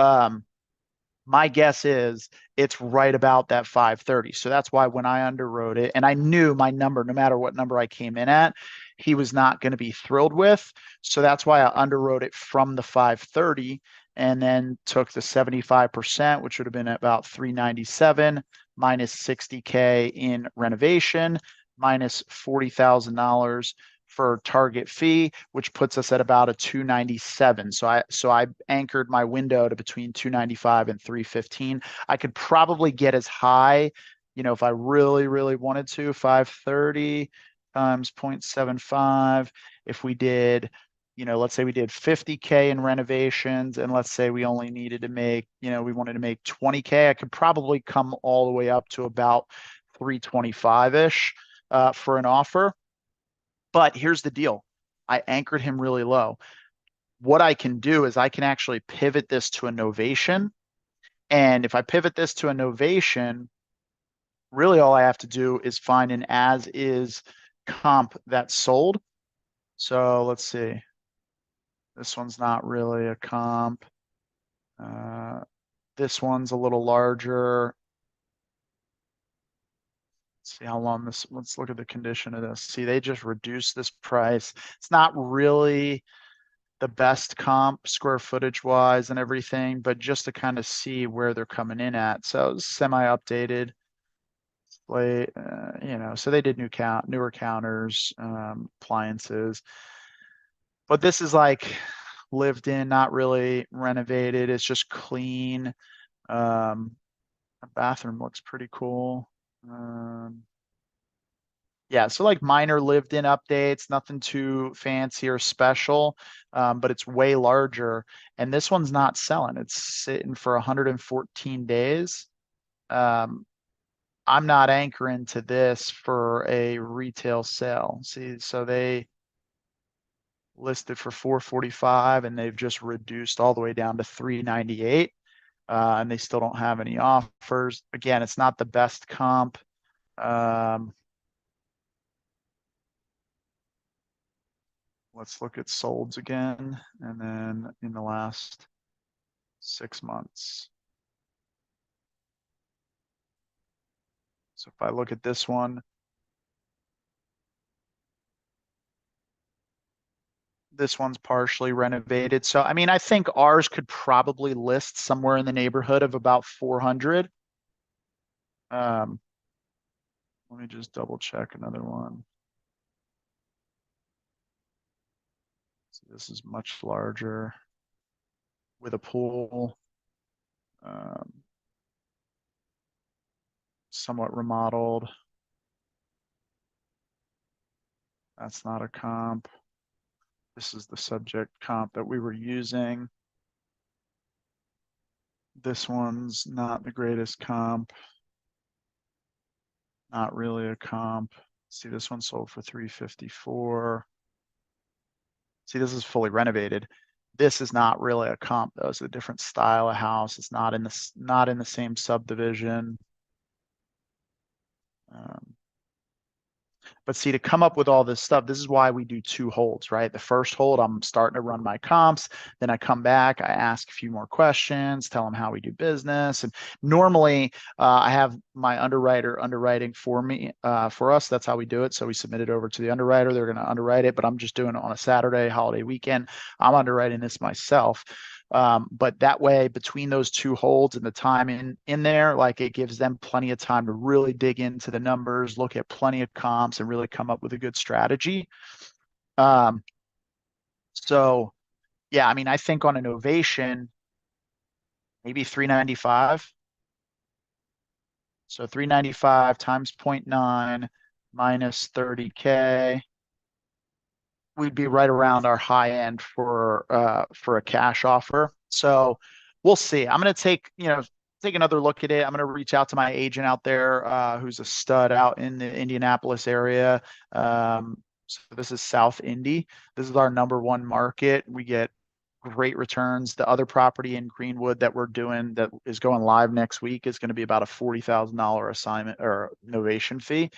A: my guess is it's right about that 530. So that's why when I underwrote it, and I knew my number, no matter what number I came in at, he was not going to be thrilled with. So that's why I underwrote it from the 530 and then took the 75%, which would have been about 397 minus 60K in renovation, minus $40,000 for target fee, which puts us at about a 297. So I anchored my window to between 295 and 315. I could probably get as high, if I really, really wanted to, 530 times 0.75. If we did, let's say we did 50K in renovations, and let's say we only needed to make, we wanted to make 20K, I could probably come all the way up to about 325-ish for an offer. But here's the deal. I anchored him really low. What I can do is I can actually pivot this to a novation. And if I pivot this to a novation, really all I have to do is find an as is comp that's sold. So let's see. This one's not really a comp. This one's a little larger. See how long let's look at the condition of this. See, they just reduced this price. It's not really the best comp square footage wise and everything, but just to kind of see where they're coming in at. So semi-updated, so they did newer counters, appliances, but this is like lived in, not really renovated. It's just clean. The bathroom looks pretty cool. Yeah, so like minor lived in updates, nothing too fancy or special, but it's way larger. And this one's not selling. It's sitting for 114 days. I'm not anchoring to this for a retail sale. See, so they listed for 445 and they've just reduced all the way down to 398. And they still don't have any offers. Again, it's not the best comp. Let's look at solds again, and then in the last 6 months. So if I look at this one, this one's partially renovated. So, I mean, I think ours could probably list somewhere in the neighborhood of about 400. Let me just double check another one. So this is much larger with a pool, somewhat remodeled. That's not a comp. This is the subject comp that we were using. This one's not the greatest comp. Not really a comp. See, this one sold for 354. See, this is fully renovated. This is not really a comp though. It's a different style of house. It's not in the same subdivision. But see, to come up with all this stuff, this is why we do 2 holds, right? The first hold, I'm starting to run my comps. Then I come back, I ask a few more questions, tell them how we do business. And normally I have my underwriter underwriting for me, for us. That's how we do it. So we submit it over to the underwriter. They're going to underwrite it, but I'm just doing it on a Saturday, holiday weekend. I'm underwriting this myself. But that way, between those 2 holds and the time in there, like it gives them plenty of time to really dig into the numbers, look at plenty of comps, and really come up with a good strategy. So yeah, I mean, I think on an ovation, maybe 395. So 395 times 0.9 minus 30K. We'd be right around our high end for a cash offer. So we'll see. I'm going to take, take another look at it. I'm going to reach out to my agent out there, who's a stud out in the Indianapolis area. So this is South Indy. This is our #1 market. We get great returns. The other property in Greenwood that we're doing that is going live next week is going to be about a $40,000 assignment or novation fee.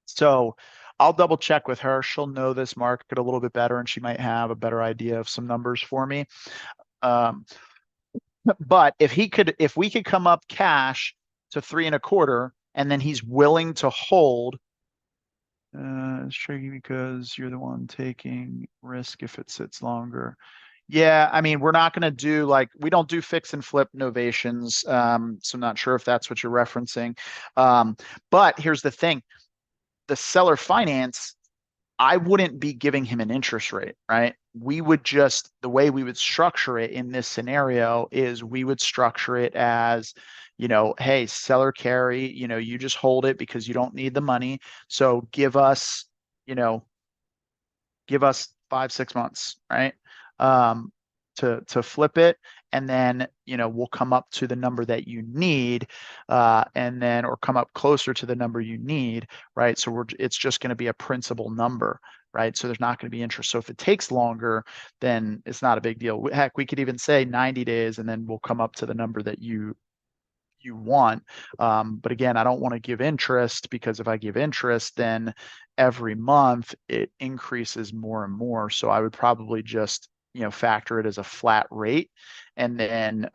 A: So I'll double check with her. She'll know this market a little bit better, and she might have a better idea of some numbers for me. But if we could come up cash to 3.25, and then he's willing to hold, it's tricky because you're the one taking risk if it sits longer. Yeah, I mean, we're not going to do we don't do fix and flip novations. So I'm not sure if that's what you're referencing. But here's the thing. The seller finance, I wouldn't be giving him an interest rate, right? The way we would structure it in this scenario is we would structure it as, hey, seller carry, you just hold it because you don't need the money. So give us 5-6 months, right? To flip it. And then, we'll come up to the number that you need, or come up closer to the number you need, right? So it's just going to be a principal number, right? So there's not going to be interest. So if it takes longer, then it's not a big deal. Heck, we could even say 90 days, and then we'll come up to the number that you want. But again, I don't want to give interest, because if I give interest, then every month it increases more and more. So I would probably just factor it as a flat rate, and then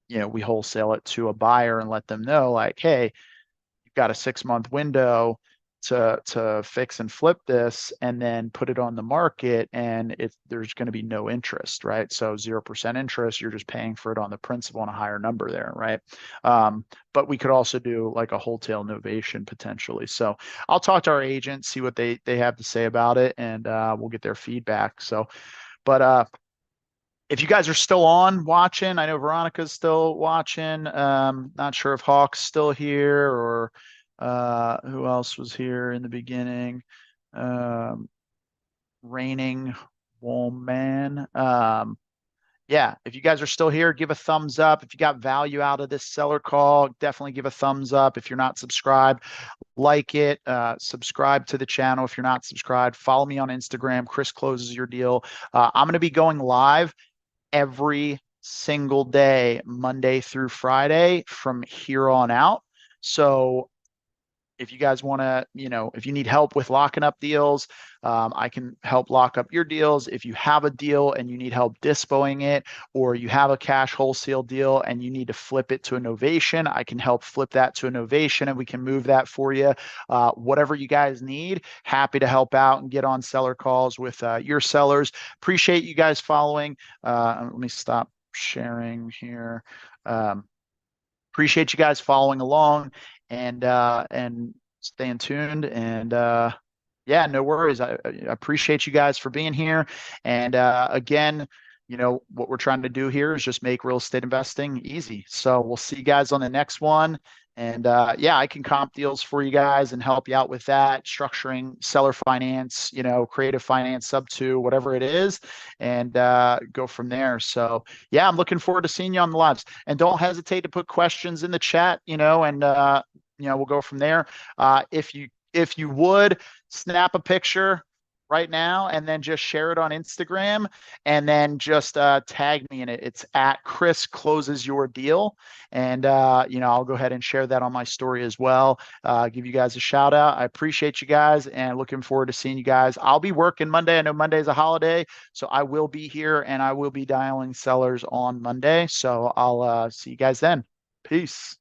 A: we wholesale it to a buyer and let them know, hey, you've got a 6-month window to fix and flip this, and then put it on the market, and there's going to be no interest, right? So 0% interest, you're just paying for it on the principal and a higher number there, right? But we could also do a wholesale novation potentially. So I'll talk to our agent, see what they have to say about it, and we'll get their feedback. So, but if you guys are still on watching, I know Veronica's still watching. Not sure if Hawk's still here, or who else was here in the beginning. Raining Woman. Yeah, if you guys are still here, give a thumbs up. If you got value out of this seller call, definitely give a thumbs up. If you're not subscribed, like it, subscribe to the channel. If you're not subscribed, follow me on Instagram, Chris Closes Your Deal. I'm going to be going live every single day, Monday through Friday from here on out. So if you guys want to, if you need help with locking up deals, I can help lock up your deals. If you have a deal and you need help dispoing it, or you have a cash wholesale deal and you need to flip it to a novation, I can help flip that to a novation, and we can move that for you. Whatever you guys need, happy to help out and get on seller calls with your sellers. Appreciate you guys following. Let me stop sharing here. Appreciate you guys following along and staying tuned. And yeah, no worries. I appreciate you guys for being here. And again, what we're trying to do here is just make real estate investing easy. So we'll see you guys on the next one. And yeah, I can comp deals for you guys and help you out with that, structuring seller finance, creative finance, sub-2, whatever it is, and go from there. So yeah, I'm looking forward to seeing you on the lives. And don't hesitate to put questions in the chat, and we'll go from there. If you would snap a picture right now and then just share it on Instagram, and then just tag me in it. It's at Chris Closes Your Deal. And, I'll go ahead and share that on my story as well. Give you guys a shout out. I appreciate you guys, and looking forward to seeing you guys. I'll be working Monday. I know Monday is a holiday, so I will be here, and I will be dialing sellers on Monday. So I'll see you guys then. Peace.